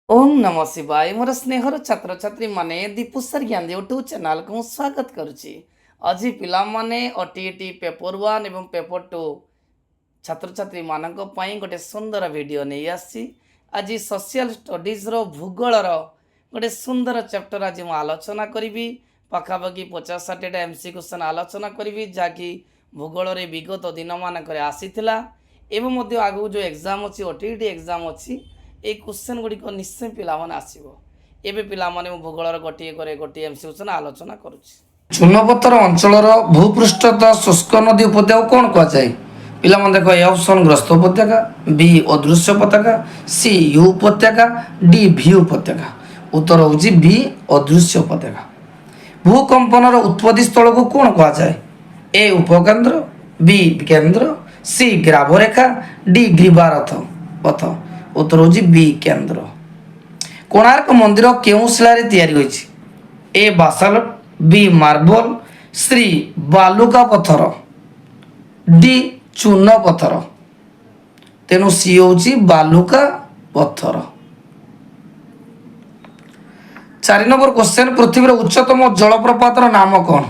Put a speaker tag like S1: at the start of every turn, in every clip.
S1: ओम नमः शिवाय मोर स्नेहर छात्र छात्री माने दीपू सर ज्ञान यूट्यूब चैनल को स्वागत करुच्ची। आज पिला माने ओटीटी पेपर 1 एवं पेपर 2 छात्र छात्री मानक पई गोटे सुंदर वीडियो नहीं आसी। आज सोशल स्टडीज रो भूगोल रो गोटे सुंदर चैप्टर आज मु आलोचना करी। पखापाखि 50-60 एमसी क्वेश्चन आलोचना करी जहाँकि भूगोल रे विगत दिन मानक आसीथिला एवं मध्य आगु जो एग्जाम अच्छी ओटीटी एग्जाम अच्छी এই क्वेश्चन गुड़िक निश्चय पिलाने आसो। एवं पिलाने भूगोल गोटे गोटे एमसी क्वेश्चन आलोचना करुच्ची। चूनपत्थर अंचल भूपृष्ठत शुष्क नदी उपत्यका कौन कहुए? पिला देख ए ऑप्शन ग्रस्त उपत्यका, बी अदृश्य उपत्यका, सी यू उपत्यका, डी भी उपत्यका। उत्तर हूँ बी अदृश्य उपत्यका। भूकंपन उत्पत्ति स्थल को कौन कहुए? ए उपकेन्द्र, बी केन्द्र, सी ग्राभरेखा, डी ग्रीवारथ पथ। उत्तर हूँ बी केन्द्र। कोणार्क मंदिर केउ शिलार तैयारी होइछि? ए बासाल्ट, बी मार्बल, सी बालुका पत्थर, डी चून पत्थर। तेणु सी हूँ बालुका पत्थर। 4 नंबर क्वेश्चन, पृथ्वी उच्चतम जलप्रपात नाम कौन?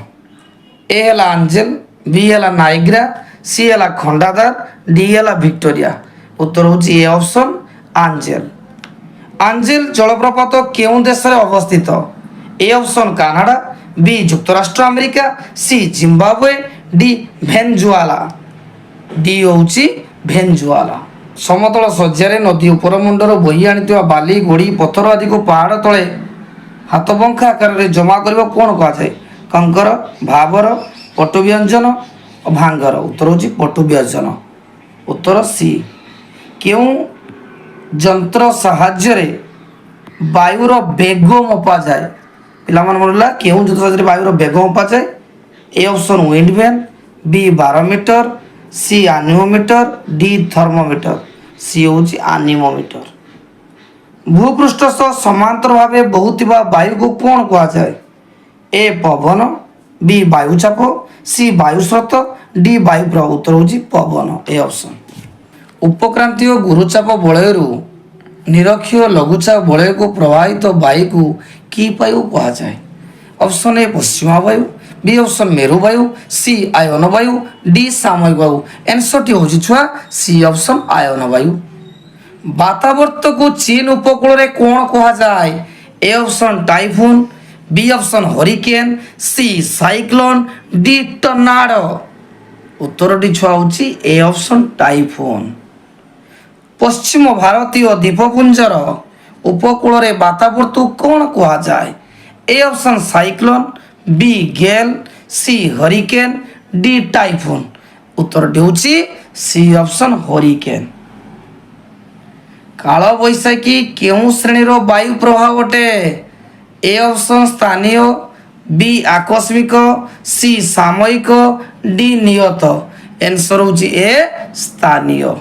S1: ए है आंजेल, बी है नाइग्रा, सी है खंडाधार, डी है विक्टोरिया। उत्तर हूँ ए ऑप्शन आंजेल। आंजेल जलप्रपात केउं देश रे अवस्थित? ए ऑप्शन कनाडा, बी युक्तराष्ट्र अमेरिका, C Zimbabwe, D Venezuela. D होउची भेनेजुएला। समतल शଯ୍यारे नदी उपर मुंडर बोही आनिथिबा बाली गोड़ी पत्थर आदि को पहाड़ तले हाथपंखा आकार रे जमा करबा कोन कहा जाय? कंकर, भावर, पटु व्यंजन, भांगर। उत्तर होउची पटु व्यंजन। उत्तर सी। केउं जंत्र साहाय्य वायुर बेग मपा जाए? पिला मन मनला केउं जंत्र साहाय्य वायुर बेग मपा जाए? A option wind vane, B barometer, C anemometer, D thermometer. C होची एनीमोमीटर। भूपृष्ठ सह समांतर भावे बहुतिबा वायु को कौन कहा जाए? ए पवन, बी वायुचाप, सी वायुस्रोत, डी वायु प्रवाह। उत्तर होची पवन। A option. उपक्रांतीय गुरुचाप बलयरू निरक्षीय लघुचाप बलय को प्रवाहित वायु को कि वायु कहा जाए? ऑप्शन ए पश्चिमा वायु, बी ऑप्शन मेरु वायु, सी आयन वायु, डी सामयिक वायु। आंसर टी होची छुआ सी ऑप्शन आयन वायु। वातावर्त को चीन उपकूल रे कौन कहा जाए? A option typhoon, B option hurricane, C cyclone, D tornado. उत्तर टी छुआ होची ए ऑप्शन टाइफून। पश्चिम भारतीय द्वीपपुंजर उपकूल रे वातावर्त कौन कहा जाए? A option cyclone, B gale, C hurricane, D typhoon. उत्तर होची सी ऑप्शन हरिकेन। काल बैशाखी केउं श्रेणीर वायु प्रभाव अटे? ए ऑप्शन स्थानीय, बी आकस्मिक, सी सामयिक, डी नियत। आंसर होची ए स्थानीय।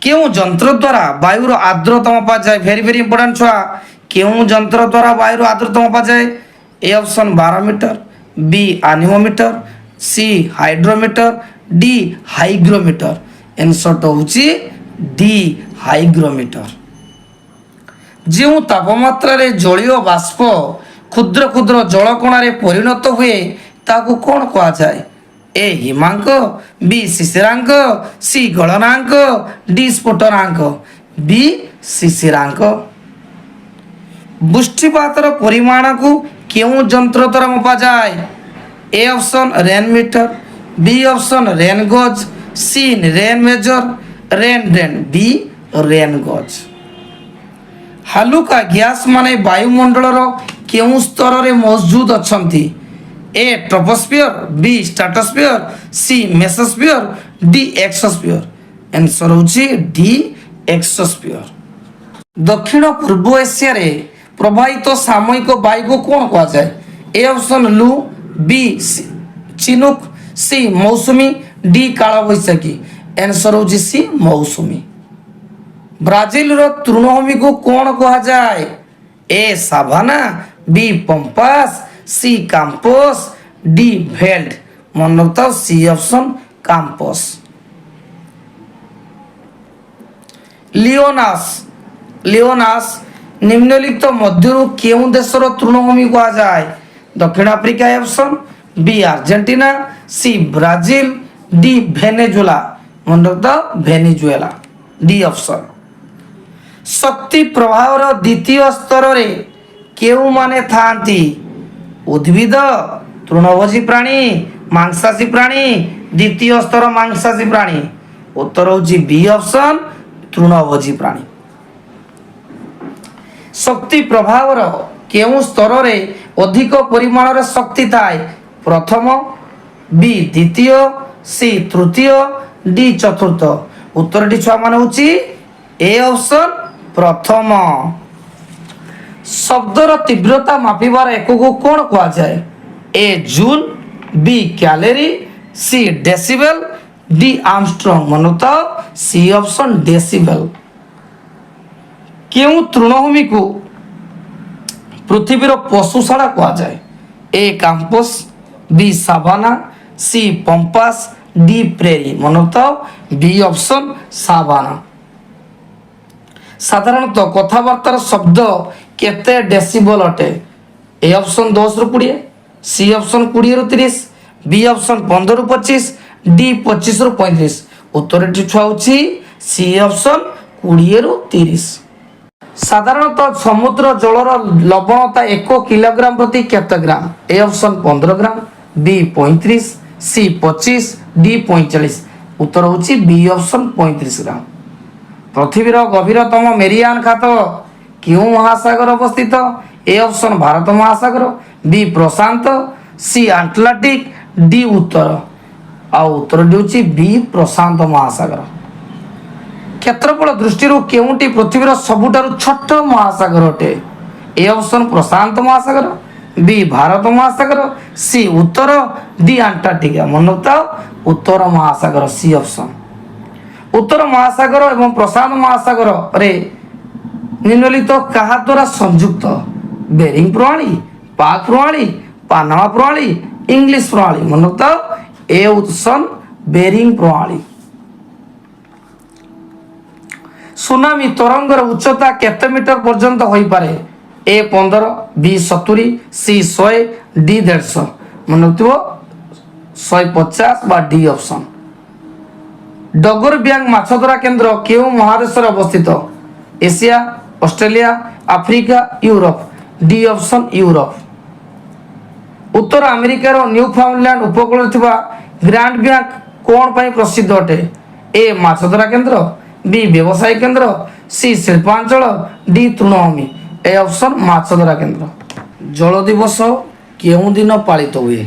S1: केउं जंत्र द्वारा वायुर आर्द्रता मपा जाए? वेरी वेरी इंपोर्टेंट छुआ। केउं जंत्र द्वारा वायुर आर्द्रता मपा जाए? A option barometer, B anemometer, C hydrometer, D hygrometer. Answer तो होची डी हाइग्रोमीटर। जो तापमात्रा रे जलीय बाष्प क्षुद्र क्षुद्र जलकणा रे परिणत हुए ताकू कौन कहा जाए? ए हिमांक, बी शिशिरांक, सी गलनांक, डी स्फुटनांक। बी शिशिरांक। वृष्टिपातर परिमाण को केउं जंत्र द्वारा मपा जाए? A option rain meter, B option rain gauge, C rain measure, rain. B rain gauge. हालुका गैस माने वायुमंडल केउं स्तर रे मौजूद अछंती? A troposphere, B stratosphere, C mesosphere, D exosphere. Answer होची डी एक्सोस्फियर। दक्षिण पूर्व एशिया रे प्रवाहित सामयिक वायु को कौन कहा जाए? ए ऑप्शन लू, बी चिनुक, सी मौसुमी, डी काला बैशाखी। आंसर होची सी मौसुमी। ब्राजिल रो तृणभूमि को कौन कहा जाए? A savannah, B pampas, C campus, D veld. मन रखता सी ऑप्शन कैंपस। लियोनास নিম্নলিখিত মধ্যରୁ କେଉଁ ଦେଶର ତୃଣଭୂମି କୁହାଯାଏ? ଦକ୍ଷିଣ Africa A option, B Argentina, C Brazil, D Venezuela. ମନେ ରଖ ଭେନେଜୁଏଲା, ଡି ଅପସନ୍। ଶକ୍ତି ପ୍ରବାହର ଦ୍ୱିତୀୟ ସ୍ତରରେ କେଉଁମାନେ ଥାନ୍ତି? ଉଦ୍ଭିଦ, ତୃଣଭୋଜୀ ପ୍ରାଣୀ, ମାଂସାଶୀ ପ୍ରାଣୀ, ଦ୍ୱିତୀୟ ସ୍ତର ମାଂସାଶୀ ପ୍ରାଣୀ। ଉତ୍ତର ହେଉଛି ବି ଅପସନ୍, ତୃଣଭୋଜୀ ପ୍ରାଣୀ। ଶକ୍ତି ପ୍ରବାହର କେଉଁ ସ୍ତରରେ ଅଧିକ ପରିମାଣରେ ଶକ୍ତି ଥାଏ? ପ୍ରଥମ, ବି ଦ୍ୱିତୀୟ, ସି ତୃତୀୟ, ଡି ଚତୁର୍ଥ। ଉତ୍ତରଟି ଛୁଆମାନେ ହେଉଛି ଏ ଅପସନ୍, ପ୍ରଥମ। ଶବ୍ଦର ତୀବ୍ରତା ମାପିବାର ଏକକୁ କ'ଣ କୁହାଯାଏ? A joule, B calorie, C decibel, D Armstrong. ମନୁଥାଅ ସି ଅପସନ୍ ଡେସିବେଲ। କେଉଁ ତୃଣଭୂମିକୁ ପୃଥିବୀର ପଶୁଶାଳା କୁହାଯାଏ? A campus, B savannah, C pampas, D prairie. ମନୁଥାଅ ବି ଅପସନ୍ ସାଭାନା। ସାଧାରଣତଃ କଥାବାର୍ତ୍ତାର ଶବ୍ଦ କେତେ ଡେସିବଲ ଅଟେ? ଏ ଅପସନ୍ 10ରୁ 20, ସି ଅପସନ୍ 20ରୁ 30, ବି ଅପସନ୍ 15ରୁ 25, ଡି 25ରୁ 35। ଉତ୍ତରଟି ଛୁଆ ହେଉଛି ସି ଅପସନ୍ 20ରୁ 30। ସାଧାରଣତଃ ସମୁଦ୍ର ଜଳର ଲବଣତା 1 କିଲୋଗ୍ରାମ ପ୍ରତି କେତେ ଗ୍ରାମ? ଏ ଅପସନ୍ 15 ଗ୍ରାମ, ବି 35, ସି 25, ଡି 45। ଉତ୍ତର ହେଉଛି ବି ଅପସନ୍ 35 ଗ୍ରାମ। ପୃଥିବୀର ଗଭୀରତମ ମେରିଆନ୍ ଖାତ କେଉଁ ମହାସାଗର ଅବସ୍ଥିତ? ଏ ଅପସନ୍ ଭାରତ ମହାସାଗର, ବି ପ୍ରଶାନ୍ତ, ସି ଆଟଲାଣ୍ଟିକ, ଡି ଉତ୍ତର। ଆଉ ଉତ୍ତରଟି ହେଉଛି ବି ପ୍ରଶାନ୍ତ ମହାସାଗର। କ୍ଷେତ୍ରଫଳ ଦୃଷ୍ଟିରୁ କେଉଁଟି ପୃଥିବୀର ସବୁଠାରୁ ଛୋଟ ମହାସାଗର ଅଟେ? ଏ ଅପସନ୍ ପ୍ରଶାନ୍ତ ମହାସାଗର, ବି ଭାରତ ମହାସାଗର, ସି ଉତ୍ତର, ଡି ଆଣ୍ଟାର୍କଟିକା। ମନେ ରଖାଅ ଉତ୍ତର ମହାସାଗର, ସି ଅପସନ୍। ଉତ୍ତର ମହାସାଗର ଏବଂ ପ୍ରଶାନ୍ତ ମହାସାଗରରେ ନିମ୍ନଲିଖିତ କାହା ଦ୍ୱାରା ସଂଯୁକ୍ତ? ବେରିଂ ପ୍ରଣାଳୀ, ପାକ୍ ପ୍ରଣାଳୀ, ପାନାମା ପ୍ରଣାଳୀ, ଇଂଲିଶ ପ୍ରଣାଳୀ। ମନେ ରଖାଅ ଏ ଅପସନ୍ ବେରିଂ ପ୍ରଣାଳୀ। ସୁନାମି ତରଙ୍ଗର ଉଚ୍ଚତା କେତେ ମିଟର ପର୍ଯ୍ୟନ୍ତ ହୋଇପାରେ? ଏ 15, ବି 70, ସି 100, ଡି 150। ମନେ ରଖିଥିବ 150 ବା ଡି ଅପସନ୍। ଡଗର ବ୍ୟାଙ୍ଗ ମାଛ ଧରା କେନ୍ଦ୍ର କେଉଁ ମହାଦେଶରେ ଅବସ୍ଥିତ? Asia, Australia, Africa, Europe. D option Europe. ଉତ୍ତର ଆମେରିକାର ନ୍ୟୁଫାଉଣ୍ଡଲ୍ୟାଣ୍ଡ ଉପକୂଳରେ ଥିବା ଗ୍ରାଣ୍ଡ ବ୍ୟାଙ୍କ କ'ଣ ପାଇଁ ପ୍ରସିଦ୍ଧ ଅଟେ? ଏ ମାଛ ଧରା କେନ୍ଦ୍ର, ବି ବ୍ୟବସାୟ କେନ୍ଦ୍ର, ସି ଶିଳ୍ପାଞ୍ଚଳ, ଡି ତୃଣଭୂମି। ଏ ଅପସନ୍ ମାଛ ଧରା କେନ୍ଦ୍ର। ଜଳ ଦିବସ କେଉଁ ଦିନ ପାଳିତ ହୁଏ?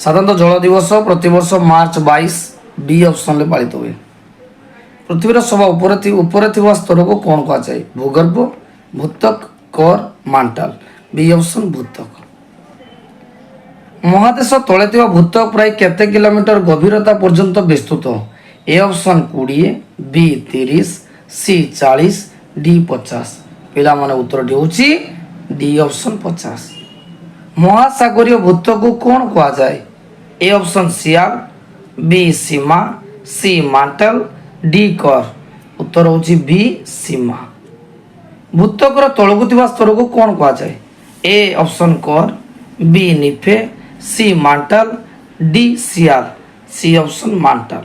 S1: ସାଧାରଣତଃ ଜଳ ଦିବସ ପ୍ରତିବର୍ଷ ମାର୍ଚ୍ଚ 22, ବି ଅପସନ୍ରେ ପାଳିତ ହୁଏ। ପୃଥିବୀର ସବା ଉପରେ ଥିବା ସ୍ତରକୁ କ'ଣ କୁହାଯାଏ? ଭୂଗର୍ଭ, ଭୂତକ, କର, ମାଣ୍ଟାଲ। ବି ଅପସନ୍ ଭୂତକ। ମହାଦେଶ ତଳେ ଥିବା ଭୂତକ ପ୍ରାୟ କେତେ କିଲୋମିଟର ଗଭୀରତା ପର୍ଯ୍ୟନ୍ତ ବିସ୍ତୃତ? ଏ ଅପସନ୍ 20, ବି 30, ସି 40, ଡି 50। ପିଲାମାନେ ଉତ୍ତରଟି ହେଉଛି ଡି ଅପସନ୍ 50। ମହାସାଗରୀୟ ଭୂତକକୁ କ'ଣ କୁହାଯାଏ? A option ସିଆଲ, B Seema, C mantle, D କର। ଉତ୍ତର ହେଉଛି ବି ସୀମା। ଭୂତକର ତଳକୁ ଥିବା ସ୍ତରକୁ କ'ଣ କୁହାଯାଏ? A option core, B nife, C mantle, D sial. C option mantle.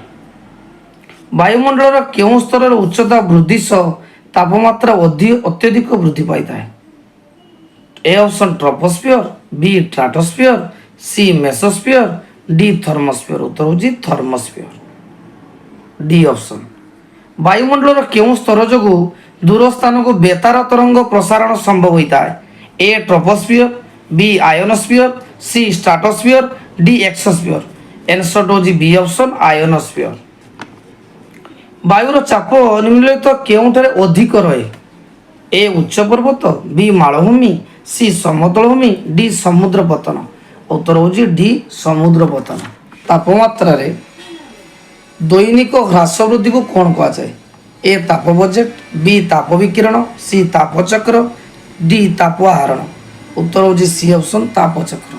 S1: ବାୟୁମଣ୍ଡଳର କେଉଁ ସ୍ତରର ଉଚ୍ଚତା ବୃଦ୍ଧି ସହ ତାପମାତ୍ରା ଅତ୍ୟଧିକ ବୃଦ୍ଧି ପାଇଥାଏ? ଏ ଅପସନ୍ ଟ୍ରୋପୋସ୍ଫିୟର, ବି ଷ୍ଟ୍ରାଟୋସ୍ଫିୟର, ସି ମେସୋସ୍ଫିୟର, ଡି ଥର୍ମୋସ୍ଫିୟର। ଉତ୍ତର ହେଉଛି ଥର୍ମୋସ୍ଫିୟର, ଡି ଅପସନ୍। ବାୟୁମଣ୍ଡଳର କେଉଁ ସ୍ତର ଯୋଗୁଁ ଦୂର ସ୍ଥାନକୁ ବେତାର ତରଙ୍ଗ ପ୍ରସାରଣ ସମ୍ଭବ ହୋଇଥାଏ? ଏ ଟ୍ରୋପୋସ୍ଫିୟର, ବି ଆୟୋନୋସ୍ଫିୟର, ସି ଷ୍ଟ୍ରାଟୋସ୍ଫିୟର, ଡି ଏକ୍ସୋସ୍ଫିୟର। ଏନ୍ସର୍ଟ ହେଉଛି ବି ଅପସନ୍ ଆୟୋନୋସ୍ଫିୟର। ବାୟୁର ଚାପ ନିମ୍ନଲିଖିତ କେଉଁଠାରେ ଅଧିକ ରହେ? ଏ ଉଚ୍ଚ ପର୍ବତ, ବି ମାଳଭୂମି, ସି ସମତଳ ଭୂମି, ଡି ସମୁଦ୍ର ପତନ। ଉତ୍ତର ହେଉଛି ଡି ସମୁଦ୍ର ପତନ। ତାପମାତ୍ରାରେ ଦୈନିକ ହ୍ରାସ ବୃଦ୍ଧିକୁ କ'ଣ କୁହାଯାଏ? ଏ ତାପ ବଜେଟ୍, ବି ତାପ ବିକିରଣ, ସି ତାପଚକ୍ର, ଡି ତାପ ଆହରଣ। ଉତ୍ତର ହେଉଛି ସି ଅପସନ୍ ତାପଚକ୍ର।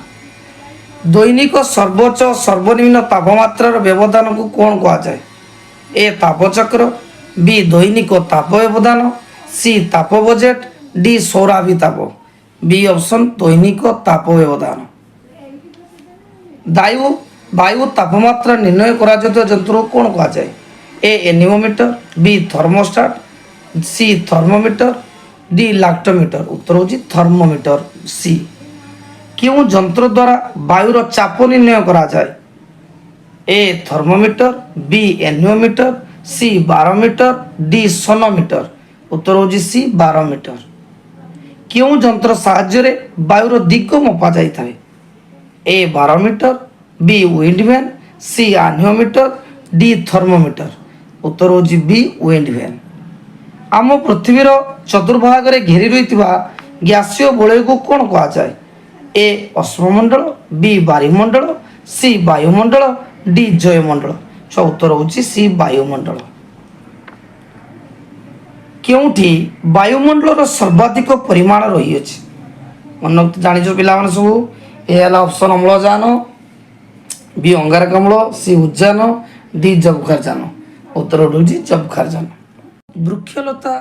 S1: ଦୈନିକ ସର୍ବୋଚ୍ଚ ସର୍ବନିମ୍ନ ତାପମାତ୍ରାର ବ୍ୟବଧାନକୁ କ'ଣ କୁହାଯାଏ? ଏ ତାପଚକ୍ର, ବି ଦୈନିକ ତାପ ବ୍ୟବଧାନ, ସି ତାପ ବଜେଟ୍, ଡି ସୌରାଭିତାପ, ବି ଅପସନ୍ ଦୈନିକ ତାପ ବ୍ୟବଧାନ। ବାୟୁ ତାପମାତ୍ରା ନିର୍ଣ୍ଣୟ କରାଯାଉଥିବା ଯନ୍ତ୍ରକୁ କ'ଣ କୁହାଯାଏ? ଏ ଏନିମୋମିଟର, ବି ଥର୍ମୋଷ୍ଟାଟ, ସି ଥର୍ମୋମିଟର, ଡି ଲାକ୍ଟୋମିଟର। ଉତ୍ତର ହେଉଛି ଥର୍ମୋମିଟର ସି। କେଉଁ ଯନ୍ତ୍ର ଦ୍ୱାରା ବାୟୁର ଚାପ ନିର୍ଣ୍ଣୟ କରାଯାଏ? ଏ ଥର୍ମୋମିଟର, ବି ଏନିମୋମିଟର, ସି ବାରୋମିଟର, ଡି ସୋନୋମିଟର। ଉତ୍ତର ହେଉଛି ସି ବାରୋମିଟର। କେଉଁ ଯନ୍ତ୍ର ସାହାଯ୍ୟରେ ବାୟୁର ଦିଗ ମପା ଯାଇଥାଏ? A barometer, B wind vane, C anemometer, D thermometer. ଉତ୍ତର ହେଉଛି ବି ୱିଣ୍ଡ ଭ୍ୟାନ୍। ଆମ ପୃଥିବୀର ଚତୁର୍ଭାଗରେ ଘେରି ରହିଥିବା ଗ୍ୟାସୀୟ ବଳୟକୁ କ'ଣ କୁହାଯାଏ? ଏ ଅଶ୍ମମଣ୍ଡଳ, ବି ବାୟୁମଣ୍ଡଳ, ସି ବାୟୁମଣ୍ଡଳ, ଡି ଜୟମଣ୍ଡଳ। ଉତ୍ତର ହେଉଛି ସି ବାୟୁମଣ୍ଡଳ। କେଉଁଠି ବାୟୁମଣ୍ଡଳର ସର୍ବାଧିକ ପରିମାଣ ରହିଅଛି? ମନେ ଜାଣିଛ ପିଲାମାନେ ସବୁ। ଏ ହେଲା ଅପସନ୍ ଅମ୍ଳଜାନ, ବି ଅଙ୍ଗାରକାମ୍ଳ, ସି ଉଦ୍ଜାନ, ଡି ଯବକ୍ଷାରଜାନ। ଉତ୍ତର ହେଉଛି ଯବକ୍ଷାରଜାନ। ବୃକ୍ଷଲତା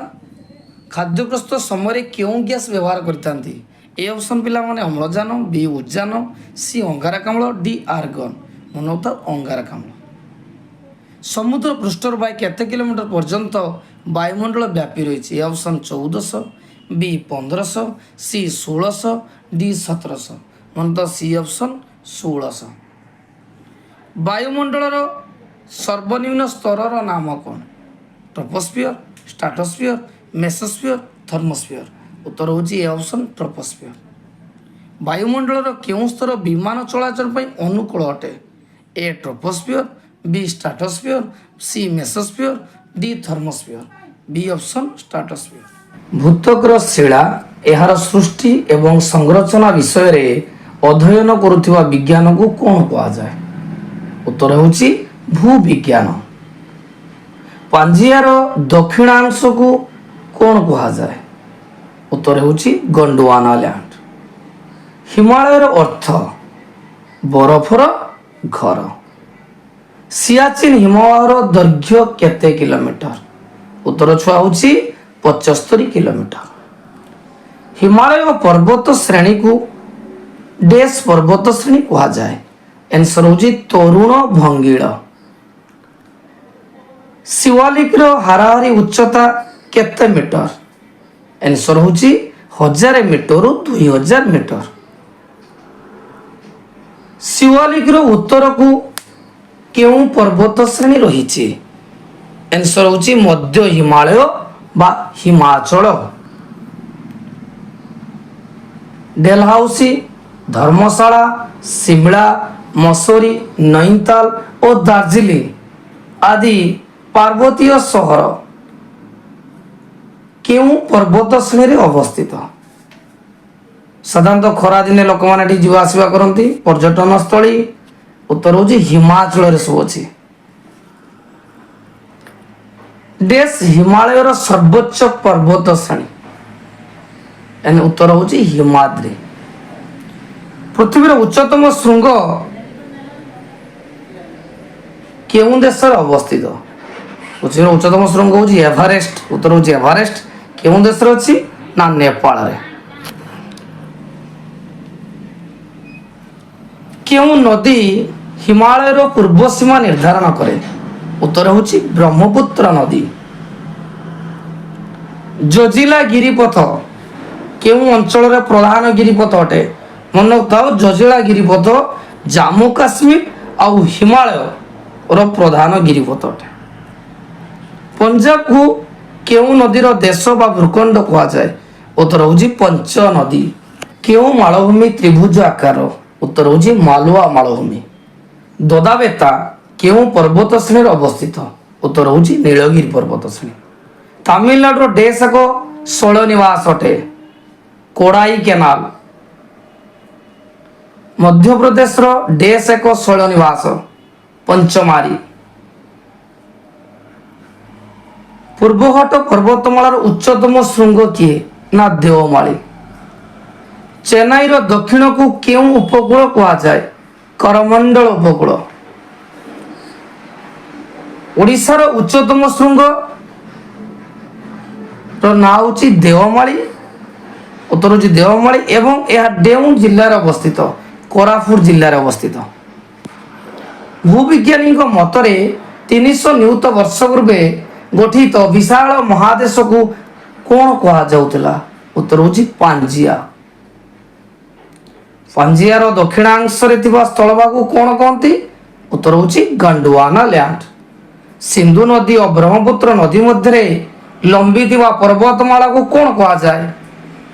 S1: ଖାଦ୍ୟ ପ୍ରସ୍ତୁତ ସମୟରେ କେଉଁ ଗ୍ୟାସ୍ ବ୍ୟବହାର କରିଥାନ୍ତି? ଏ ଅପସନ୍ ପିଲାମାନେ ଅମ୍ଳଜାନ, ବି ଉଦ୍ଜାନ, ସି ଅଙ୍ଗାରକାମ୍ଳ, ଡି ଆର୍ଗନ୍। ମନେ ହଉଥାଉ ଅଙ୍ଗାରକାମ୍ଳ। ସମୁଦ୍ର ପୃଷ୍ଠରୁ ବାଇ କେତେ କିଲୋମିଟର ପର୍ଯ୍ୟନ୍ତ ବାୟୁମଣ୍ଡଳ ବ୍ୟାପି ରହିଛି? ଏ ଅପସନ୍ 1400, ବି 1500, ସି 1600, ଡି 1700। ମନେ ତ ସି ଅପସନ୍ 1600। ବାୟୁମଣ୍ଡଳର ସର୍ବନିମ୍ନ ସ୍ତରର ନାମ କ'ଣ? ଟ୍ରୋପୋସ୍ଫିୟର, ଷ୍ଟ୍ରାଟୋସ୍ଫିୟର, ମେସୋସ୍ଫିୟର, ଥର୍ମୋସ୍ଫିୟର। ଉତ୍ତର ହେଉଛି ଏ ଅପସନ୍ ଟ୍ରୋପୋସ୍ଫିୟର। ବାୟୁମଣ୍ଡଳର କେଉଁ ସ୍ତର ବିମାନ ଚଳାଚଳ ପାଇଁ ଅନୁକୂଳ ଅଟେ? ଏ ଟ୍ରୋପୋସ୍ଫିୟର, ବି ଷ୍ଟ୍ରାଟୋସ୍ଫିୟର, ସି ମେସୋସ୍ଫିୟର, ଡି ଥର୍ମୋସ୍ଫିୟର। ବି ଅପସନ୍ ଷ୍ଟ୍ରାଟୋସ୍ଫିୟର। ଭୂତ୍ୱକର ଶିଳା ଏହାର ସୃଷ୍ଟି ଏବଂ ସଂରଚନା ବିଷୟରେ ଅଧ୍ୟୟନ କରୁଥିବା ବିଜ୍ଞାନକୁ କ'ଣ କୁହାଯାଏ? ଉତ୍ତର ହେଉଛି ଭୂବିଜ୍ଞାନ। ପାଞ୍ଜିଆର ଦକ୍ଷିଣାଂଶକୁ କ'ଣ କୁହାଯାଏ? ଉତ୍ତର ହେଉଛି ଗଣ୍ଡୱାନା ଲ୍ୟାଣ୍ଡ। ହିମାଳୟର ଅର୍ଥ ବରଫର ଘର। ସିଆଚିନ୍ ହିମବାହର ଦୈର୍ଘ୍ୟ କେତେ କିଲୋମିଟର? ଉତ୍ତର ଛୁଆ ହେଉଛି 75 କିଲୋମିଟର। ହିମାଳୟ ପର୍ବତ ଶ୍ରେଣୀକୁ ଡେସ୍ ପର୍ବତ ଶ୍ରେଣୀ କୁହାଯାଏ? ଆନ୍ସର ହେଉଛି ତରୁଣ ଭଙ୍ଗିଳ। ଶିୱାଲିକର ହାରାହାରି ଉଚ୍ଚତା କେତେ ମିଟର? ଆନ୍ସର ହେଉଛି 1000 ମିଟରରୁ 2000 ମିଟର। ଶିୱାଲିକର ଉତ୍ତରକୁ କେଉଁ ପର୍ବତ ଶ୍ରେଣୀ ରହିଛି? ଆନ୍ସର ହେଉଛି ମଧ୍ୟ ହିମାଳୟ ବା ହିମାଚଳ। ଡେଲହାଉସି, ଧର୍ମଶାଳା, ଶିମଳା, ମସୁରୀ, ନୈନିତାଲ ଓ ଦାର୍ଜିଲିଂ ଆଦି ପାର୍ବତୀୟ ସହର କେଉଁ ପର୍ବତ ଶ୍ରେଣୀରେ ଅବସ୍ଥିତ? ସାଧାରଣତଃ ଖରାଦିନେ ଲୋକମାନେ ଏଠି ଯିବା ଆସିବା କରନ୍ତି, ପର୍ଯ୍ୟଟନ ସ୍ଥଳୀ। ଉତ୍ତର ହେଉଛି ହିମାଚଳରେ ସବୁ ଅଛି। ଡେସ୍ ହିମାଳୟର ସର୍ବୋଚ୍ଚ ପର୍ବତ ଶ୍ରେଣୀ? ଉତ୍ତର ହେଉଛି ହିମାଦ୍ରି। ପୃଥିବୀର ଉଚ୍ଚତମ ଶୃଙ୍ଗ କେଉଁ ଦେଶରେ ଅବସ୍ଥିତ? ପୃଥିବୀର ଉଚ୍ଚତମ ଶୃଙ୍ଗ ହେଉଛି ଏଭରେଷ୍ଟ। ଉତ୍ତର ହେଉଛି ଏଭରେଷ୍ଟ। କେଉଁ ଦେଶରେ ଅଛି? ନା ନେପାଳରେ। କେଉଁ ନଦୀ ହିମାଳୟର ପୂର୍ବ ସୀମା ନିର୍ଦ୍ଧାରଣ କରେ? ଉତ୍ତର ହେଉଛି ବ୍ରହ୍ମପୁତ୍ର ନଦୀ। ଜଜିଲା ଗିରିପଥ କେଉଁ ଅଞ୍ଚଳର ପ୍ରଧାନ ଗିରିପଥ ଅଟେ? ମନେ ରଖିଥାଉ, ଜଜିଲା ଗିରିପଥ ଜାମ୍ମୁ କାଶ୍ମୀର ଆଉ ହିମାଳୟର ପ୍ରଧାନ ଗିରିପଥ ଅଟେ। ପଞ୍ଜାବକୁ କେଉଁ ନଦୀର ଦେଶ ବା ଭୂଖଣ୍ଡ କୁହାଯାଏ? ଉତ୍ତର ହେଉଛି ପଞ୍ଚ ନଦୀ। କେଉଁ ମାଳଭୂମି ତ୍ରିଭୁଜ ଆକାର? ଉତ୍ତର ହେଉଛି ମାଲୱା ମାଳଭୂମି। ଦଦାବେତା କେଉଁ ପର୍ବତ ଶ୍ରେଣୀରେ ଅବସ୍ଥିତ? ଉତ୍ତର ହେଉଛି ନୀଳଗିରି ପର୍ବତ ଶ୍ରେଣୀ। ତାମିଲନାଡୁର ଡେସ୍ ଏକ ଶୈଳ ନିବାସ ଅଟେ? କୋଡାଇ କେନାଲ। ମଧ୍ୟପ୍ରଦେଶର ଡେସ୍ ଏକ ଶୈଳ ନିବାସ? ପଞ୍ଚମାରୀ। ପୂର୍ବଘାଟ ପର୍ବତମାଳାର ଉଚ୍ଚତମ ଶୃଙ୍ଗ କିଏ? ନା ଦେଓମାଳି। ଚେନ୍ନାଇର ଦକ୍ଷିଣକୁ କେଉଁ ଉପକୂଳ କୁହାଯାଏ? କରମଣ୍ଡଳ ଉପକୂଳ। ଓଡ଼ିଶାର ଉଚ୍ଚତମ ଶୃଙ୍ଗ ନାଁ ହେଉଛି ଦେଓମାଳି उत्तर होची देवमाळी एवं यह डेउन जिल्लार अवस्थित कोरापुट जिल्लार अवस्थित। भूविज्ञानी मतरे 300 नियुत वर्ष पूर्वे गठित विशाल महादेश को कौन कहा जाउतला? उत्तर होची पांजिया। पांजियार दक्षिणांश रे थिबा स्थलभाग को कौन कहती? उत्तर होची गंडवाना लैंड। सिंधु नदी और ब्रह्मपुत्र नदी मध्य लंबी थिबा पर्वतमाला को कौन कहा जाए?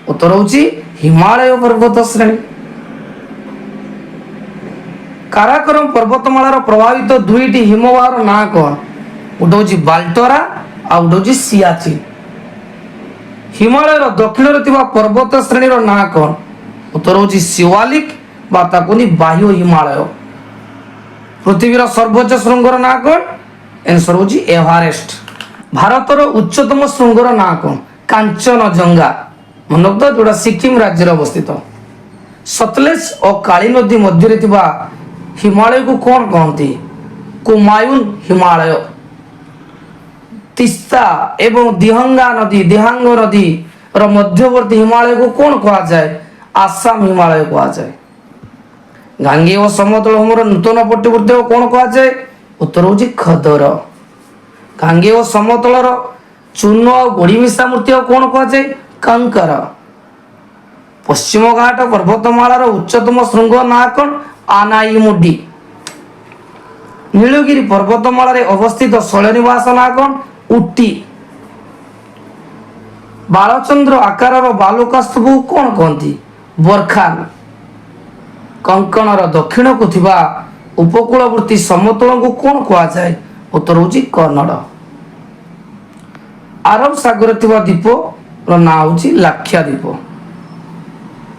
S1: उत्तर होची हिमालय पर्वत श्रेणी। काराकोरम पर्वतमालार प्रभावित दुईटी हिमवाहर ना कौन? गोटे होची बाल्टोरा आ गोटे होची सियाचिन। हिमालयर दक्षिण रे थिबा पर्वत श्रेणीर ना कौन? उत्तर होची शिवालिक बा ताकुनी बाह्य हिमालय। पृथ्वीर सर्वोच्च शृंगर ना कौन? आंसर होची एवरेस्ट। भारतर उच्चतम शृंगर ना कौन? कांचनजंगा मन रखिथ जोड़ा सिक्किम राज्य अवस्थित। सतलेज और काली नदी मध्य थिबा हिमालय को कौन कहती? कुमायून हिमालय। तिस्ता एवं दिहंगा नदी दिहांग नदी र मध्यवर्ती हिमालय को कौन कहा जाए? आसाम हिमालय कहा जाए। गांगे और समतल भूमि नूतन पट्टीवर्ती कौन कहा जाए? उत्तर होची खदर। गांगे और समतलर चूर्ण और गोड़ी मिशा मूर्ति कौन कहा जाए? कंकर। पश्चिम घाट पर्वतमालार उच्चतम शृंग ना कौन? आनाईमुडी। नीलगिरी पर्वतमाला अवस्थित शैलनिवास ना कौन? उटी। बालचंद्र आकार बालुका स्तूप कौन कहती? बरखान। कंकणर दक्षिण को थिबा उपकूलवर्ती समतल को कौन कहा जाए? उत्तर होची कन्नड़। अरब सागर थिबा द्वीप ना होची लाक्षाद्वीप।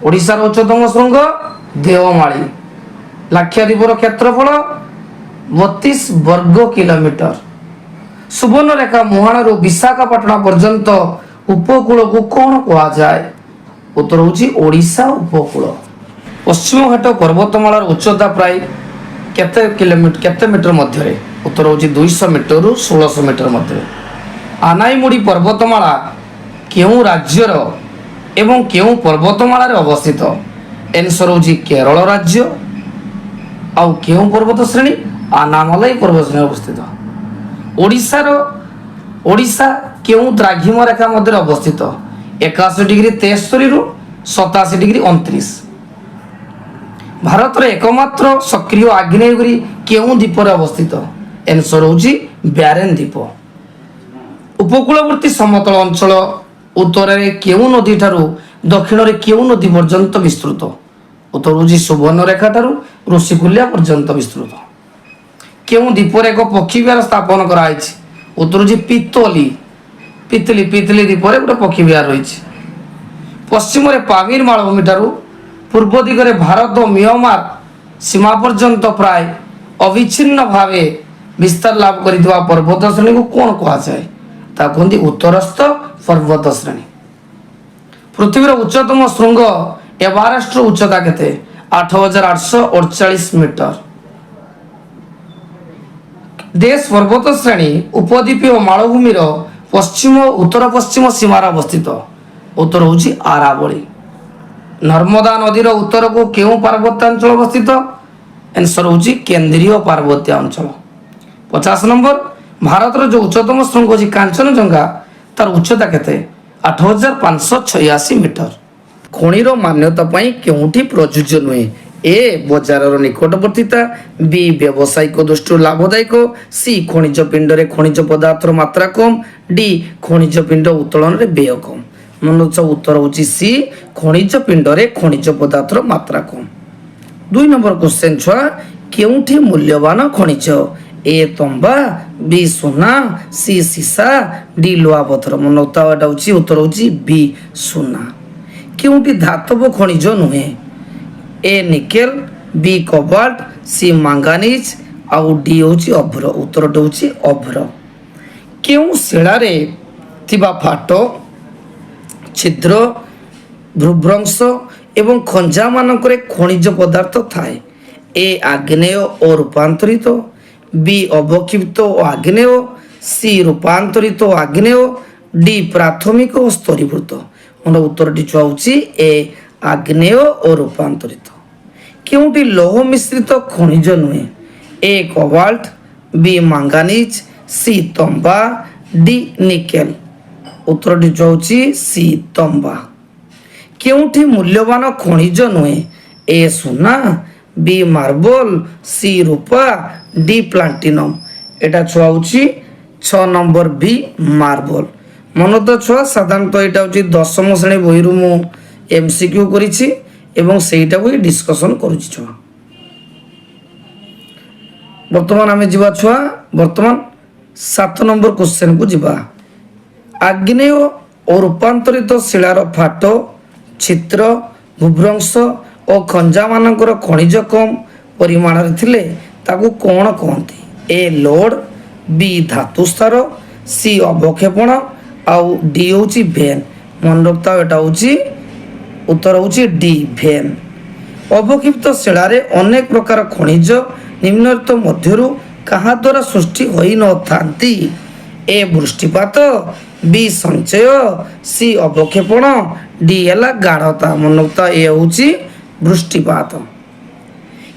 S1: ओडिशार उच्चतम शृंग देवमाळी। लाक्षाद्वीपर क्षेत्रफल 32 वर्ग किलोमीटर। सुवर्णरेखा मुहाणरू विशाखापाटना पर्यंत उपकूल को कौन कहा जाए? उत्तर होची ओडिशा उपकूल। पश्चिम घाट पर्वतमालार उच्चता प्राय केते किलोमीटर केते मीटर मध्य? उत्तर होची 200 मीटर रु 1600 मीटर मध्य। आनाईमुडी पर्वतमाला केउं राज्यर एवं केउं पर्वतमाला अवस्थित? आंसर होची केरल राज्य। आउ केउं पर्वत श्रेणी? आनामालाई पर्वत श्रेणी अवस्थित। ओडिशा केउं द्राघिम रेखा मध्य अवस्थित? 81 डिग्री 73 रु 87 डिग्री 29। भारत एकमात्र सक्रिय आग्नेयगिरी केउं द्वीपर अवस्थित? आंसर होची ब्यारेन द्वीप। उपकूलवर्ती समतल अंचल उत्तर में केउं नदी ठारू दक्षिण में केउं नदी पर्यंत विस्तृत? उत्तर होची सुवर्णरेखा ठारू ऋषिकुल्या पर्यंत विस्तृत। केउं द्वीपर एक पक्षी विहार स्थापन कराइछि? उत्तर होची पितली। पितली द्वीपर गोटे पक्षी विहार रही। पश्चिम में पामीर मालभूमि ठारू पूर्व दिगरे भारत और म्यांमार सीमा पर्यंत प्राय अविच्छिन्न भावे विस्तार लाभ करितबा पर्वत श्रेणी को कौन कहा जाए? ता कहती उत्तरस्थ पर्वत श्रेणी। पृथ्वीर उच्चतम शृंग एवरेस्ट उच्चता केते? 8848 मीटर। देश पर्वत श्रेणी उपद्वीपीय मालभूमिर पश्चिम और उत्तर पश्चिम सीमार अवस्थित। उत्तर होची आरावली। नर्मदा नदीर उत्तर को केउं पार्वत्यांचल अवस्थित? आंसर होची केंद्रीय पार्वत्य अंचल। 50 नंबर भारत जो उच्चतम शृंग होची कांचनजंगा तार उच्चता केते? 8586 मीटर। खनिर मान्यता पई केउंठी प्रयोज्य नुहे? ए बजारर निकटवर्तीता, बी व्यावसायिक दृष्टि लाभदायक, सी खनिज पिंड रे खनिज पदार्थर मात्रा कम, डी खनिज पिंड उत्तोलन रे व्यय कम। मन उत्तर होची सी खनिज पिंड रे खनिज पदार्थर मात्रा कम। 2 नंबर क्वेश्चन छुआ केउंठी मूल्यवान खनिज? ए तंबा, बी सोना, सी सीसा, डी लोहा पत्थर। मन उत्तर होची बी सोना। केउंठी धातव खनिज नुहे? ए निकेल, बी कोबाल्ट, सी मांगानीज आउ डी होची अभ्र। उत्तर होची अभ्र। केउं शिलारे थिबा फाट, छिद्र, भ्रूभ्रंश एवं खंजा मानकरे खनिज पदार्थ थाए? ए आग्नेय और रूपांतरित, बी अवक्षिप्त और आग्नेय, सी रूपांतरित और आग्नेय, डी प्राथमिक और स्तरीभूत। ମୋର ଉତ୍ତରଟି ଛୁଆ ହେଉଛି ଏ ଆଗ୍ନେୟ ଓ ରୂପାନ୍ତରିତ। କେଉଁଟି ଲୌହ ମିଶ୍ରିତ ଖଣିଜ ନୁହେଁ? ଏ କୋବାଲ୍ଟ, ବି ମାଙ୍ଗାନିଜ, ସି ତମ୍ବା, ଡି ନିକେଲ। ଉତ୍ତରଟି ଛୁଆ ହେଉଛି ସି ତମ୍ବା। କେଉଁଠି ମୂଲ୍ୟବାନ ଖଣିଜ ନୁହେଁ? ଏ ସୁନା, ବି ମାର୍ବଲ, ସି ରୂପା, ଡି ପ୍ଲାଟିନମ। এটা ଛୁଆ ହେଉଛି 6 নম্বর বি মার্বল। মনে তো ছুয়া সাধারণতঃ এটা হচ্ছে দশম শ্রেণী বইরু মু এমসিকিউ করেছি এবং সেইটাকে ডিসকসন করছি ছুয়া। বর্তমান আমি যা ছুয়া বর্তমান 7 নম্বর কোশ্চেন কু যা। আগ্নেয় ও রূপান্তরিত শিলার ফাট, ছিদ্র, ভূভ্রংশ ও খঞ্জা মানଙ୍କର খଣିଜ কম পরিমাণରେ ଥିଲେ ତାକୁ କ'ଣ କହନ୍ତି? ଏ ଲୋଡ, ବି ଧାତୁ ସ୍ତର, ସି ଅବକ୍ଷେପଣ ଆଉ ଡି ହେଉଛି ଭେନ୍। ମନେ ରଖିଥାଉ ଏଟା ହେଉଛି ଉତ୍ତର ହେଉଛି ଡି ଭେନ୍। ଅବକ୍ଷିପ୍ତ ଶିଳାରେ ଅନେକ ପ୍ରକାର ଖଣିଜ ନିମ୍ନଲିଖିତ ମଧ୍ୟରୁ କାହା ଦ୍ୱାରା ସୃଷ୍ଟି ହୋଇନଥାନ୍ତି? ଏ ବୃଷ୍ଟିପାତ, ବି ସଞ୍ଚୟ, ସି ଅବକ୍ଷେପଣ, ଡି ହେଲା ଗାଢ଼ତା। ମନେ ରଖିଥାଉ ଏ ହେଉଛି ବୃଷ୍ଟିପାତ।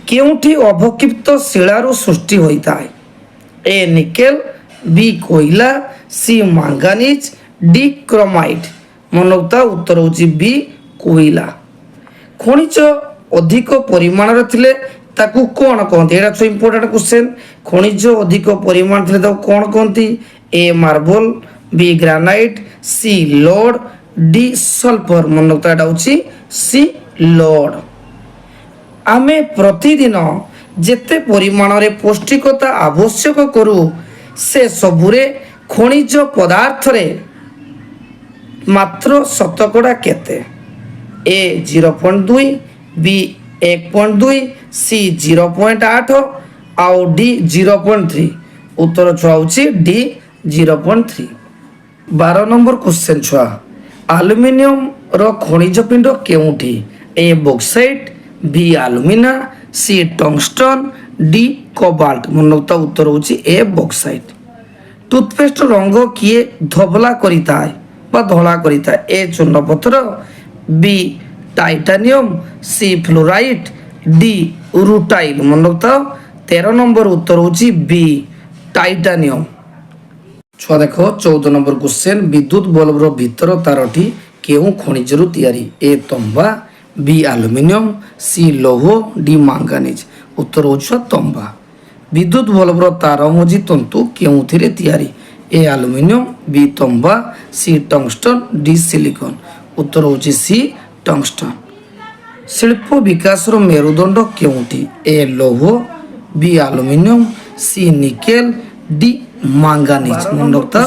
S1: କେଉଁଠି ଅବକ୍ଷିପ୍ତ ଶିଳାରୁ ସୃଷ୍ଟି ହୋଇଥାଏ? ଏ ନିକେଲ, ବି କୋଇଲା, ସି ମାଙ୍ଗାନିଜ, ଡି କ୍ରୋମାଇଟ୍। ମନେ ରଖିଥାଉ ଉତ୍ତର ହେଉଛି ବି କୋଇଲା। ଖଣିଜ ଅଧିକ ପରିମାଣରେ ଥିଲେ ତାକୁ କ'ଣ କହନ୍ତି? ଏଇଟା ତ ଇମ୍ପୋର୍ଟାଣ୍ଟ କ୍ୱେଶ୍ଚେନ୍। ଖଣିଜ ଅଧିକ ପରିମାଣ ଥିଲେ ତାକୁ କ'ଣ କହନ୍ତି? A marble, B granite, C lode, D sulphur. ମନେ ରଖିଥାଉ ଏଇଟା ହେଉଛି ସି ଲୋଡ। ଆମେ ପ୍ରତିଦିନ ଯେତେ ପରିମାଣରେ ପୌଷ୍ଟିକତା ଆବଶ୍ୟକ କରୁ ସେ ସବୁରେ ଖଣିଜ ପଦାର୍ଥରେ ମାତ୍ର ଶତକଡ଼ା କେତେ? ଏ 0.2, ବି 1.2, ସି 0.8 ଆଉ ଡି 0.3। ଉତ୍ତର ଛୁଆ ହେଉଛି ଡି 0.3। 12 নম্বর କ୍ୱେଶ୍ଚେନ୍ ଛୁଆ। ଆଲୁମିନିୟମର ଖଣିଜ ପିଣ୍ଡ କେଉଁଠି? ଏ ବକ୍ସାଇଟ୍, ବି ଆଲୁମିନା, ସି ଟଙ୍ଗଷ୍ଟନ, ଡି କୋବାଲ୍ଟ। ମନେ ରଖିଥାଉ ଉତ୍ତର ହେଉଛି ଏ ବକ୍ସାଇଟ୍। ଟୁଥପେଷ୍ଟ ରଙ୍ଗ କିଏ ଧବଲା କରିଥାଏ ବା ଧଳା କରିଥାଏ? ଏ ଚୂନପଥର, B titanium, C fluoride, D rutile. মনে রখিথাও 13 নম্বর উত্তর হচ্ছে বি টাইটানিয়াম। ছুয়া দেখ 14 নম্বর কোশ্চেন। বিদ্যুৎ বল্বর ভিতর তারটি কেউ খনিজরু তৈরি? এ তম্বা, বি আলুমিনিয়ম, সি লৌহ, ডি মাঙ্গানিজ। উত্তর হচ্ছে তম্বা। বিদ্যুৎ বল্বর তার মঝি তন্তু কেউথিরে তৈরি? এ আলুমিনিয়ম, বি তম্বা, সি টংস্টন, ডি সিলিকন। উত্তর হচ্ছে সি টংস্টন। শিল্প বিকাশর মেরুদণ্ড কেউটি? এ লৌহ, বি আলুমিনিয়ম, সি নিকেল, ডি মাঙ্গানিজ। মনে রাখতা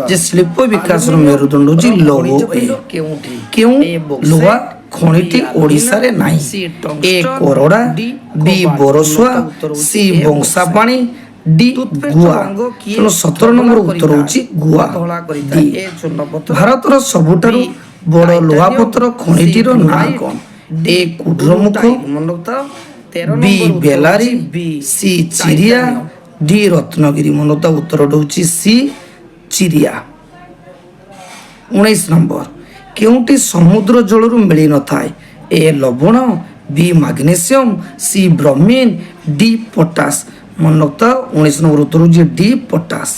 S1: যে শিল্প বিকাশর মেরুদণ্ড হচ্ছে লৌহ। কেউ লুহা খনিটি ওড়িশারে নাই? এ কোরড়া, বি বরসুয়া, সি বংশাপাণি, ডি গুয়া। তেଣୁ 17 নম্বর উত্তর হচ্ছে গুয়া। ডি। ভারতর ସବୁଠାରୁ বড় লুহাপথর খনিটির নাম কোন? A Kudremukh, B Bellary, C Chiria, D Ratnagiri. মনে রাখতা উত্তরটা হচ্ছে সি চিরিয়া। 19 নম্বর। কেউটি সমুদ্র জলରୁ ମିଳି ନଥାଏ? ଏ ଲବଣ, B magnesium, C bromine, D potash. ମନେ ରଖିଥାଅ 19 নম্বর ଉତ୍ତର ହେଉଛି ଡି ପଟାସ।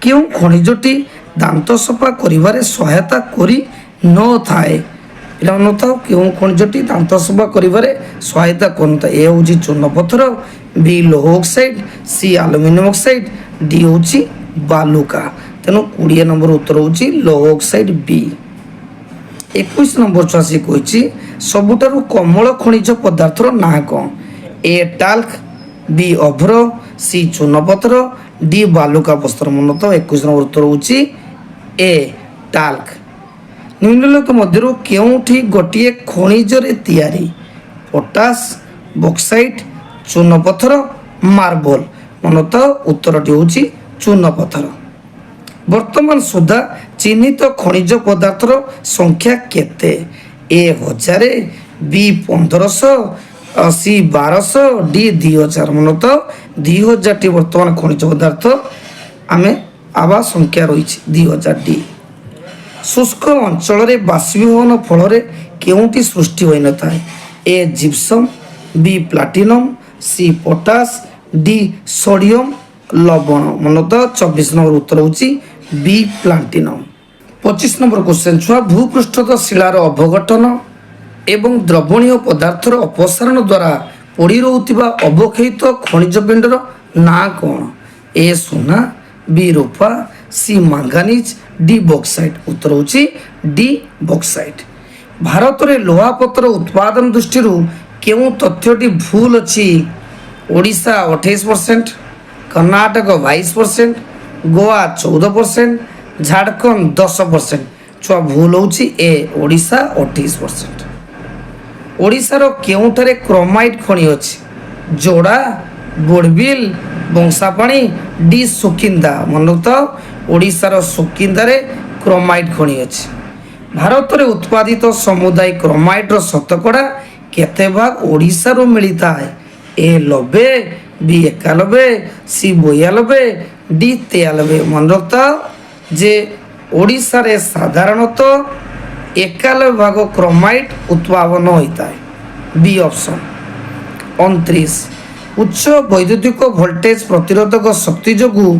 S1: କେଉଁ ଖଣିଜଟି ଦାନ୍ତ ସଫା କରିବାରେ ସହାୟତା କରିନଥାଏ? ଏଇଟା ମନେ ରଖିଥାଅ କେଉଁ ଖଣିଜଟି ଦାନ୍ତ ସଫା କରିବାରେ ସହାୟତା କରିନଥାଏ? ଏ ହେଉଛି ଚୂନପଥର, ବି ଲୌହ oxide, C aluminium oxide, D ହେଉଛି ବାଲୁକା। ତେଣୁ 20 নম্বর ଉତ୍ତର ହେଉଛି ଲୌହ ଅକ୍ସାଇଡ୍ ବି। 21 নম্বর ଛୁଆ ସେ କହିଛି ସବୁଠାରୁ କୋମଳ ଖଣିଜ ପଦାର୍ଥର ନାଁ କ'ଣ? ଏ ଟାଲ୍କ, ବି ଅଭ୍ର, ସି ଚୂନପଥର, ଡି ବାଲୁକା ପ୍ରସ୍ତର। ମନେ ତ 21 নম্বর ଉତ୍ତର ହେଉଛି ଏ ଟାଲ୍କ। ନିମ୍ନଲିଖିତ ମଧ୍ୟରୁ କେଉଁଠି ଗୋଟିଏ ଖଣିଜରେ ତିଆରି? ପଟାସ, ବକ୍ସାଇଟ୍, ଚୂନପଥର, ମାର୍ବଲ। ମନେ ତ ଉତ୍ତରଟି ହେଉଛି ଚୂନପଥର। ବର୍ତ୍ତମାନ ସୁଦ୍ଧା ଚିହ୍ନିତ ଖଣିଜ ପଦାର୍ଥର ସଂଖ୍ୟା କେତେ? ଏ 1000, ବି 1500, ସି 1200, ଡି 2000। ମନେ ତ 2000ଟି ବର୍ତ୍ତମାନ ଖଣିଜ ପଦାର୍ଥ ଆମେ ଆବା ସଂଖ୍ୟା ରହିଛି 2000 ଡି। ଶୁଷ୍କ ଅଞ୍ଚଳରେ ବାଷ୍ପୀଭବନ ଫଳରେ କେଉଁଟି ସୃଷ୍ଟି ହୋଇନଥାଏ? A gypsum, B platinum, C potash, D sodium ଲବଣ। ମନେ ତ 24 ନମ୍ବର ଉତ୍ତର ହେଉଛି ବି ପ୍ଲାଟିନମ୍। 25 ନମ୍ବର କ୍ୱେଶ୍ଚନ୍ ଛୁଆ, ଭୂପୃଷ୍ଠସ୍ଥ ଶିଳାର ଅବଘଟନ ଏବଂ ଦ୍ରବଣୀୟ ପଦାର୍ଥର ଅପସାରଣ ଦ୍ୱାରା ପଡ଼ି ରହୁଥିବା ଅବକ୍ଷୟିତ ଖଣିଜ ପିଣ୍ଡର ନାଁ କ'ଣ? ଏ ସୁନା, ବି ରୂପା, ସି ମାଙ୍ଗାନିଜ୍, ଡି ବକ୍ସାଇଟ୍। ଉତ୍ତର ହେଉଛି ଡି ବକ୍ସାଇଟ୍। ଭାରତରେ ଲୁହାପଥର ଉତ୍ପାଦନ ଦୃଷ୍ଟିରୁ କେଉଁ ତଥ୍ୟଟି ଭୁଲ ଅଛି? ଓଡ଼ିଶା 28%, କର୍ଣ୍ଣାଟକ 22%, ଗୋଆ 14%, ଝାଡ଼ଖଣ୍ଡ 10%। ଛୁଆ ଭୁଲ ହେଉଛି ଏ ଓଡ଼ିଶା 28%। ଓଡ଼ିଶାର କେଉଁଠାରେ କ୍ରୋମାଇଟ୍ ଖଣି ଅଛି? ଯୋଡ଼ା, ବୋଡ଼ବିଲ, ବଂଶାପାଣି, ଡି ସୁକିନ୍ଦା। ମନୋକ୍ତ ଓଡ଼ିଶାର ସୁକିନ୍ଦାରେ କ୍ରୋମାଇଟ୍ ଖଣି ଅଛି। ଭାରତରେ ଉତ୍ପାଦିତ ସମୁଦାୟ କ୍ରୋମାଇଟ୍ର ଶତକଡ଼ା କେତେ ଭାଗ ଓଡ଼ିଶାରୁ ମିଳିଥାଏ? ଏ 90, ବି 91, ସି 92, ଡି 93। ମନୋକ୍ତ ଯେ ଓଡ଼ିଶାରେ ସାଧାରଣତଃ 91 ଭାଗ କ୍ରୋମାଇଟ୍ ଉତ୍ପାଦନ ହୋଇଥାଏ। ବି ଅପସନ୍। 29, ଉଚ୍ଚ ବୈଦ୍ୟୁତିକ ଭୋଲ୍ଟେଜ ପ୍ରତିରୋଧକ ଶକ୍ତି ଯୋଗୁଁ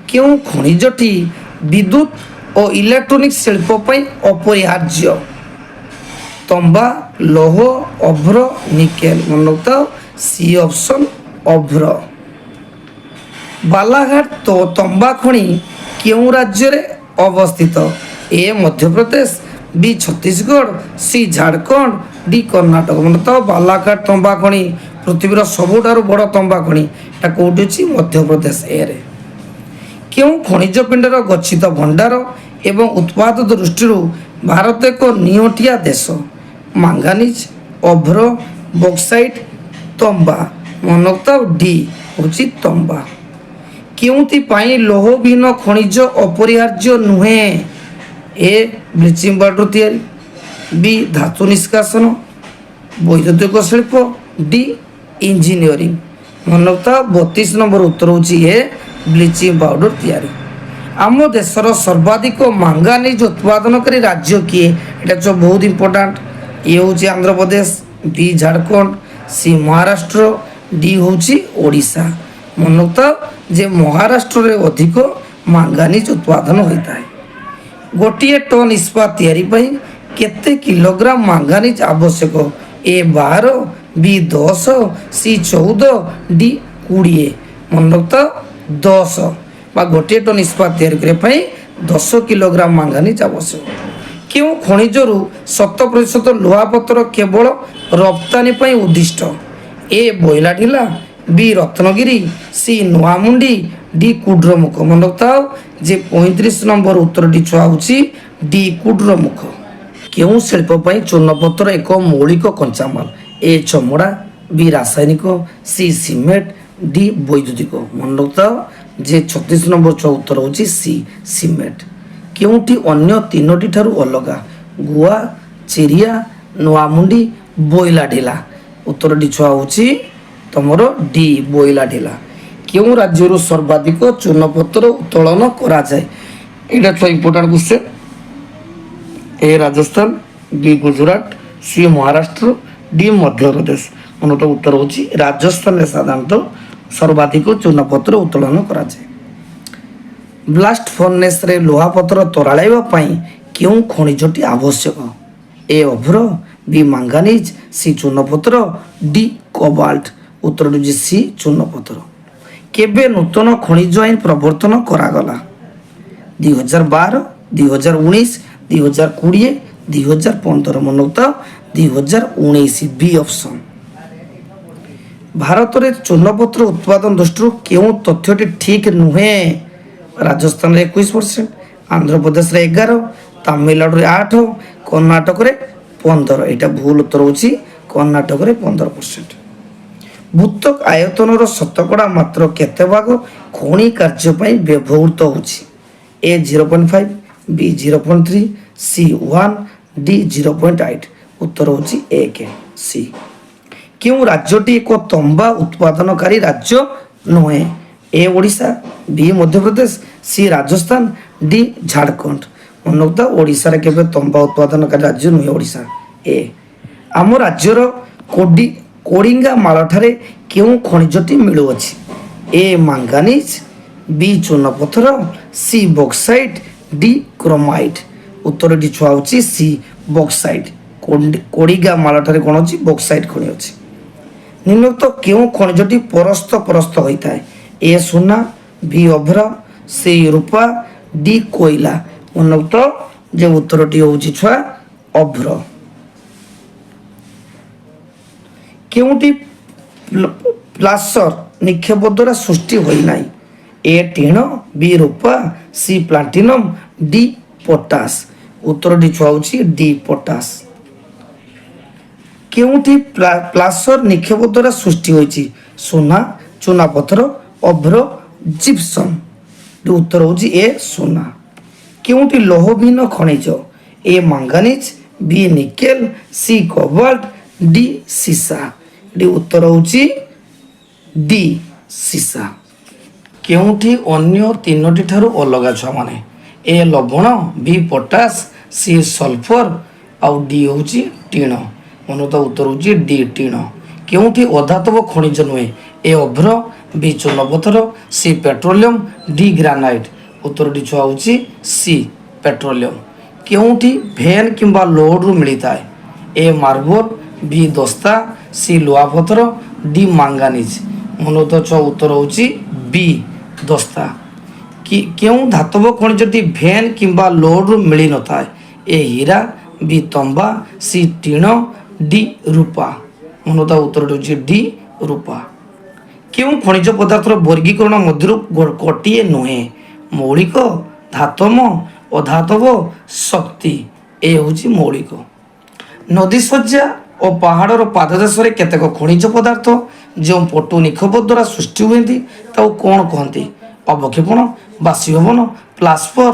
S1: କେଉଁ ଖଣିଜଟି ବିଦ୍ୟୁତ୍ ଓ ଇଲେକ୍ଟ୍ରୋନିକ୍ସ ଶିଳ୍ପ ପାଇଁ ଅପରିହାର୍ଯ୍ୟ? ତମ୍ବା, ଲୌହ, ଅଭ୍ର, ନିକେଲ। ମନୋକ୍ତ ସି ଅପସନ୍ ଅଭ୍ର। ବାଲାଘାଟ ତମ୍ବା ଖଣି କେଉଁ ରାଜ୍ୟରେ ଅବସ୍ଥିତ? A Madhya Pradesh, B Chhattisgarh, C Jharkhand, D Karnataka. ମନୋକ୍ତ ବାଲାଘାଟ ତମ୍ବା ଖଣି ପୃଥିବୀର ସବୁଠାରୁ ବଡ଼ ତମ୍ବା ଖଣି। এটা କେଉଁଠି ଅଛି? ମଧ୍ୟପ୍ରଦେଶ ଏରେ। କେଉଁ ଖଣିଜ ପିଣ୍ଡର ଗଚ୍ଛିତ ଭଣ୍ଡାର ଏବଂ ଉତ୍ପାଦ ଦୃଷ୍ଟିରୁ ଭାରତ ଏକ ନିଅଣ୍ଟିଆ ଦେଶ? ମାଙ୍ଗାନିଜ୍, ଅଭ୍ର, ବକ୍ସାଇଟ୍, ତମ୍ବା। ମନୋକ୍ତ ଡି ହେଉଛି ତମ୍ବା। କେଉଁଥିପାଇଁ ଲୌହବିହୀନ ଖଣିଜ ଅପରିହାର୍ଯ୍ୟ ନୁହେଁ? ଏ ବ୍ଲିଚିଂ ପାଉଡର ତିଆରି, ବି ଧାତୁ ନିଷ୍କାସନ, ବୈଦ୍ୟୁତିକ ଶିଳ୍ପ, ଡି ଇଞ୍ଜିନିୟରିଂ। ମନୋକ୍ତ 32 ନମ୍ବର ଉତ୍ତର ହେଉଛି ଏ ବ୍ଲିଚିଂ ପାଉଡର ତିଆରି। ଆମ ଦେଶର ସର୍ବାଧିକ ମାଙ୍ଗାନିଜ୍ ଉତ୍ପାଦନକାରୀ ରାଜ୍ୟ କିଏ? এটা ବହୁତ ଇମ୍ପୋର୍ଟାଣ୍ଟ। ଏ ହେଉଛି ଆନ୍ଧ୍ରପ୍ରଦେଶ, ବି ଝାଡ଼ଖଣ୍ଡ, ସି ମହାରାଷ୍ଟ୍ର, ଡି ହେଉଛି ଓଡ଼ିଶା। ମନୋକ୍ତ ଯେ ମହାରାଷ୍ଟ୍ରରେ ଅଧିକ ମାଙ୍ଗାନିଜ୍ ଉତ୍ପାଦନ ହୋଇଥାଏ। ଗୋଟିଏ ଟନ୍ ଇସ୍ପାତ ତିଆରି ପାଇଁ କେତେ କିଲୋଗ୍ରାମ ମାଙ୍ଗାନିଜ୍ ଆବଶ୍ୟକ? ଏ 12, ବି 10, ସି 14, ଡି 20। ମନୋକ୍ତ 10 ବା ଗୋଟିଏ ଟନ୍ ଇସ୍ପାତ ତିଆରି କରିବା ପାଇଁ 10 କିଲୋଗ୍ରାମ ମାଙ୍ଗାନିଜ୍ ଆବଶ୍ୟକ। କେଉଁ ଖଣିଜରୁ 100% ଲୁହାପଥର କେବଳ ରପ୍ତାନି ପାଇଁ ଉଦ୍ଦିଷ୍ଟ? ଏ ବଇଲାଢିଲା, ବି ରତ୍ନଗିରି, ସି ନୂଆମୁଣ୍ଡି, ଡି କୁଡ୍ରମୁଖ। ମନୋକ୍ତ ଯେ 35 ନମ୍ବର ଉତ୍ତରଟି ଛୁଆ ହେଉଛି ଡି କୁଡ୍ରମୁଖ। କେଉଁ ଶିଳ୍ପ ପାଇଁ ଚୂନପଥର ଏକ ମୌଳିକ କଞ୍ଚାମାଲ? ଏ ଚମଡ଼ା, ବି ରାସାୟନିକ, ସି ସିମେଣ୍ଟ, ଡି ବୈଦ୍ୟୁତିକ। ମନୋକ୍ତ ଯେ 36 ନମ୍ବର ଛୁଆ ଉତ୍ତର ହେଉଛି ସି ସିମେଣ୍ଟ। କେଉଁଠି ଅନ୍ୟ ତିନୋଟି ଠାରୁ ଅଲଗା? ଗୋଆ, ଚିରିଆ, ନୂଆମୁଣ୍ଡି, ବଇଲାଢିଲା। ଉତ୍ତରଟି ଛୁଆ ହେଉଛି ତମର ଡି ବଇଲାଢିଲା। କେଉଁ ରାଜ୍ୟରୁ ସର୍ବାଧିକ ଚୂନପଥର ଉତ୍ତୋଳନ କରାଯାଏ? ଏଇଟା ଛୁଆ ଇମ୍ପୋର୍ଟାଣ୍ଟ କ୍ୱେଶ୍ଚନ୍। ଏ ରାଜସ୍ଥାନ, ବି ଗୁଜୁରାଟ, ସି ମହାରାଷ୍ଟ୍ର, ଡି ମଧ୍ୟପ୍ରଦେଶ। ମନୋକ୍ତ ଉତ୍ତର ହେଉଛି ରାଜସ୍ଥାନରେ ସାଧାରଣତଃ ସର୍ବାଧିକ ଚୂନପଥର ଉତ୍ତୋଳନ କରାଯାଏ। ବ୍ଲାଷ୍ଟ ଫର୍ନେସ୍ରେ ଲୁହାପଥର ତରଳାଇବା ପାଇଁ କେଉଁ ଖଣିଜଟି ଆବଶ୍ୟକ? ଏ ଅଭ୍ର, ବି ମାଙ୍ଗାନିଜ୍, ସି ଚୂନପଥର, ଡି କୋବାଲ୍ଟ। ଉତ୍ତରଟି ହେଉଛି ସି ଚୂନପଥର। କେବେ ନୂତନ ଖଣିଜ ଆଇନ ପ୍ରବର୍ତ୍ତନ କରାଗଲା? 2012, 2019, 2020, 2015। ମନୋକ୍ତ 2019 ବି ଅପସନ୍। ଭାରତରେ ଚୂନପଥର ଉତ୍ପାଦନ ଦୃଷ୍ଟିରୁ କେଉଁ ତଥ୍ୟଟି ଠିକ୍ ନୁହେଁ? ରାଜସ୍ଥାନରେ 21%, ଆନ୍ଧ୍ରପ୍ରଦେଶରେ 11, ତାମିଲନାଡୁରେ 8, କର୍ଣ୍ଣାଟକରେ 15। ଏଇଟା ଭୁଲ ଉତ୍ତର ହେଉଛି କର୍ଣ୍ଣାଟକରେ 15%। ଭୂତ୍ୱକ ଆୟତନର ଶତକଡ଼ା ମାତ୍ର କେତେ ଭାଗ ଖଣି କାର୍ଯ୍ୟ ପାଇଁ ବ୍ୟବହୃତ ହେଉଛି? ଏ 0.5, ବି 0.3, ସି 1, ଡି 0.8। ଉତ୍ତର ହେଉଛି 1 ସି। କେଉଁ ରାଜ୍ୟଟି ଏକ ତମ୍ବା ଉତ୍ପାଦନକାରୀ ରାଜ୍ୟ ନୁହେଁ? ଏ ଓଡ଼ିଶା, ବି ମଧ୍ୟପ୍ରଦେଶ, ସି ରାଜସ୍ଥାନ, ଡି ଝାଡ଼ଖଣ୍ଡ। ମନୋକ୍ତ ଓଡ଼ିଶାରେ କେବେ ତମ୍ବା ଉତ୍ପାଦନକାରୀ ରାଜ୍ୟ ନୁହେଁ ଓଡ଼ିଶା। ଏ ଆମ ରାଜ୍ୟର କୋଡ଼ିଙ୍ଗା ମାଳଠାରେ କେଉଁ ଖଣିଜଟି ମିଳୁଅଛି? ଏ ମାଙ୍ଗାନିଜ, ବି ଚୁନପଥର, ସି ବକ୍ସାଇଟ୍, ଡି କ୍ରୋମାଇଟ୍। ଉତ୍ତରଟି ଛୁଆ ହେଉଛି ସି ବକ୍ସାଇଟ୍। କୋଡ଼ିଙ୍ଗା ମାଳଠାରେ କ'ଣ ଅଛି? ବକ୍ସାଇଟ୍ ଖଣି ଅଛି। ନିମ୍ନୋକ୍ତ କେଉଁ ଖଣିଜଟି ପରସ୍ତ ପରସ୍ତ ହୋଇଥାଏ? ଏ ସୁନା, ବି ଅଭ୍ର, ସି ରୂପା, ଡି କୋଇଲା। ନିମ୍ନୋକ୍ତ ଯେ ଉତ୍ତରଟି ହେଉଛି ଛୁଆ ଅଭ୍ର। କେଉଁଟି ପ୍ଲାସର ନିକ୍ଷେପ ଦ୍ୱାରା ସୃଷ୍ଟି ହୋଇନାହିଁ? ଏ ଟିଣ, ବି ରୂପା, ସି ପ୍ଲାଟିନମ୍, ଡି ପଟାସ। ଉତ୍ତରଟି ଛୁଆ ହେଉଛି ଡି ପଟାସ। କେଉଁଠି ପ୍ଲାସର ନିକ୍ଷେପ ଦ୍ୱାରା ସୃଷ୍ଟି ହୋଇଛି? ସୁନା, ଚୁନାପଥର, ଅଭ୍ର, ଜିପ୍ସମ୍। ଉତ୍ତର ହେଉଛି ଏ ସୁନା। କେଉଁଠି ଲୌହବିହୀନ ଖଣିଜ? ଏ ମାଙ୍ଗାନିଜ, ବି ନିକେଲ, ସି କୋବାଲ୍ଟ, ଡି ସୀସା। ଉତ୍ତର ହେଉଛି ଡି ସୀସା। କେଉଁଠି ଅନ୍ୟ ତିନୋଟି ଠାରୁ ଅଲଗା ଛୁଆମାନେ? ଏ ଲବଣ, ବି ପଟାସ, ସି ସଲଫର, ଆଉ ଡି ହେଉଛି ଟିଣ। ମନୋତ ଉତ୍ତର ହେଉଛି ଡି ଟିଣ। କେଉଁଠି ଅଧାତବ ଖଣିଜ ନୁହେଁ? ଏ ଅଭ୍ର, ବି ଚୁନପଥର, ସି ପେଟ୍ରୋଲିୟମ, ଡି ଗ୍ରାନାଇଟ୍। ଉତ୍ତରଟି ଛୁଆ ହେଉଛି ସି ପେଟ୍ରୋଲିୟମ। କେଉଁଠି ଭେନ୍ କିମ୍ବା ଲୋଡରୁ ମିଳିଥାଏ? ଏ ମାର୍ବଲ, ବି ଦସ୍ତା, ସି ଲୁହାପଥର, ଡି ମାଙ୍ଗାନିଜ। ମନୋତ ଛୁଆ ଉତ୍ତର ହେଉଛି ବି ଦସ୍ତା। କେଉଁ ଧାତବ ଖଣିଜଟି ଭେନ୍ କିମ୍ବା ଲୋଡରୁ ମିଳିନଥାଏ? ଏ ହୀରା, ବି ତମ୍ବା, ସି ଟିଣ, ଡି ରୂପା। ମନୋତ ଉତ୍ତରଟି ହେଉଛି ଡି ରୂପା। କେଉଁ ଖଣିଜ ପଦାର୍ଥର ବର୍ଗୀକରଣ ମଧ୍ୟରୁ ଗୋଟିଏ ନୁହେଁ? ମୌଳିକ, ଧାତମ, ଅଧାତବ, ଶକ୍ତି। ଏ ହେଉଛି ମୌଳିକ। ନଦୀ ଶଯ୍ୟା ଓ ପାହାଡ଼ର ପାଦଦେଶରେ କେତେକ ଖଣିଜ ପଦାର୍ଥ ଯେଉଁ ପଟୁ ନିକ୍ଷେପ ଦ୍ୱାରା ସୃଷ୍ଟି ହୁଅନ୍ତି ତାକୁ କ'ଣ କହନ୍ତି? ଅବକ୍ଷେପଣ, ବାଷ୍ପୀଭବନ, ପ୍ଲାସ୍ପର,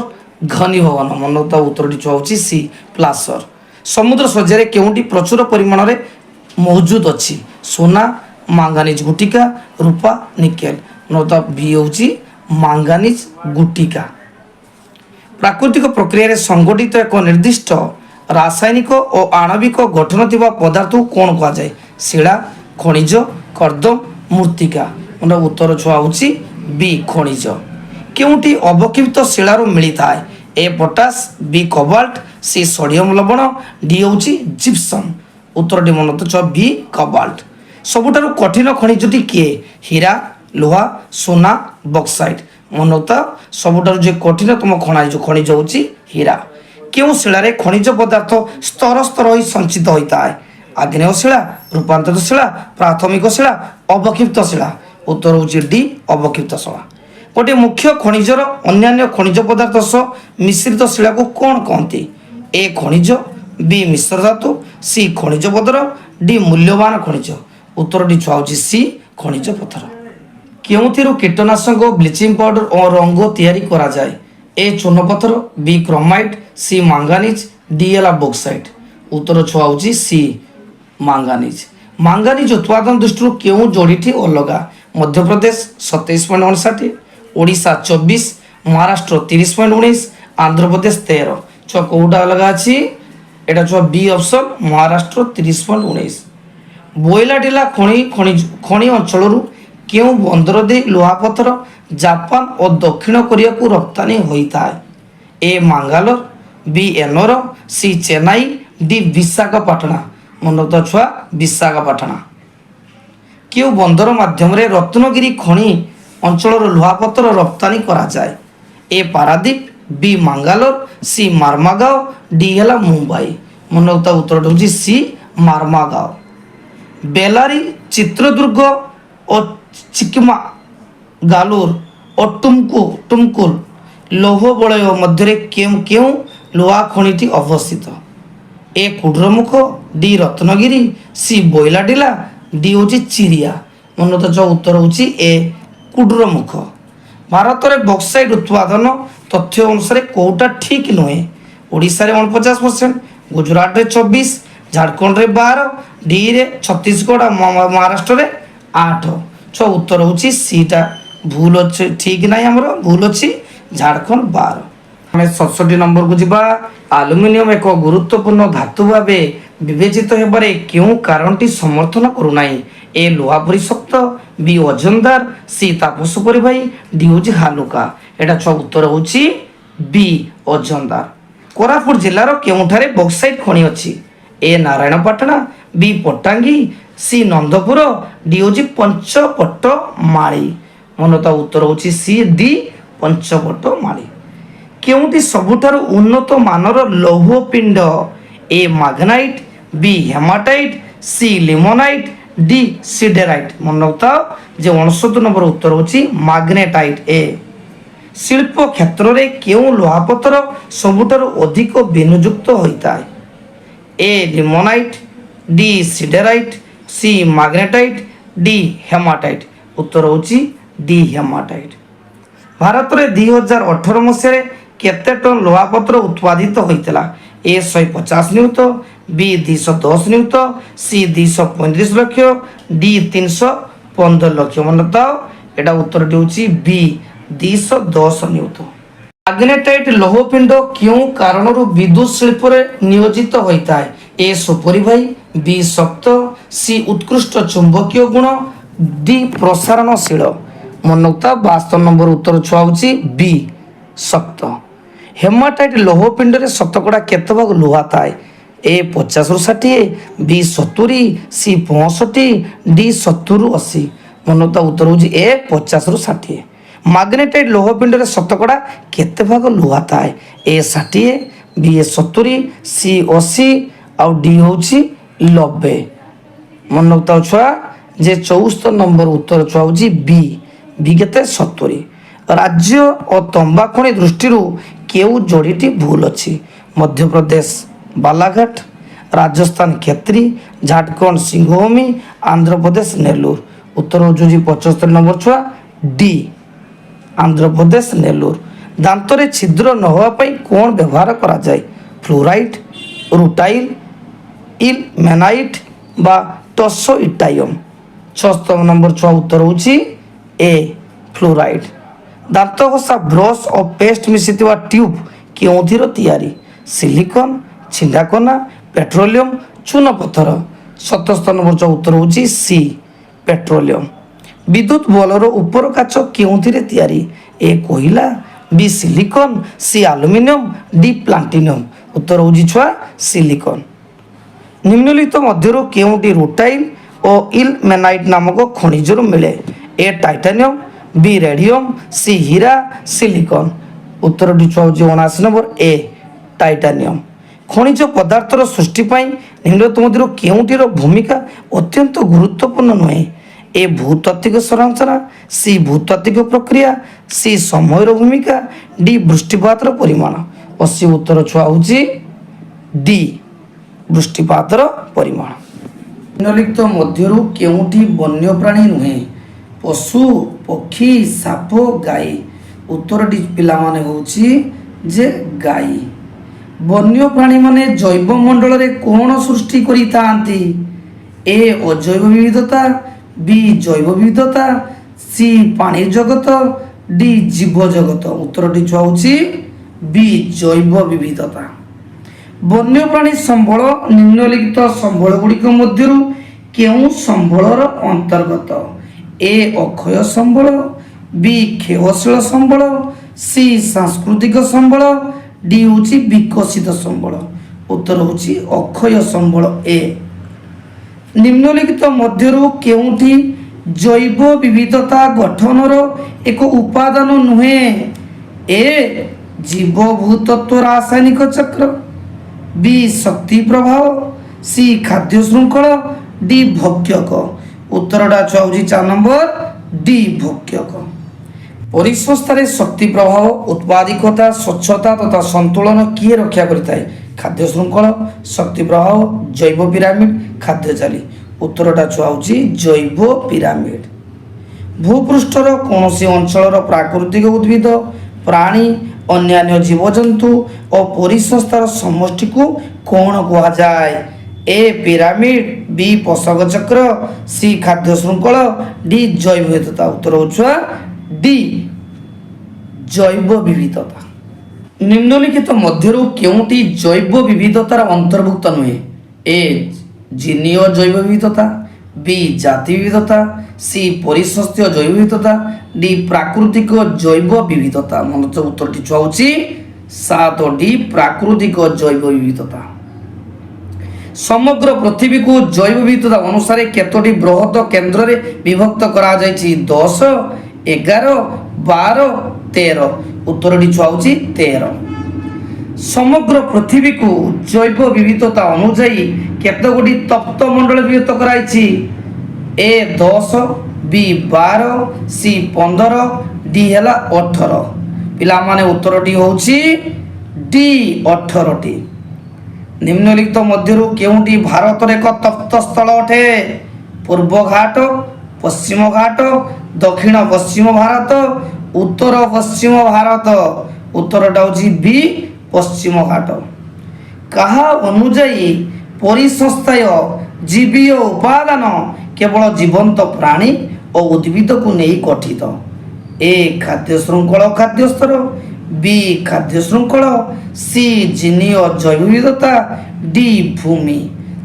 S1: ଘନୀଭବନ। ମନୋତ ଉତ୍ତରଟି ଛୁଆ ହେଉଛି ସି ପ୍ଲାସର। ସମୁଦ୍ର ଶଯ୍ୟାରେ କେଉଁଠି ପ୍ରଚୁର ପରିମାଣରେ ମହଜୁଦ ଅଛି? সোনা, মাঙ্গানিজ গুটিকা, রূপা, নিকেল। মূলত ভি হচ্ছে মাঙ্গানিজ গুটিকা। প্রাকৃতিক প্রক্রিয়ায় সংগঠিত এক নির্দিষ্ট রাসায়নিক ও আণবিক গঠন থিবা পদার্থ কোণ কুহযায়? শিলা, খনিজ, কর্দম, মূর্তিকা। মানে উত্তর ছুয়া হচ্ছে বি খনিজ। কেউটি অবক্ষিপ্ত শিলার মিলি থাকে? এ পটাস, বি কোবাল্ট, সি সোডিয়াম লবণ, ডি হচ্ছে জিপসম। উত্তরটি মনে তো বি কোবাল্ট। ସବୁଠାରୁ କଠିନ ଖଣିଜଟି କିଏ? ହୀରା, ଲୁହା, ସୁନା, ବକ୍ସାଇଟ୍। ମନୋତା ସବୁଠାରୁ ଯେ କଠିନତମ ଖଣିଜ ହେଉଛି ହୀରା। କେଉଁ ଶିଳାରେ ଖଣିଜ ପଦାର୍ଥ ସ୍ତର ସ୍ତର ହୋଇ ସଞ୍ଚିତ ହୋଇଥାଏ? ଆଗ୍ନେୟ ଶିଳା, ରୂପାନ୍ତରିତ ଶିଳା, ପ୍ରାଥମିକ ଶିଳା, ଅବକ୍ଷିପ୍ତ ଶିଳା। ଉତ୍ତର ହେଉଛି ଡି ଅବକ୍ଷିପ୍ତ ଶିଳା। ଗୋଟିଏ ମୁଖ୍ୟ ଖଣିଜର ଅନ୍ୟାନ୍ୟ ଖଣିଜ ପଦାର୍ଥ ସହ ମିଶ୍ରିତ ଶିଳାକୁ କ'ଣ କହନ୍ତି? ଏ ଖଣିଜ, ବି ମିଶ୍ର ଧାତୁ, ସି ଖଣିଜ ପଥର, ଡି ମୂଲ୍ୟବାନ ଖଣିଜ। ଉତ୍ତରଟି ଛୁଆ ହେଉଛି ସି ଖଣିଜ ପଥର। କେଉଁଥିରୁ କୀଟନାଶକ, ବ୍ଲିଚିଂ ପାଉଡର ଓ ରଙ୍ଗ ତିଆରି କରାଯାଏ? ଏ ଚୂନପଥର, ବି କ୍ରୋମାଇଟ୍, ସି ମାଙ୍ଗାନିଜ, ଡି ହେଲା ବକ୍ସାଇଟ୍। ଉତ୍ତର ଛୁଆ ହେଉଛି ସି ମାଙ୍ଗାନିଜ। ମାଙ୍ଗାନିଜ ଉତ୍ପାଦନ ଦୃଷ୍ଟିରୁ କେଉଁ ଯୋଡ଼ିଟି ଅଲଗା? ମଧ୍ୟପ୍ରଦେଶ 27.59, ଓଡ଼ିଶା 24, ମହାରାଷ୍ଟ୍ର 30.19, ଆନ୍ଧ୍ରପ୍ରଦେଶ 13। ଛୁଆ କେଉଁଟା ଅଲଗା ଅଛି? এটা ଛୁଆ বি অপশন মহারাষ্ট্র 30.19। বইলাডিলা খনি অঞ্চলରୁ কেউ বন্দর দেই লুহাপথর জাপান ও দক্ষিণ কোরিয়াକୁ রপ্তানি ହୋଇଥାଏ? A Mangalore, B Ennore, C Chennai, D Visakhapatnam. মনত ছুয়া বিশাখাপাটনা। কেউ বন্দর মাধ্যমে রত্নগিরি খনি অঞ্চলর লুহাপথর রপ্তানি করা যায়? A Paradip, B Mangalore, C Marmagao, D ହେଲା মুম্বাই। মনত উত্তরটা হচ্ছে সি মারমাগাঁও। বেলারি, চিত্রদুর্গ ও চিকমাগালুর ও টুমকুল লৌহ বলয় মধ্যে কেউ লুহা খনিটি অবস্থিত? A Kudremukh, D Ratnagiri, C Bailadila, D হচ্ছে চিরিয়া। মনত উত্তর হচ্ছে এ কুড্রমুখ। ভারতের বক্সাইট উৎপাদন তথ্য অনুসারে কোটা ঠিক নুহে? ওড়িশার 49%, গুজরাটে 24, ঝাড়খণ্ডে 12, ডিরে ছত্তিশগড় মহারাষ্ট্রে 8। উত্তর হচ্ছে সিটা ভুল হচ্ছে, ঠিক নাই আমার ভুল হচ্ছে ঝাড়খণ্ড 12। ଆମେ 67 ନମ୍ବରକୁ ଯିବା। ଆଲୁମିନିୟମ ଏକ ଗୁରୁତ୍ୱପୂର୍ଣ୍ଣ ଧାତୁ ଭାବେ ବିବେଚିତ ହେବାରେ କେଉଁ କାରଣଟି ସମର୍ଥନ କରୁନାହିଁ? ଏ ଲୁହା ପରି ଶକ୍ତ, ବି ଓଜନଦାର, ସି ତାପସ ପରିବାହୀ, ଡି ହେଉଛି ହାଲୁକା। ଏଟା ଛଅ ଉତ୍ତର ହେଉଛି ବି ଓଜନଦାର। କୋରାପୁଟ ଜିଲ୍ଲାର କେଉଁଠାରେ ବକ୍ସାଇଟ୍ ଖଣି ଅଛି? ଏ ନାରାୟଣପାଟଣା, ବି ପଟାଙ୍ଗୀ, ସି ନନ୍ଦପୁର, ଡି ହେଉଛି ପଞ୍ଚପଟମାଳୀ। ମନତା ଉତ୍ତର ହେଉଛି ସି ଡି ପଞ୍ଚପଟମାଳୀ। କେଉଁଟି ସବୁଠାରୁ ଉନ୍ନତ ମାନର ଲୌହ ପିଣ୍ଡ? ଏ ମାଗ୍ନାଇଟ୍, ବି ହେମାଟାଇଟ୍, ସି ଲିମୋନାଇଟ୍, ଡି ସିଡେରାଇଟ୍। ମନେ ରଖୁଥାଅ ଯେ 69 ନମ୍ବର ଉତ୍ତର ହେଉଛି ମାଗ୍ନେଟାଇଟ୍ ଏ। ଶିଳ୍ପ କ୍ଷେତ୍ରରେ କେଉଁ ଲୁହାପଥର ସବୁଠାରୁ ଅଧିକ ବିନିଯୁକ୍ତ ହୋଇଥାଏ? ଏ ଲିମୋନାଇଟ୍, ଡି ସିଡେରାଇଟ୍, ସି ମାଗ୍ନେଟାଇଟ୍, ଡି ହେମାଟାଇଟ୍। ଉତ୍ତର ହେଉଛି ଡି ହେମାଟାଇଟ୍। ଭାରତରେ 2018 ମସିହାରେ କେତେ ଟନ୍ ଲୁହାପଥର ଉତ୍ପାଦିତ ହୋଇଥିଲା? ଏ 150 ନିୟୁତ, ବି 210 ନିୟୁତ, ସି 235 ଲକ୍ଷ, ଡି 315 ଲକ୍ଷ। ମନେ ରଖ ଏଟା ଉତ୍ତରଟି ହେଉଛି ବି 210 ନିୟୁତ। ମାଗ୍ନେଟାଇଟ୍ ଲୌହପିଣ୍ଡ କେଉଁ କାରଣରୁ ବିଦ୍ୟୁତ ଶିଳ୍ପରେ ନିୟୋଜିତ ହୋଇଥାଏ? ଏ ସୁପରିବାହୀ, ବି ଶକ୍ତ, ସି ଉତ୍କୃଷ୍ଟ ଚୁମ୍ବକୀୟ ଗୁଣ, ଡି ପ୍ରସାରଣଶୀଳ। ମନେ ରଖ 72 ନମ୍ବର ଉତ୍ତର ଛୁଆ ହେଉଛି ବି ଶକ୍ତ। ହେମାଟାଇଟ୍ ଲୌହପିଣ୍ଡରେ ଶତକଡ଼ା କେତେ ଭାଗ ଲୁହା ଥାଏ? ଏ 50ରୁ 60, ବି 70, ସି 65, ଡି 70ରୁ 80। ମନେ ରଖ ଉତ୍ତର ହେଉଛି ଏ 50ରୁ 60। ମାଗ୍ନେଟାଇଟ୍ ଲୌହପିଣ୍ଡରେ ଶତକଡ଼ା କେତେ ଭାଗ ଲୁହା ଥାଏ? ଏ 60, ବି 70, ସି 80 ଆଉ ଡି ହେଉଛି 90। ମନେ ରଖୁଥାଉ ଛୁଆ ଯେ 74 ନମ୍ବର ଉତ୍ତର ଛୁଆ ହେଉଛି ବି କେତେ 70। ରାଜ୍ୟ ଓ ତମ୍ବା ଖଣି ଦୃଷ୍ଟିରୁ କେଉଁ ଯୋଡ଼ିଟି ଭୁଲ ଅଛି? ମଧ୍ୟପ୍ରଦେଶ ବାଲାଘାଟ, ରାଜସ୍ଥାନ କ୍ଷେତ୍ରୀ, ଝାଡ଼ଖଣ୍ଡ ସିଂହଭୂମି, ଆନ୍ଧ୍ରପ୍ରଦେଶ ନେଲ୍ଲୋର। ଉତ୍ତର ହେଉଛି 75 ନମ୍ବର ଛୁଆ ଡି ଆନ୍ଧ୍ରପ୍ରଦେଶ ନେଲ୍ଲୋର। ଦାନ୍ତରେ ଛିଦ୍ର ନ ହେବା ପାଇଁ କ'ଣ ବ୍ୟବହାର କରାଯାଏ? ଫ୍ଲୋରାଇଡ୍, ରୁଟାଇଲ୍, ଇଲମେନାଇଟ୍ ବା ଟସୋଇଟାଇମ୍। 76 ନମ୍ବର ଛୁଆ ଉତ୍ତର ହେଉଛି ଏ ଫ୍ଲୋରାଇଡ୍। ଦାନ୍ତ ଘଷା ବ୍ରଶ ଓ ପେଷ୍ଟ ମିଶିଥିବା ଟ୍ୟୁବ୍ କେଉଁଥିର ତିଆରି? ସିଲିକନ୍, ଛିଣ୍ଡାକନା, ପେଟ୍ରୋଲିୟମ, ଚୁନପଥର। 77 ନମ୍ବର ଛୁଆ ଉତ୍ତର ହେଉଛି ସି ପେଟ୍ରୋଲିୟମ। ବିଦ୍ୟୁତ ବଲ୍ବର ଉପର କାଚ କେଉଁଥିରେ ତିଆରି? ଏ କୋଇଲା, B silicon, C aluminium, D platinum. ଉତ୍ତର ହେଉଛି ଛୁଆ ସିଲିକନ୍। ନିମ୍ନଲିଖିତ ମଧ୍ୟରୁ କେଉଁଟି ରୁଟାଇଲ୍ ଓ ଇଲମେନାଇଟ୍ ନାମକ ଖଣିଜରୁ ମିଳେ? ଏ ଟାଇଟାନିୟମ୍, ବି ରେଡିୟମ୍, ସି ହୀରା, ସିଲିକନ୍। ଉତ୍ତରଟି ଛୁଆ ହେଉଛି 79 ନମ୍ବର ଏ ଟାଇଟାନିୟମ୍। ଖଣିଜ ପଦାର୍ଥର ସୃଷ୍ଟି ପାଇଁ ନିମ୍ନଲିଖିତ ମଧ୍ୟରୁ କେଉଁଟିର ଭୂମିକା ଅତ୍ୟନ୍ତ ଗୁରୁତ୍ୱପୂର୍ଣ୍ଣ ନୁହେଁ? ଏ ଭୂତାତ୍ତ୍ୱିକ ସଂରଚନା, ସି ଭୂତାତ୍ତ୍ୱିକ ପ୍ରକ୍ରିୟା, ସି ସମୟର ଭୂମିକା, ଡି ବୃଷ୍ଟିପାତର ପରିମାଣ। 80 ଉତ୍ତର ଛୁଆ ହେଉଛି ଡି ବୃଷ୍ଟିପାତର ପରିମାଣ। ନିମ୍ନଲିଖିତ ମଧ୍ୟରୁ କେଉଁଟି ବନ୍ୟପ୍ରାଣୀ ନୁହେଁ? ପଶୁ, ପକ୍ଷୀ, ସାପ, ଗାଈ। ଉତ୍ତରଟି ପିଲାମାନେ ହେଉଛି ଯେ ଗାଈ। ବନ୍ୟପ୍ରାଣୀମାନେ ଜୈବମଣ୍ଡଳରେ କ'ଣ ସୃଷ୍ଟି କରିଥାନ୍ତି? ଏ ଅଜୈବ ବିବିଧତା, ବି ଜୈବ ବିବିଧତା, ସି ପାଣି ଜଗତ, ଡି ଜୀବ ଜଗତ। ଉତ୍ତରଟି ଛୁଆ ହେଉଛି ବି ଜୈବ ବିବିଧତା। ବନ୍ୟପ୍ରାଣୀ ସମ୍ବଳ ନିମ୍ନଲିଖିତ ସମ୍ବଳ ଗୁଡ଼ିକ ମଧ୍ୟରୁ କେଉଁ ସମ୍ବଳର ଅନ୍ତର୍ଗତ? ଏ ଅକ୍ଷୟ ସମ୍ବଳ, ବି କ୍ଷୟଶୀଳ ସମ୍ବଳ, ସି ସାଂସ୍କୃତିକ ସମ୍ବଳ, ଡି ହେଉଛି ବିକଶିତ ସମ୍ବଳ। ଉତ୍ତର ହେଉଛି ଅକ୍ଷୟ ସମ୍ବଳ ଏ। ନିମ୍ନଲିଖିତ ମଧ୍ୟରୁ କେଉଁଟି ଜୈବ ବିବିଧତା ଗଠନର ଏକ ଉପାଦାନ ନୁହେଁ? ଏ ଜୀବଭୂତତ୍ୱ ରାସାୟନିକ ଚକ୍ର, ବି ଶକ୍ତି ପ୍ରବାହ, ସି ଖାଦ୍ୟ ଶୃଙ୍ଖଳ, ଡି ଭକ୍ଷକ। ଉତ୍ତରଟା ହେଉଛି 4 ନମ୍ବର ଡି ଭକ୍ଷକ। ପରିସଂସ୍ଥାରେ ଶକ୍ତି ପ୍ରବାହ, ଉତ୍ପାଦିକତା, ସ୍ୱଚ୍ଛତା ତଥା ସନ୍ତୁଳନ କିଏ ରକ୍ଷା କରିଥାଏ? ଖାଦ୍ୟ ଶୃଙ୍ଖଳ, ଶକ୍ତି ପ୍ରବାହ, ଜୈବ ପିରାମିଡ୍, ଖାଦ୍ୟ ଚାଲି। ଉତ୍ତରଟା ଛୁଆ ହେଉଛି ଜୈବ ପିରାମିଡ୍। ଭୂପୃଷ୍ଠର କୌଣସି ଅଞ୍ଚଳର ପ୍ରାକୃତିକ ଉଦ୍ଭିଦ, ପ୍ରାଣୀ, ଅନ୍ୟାନ୍ୟ ଜୀବଜନ୍ତୁ ଓ ପରିସଂସ୍ଥାର ସମଷ୍ଟିକୁ କ'ଣ କୁହାଯାଏ? ଏ ପିରାମିଡ୍, ବି ପୋଷକ ଚକ୍ର, ସି ଖାଦ୍ୟ ଶୃଙ୍ଖଳ, ଡି ଜୈବ ବିବିଧତା। ଉତ୍ତର ହେଉଛି ଡି ଜୈବ ବିବିଧତା। নিম্নলিখিত ମଧ୍ୟରୁ କେଉଁଟି ଜୈବ ବିବିଧତାର ଅନ୍ତର୍ଭୁକ୍ତ ନୁହେଁ? ଏ ଜିନୀୟ ଜୈବ ବିବିଧତା, ବି ଜାତି ବିବିଧତା, ସି ପରିସଂସ୍ଥୀୟ ଜୈବ ବିବିଧତା, ଡି ପ୍ରାକୃତିକ ଜୈବ ବିବିଧତା। ମନୋଜ ଉତ୍ତରଟି ହେଉଛି 7 ଡି ପ୍ରାକୃତିକ ଜୈବ ବିବିଧତା। ସମଗ୍ର ପୃଥିବୀକୁ ଜୈବ ବିବିଧତା ଅନୁସାରେ କେତୋଟି ବୃହତ କେନ୍ଦ୍ରରେ ବିଭକ୍ତ କରାଯାଇଛି? 10, 11, 12, 13। ଉତ୍ତରଟି ହେଉଛି 13। ସମଗ୍ର ପୃଥିବୀକୁ ଜୈବ ବିବିଧତା ଅନୁଯାୟୀ କେତେଗୋଟି ତପ୍ତ ମଣ୍ଡଳ ବିଭକ୍ତ କରାଯାଇଛି? ଏ 10, ବି 12, ସି 15, ଡି ହେଲା 18। ପିଲାମାନେ ଉତ୍ତରଟି ହେଉଛି ଡି 18ଟି। ନିମ୍ନଲିଖିତ ମଧ୍ୟରୁ କେଉଁଟି ଭାରତର ଏକ ତପ୍ତ ସ୍ଥଳ ଅଟେ? ପୂର୍ବ ଘାଟ, ପଶ୍ଚିମ ଘାଟ, ଦକ୍ଷିଣ ପଶ୍ଚିମ ଭାରତ, ଉତ୍ତର ପଶ୍ଚିମ ଭାରତ। ଉତ୍ତରଟା ହେଉଛି ବି ପଶ୍ଚିମ ଘାଟ। କାହା ଅନୁଯାୟୀ ପରିସଂସ୍ଥାୟ ଜୀବୀୟ ଉପାଦାନ କେବଳ ଜୀବନ୍ତ ପ୍ରାଣୀ ଓ ଉଦ୍ଭିଦକୁ ନେଇ ଗଠିତ? ଏ ଖାଦ୍ୟ ଶୃଙ୍ଖଳ ଖାଦ୍ୟ ସ୍ତର, ବି ଖାଦ୍ୟ ଶୃଙ୍ଖଳ, ସି ଜିନୀୟ ଜୈବ ବିବିଧତା, ଡି ଭୂମି।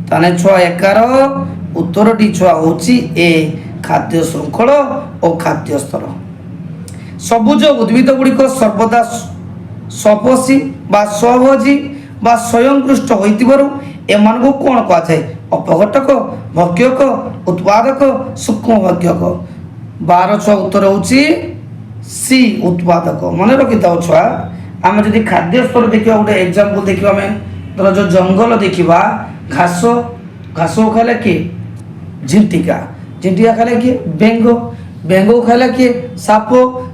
S1: ତାହେଲେ ଛୁଆ ଏକାର ଉତ୍ତରଟି ଛୁଆ ହେଉଛି ଏ ଖାଦ୍ୟ ଶୃଙ୍ଖଳ ଓ ଖାଦ୍ୟ ସ୍ତର। ସବୁଜ ଉଦ୍ଭିଦ ଗୁଡ଼ିକ ସର୍ବଦା ସ୍ୱପୋଷୀ ବା ସ୍ୱଭୋଜୀ ବା ସ୍ୱୟଂକୃଷ୍ଟ ହୋଇଥିବାରୁ ଏମାନଙ୍କୁ କ'ଣ କୁହାଯାଏ? ଅପଘଟକ, ଭକ୍ଷକ, ଉତ୍ପାଦକ, ସୂକ୍ଷ୍ମ ଭକ୍ଷକ। 12 ଛୁଆ ଉତ୍ତର ହେଉଛି ସି ଉତ୍ପାଦକ। ମନେ ରଖିଥାଉ ଛୁଆ, ଆମେ ଯଦି ଖାଦ୍ୟ ସ୍ତର ଦେଖିବା, ଗୋଟେ ଏକ୍ଜାମ୍ପଲ ଦେଖିବା, ଆମେ ଧର ଯେଉଁ ଜଙ୍ଗଲ ଦେଖିବା, ଘାସ ଖାଇଲା କିଏ? ଝିଣ୍ଟିକା। ଝିଣ୍ଟିକା ଖାଇଲା କିଏ? ବେଙ୍ଗ। ବେଙ୍ଗକୁ ଖାଇଲା କିଏ? ସାପ।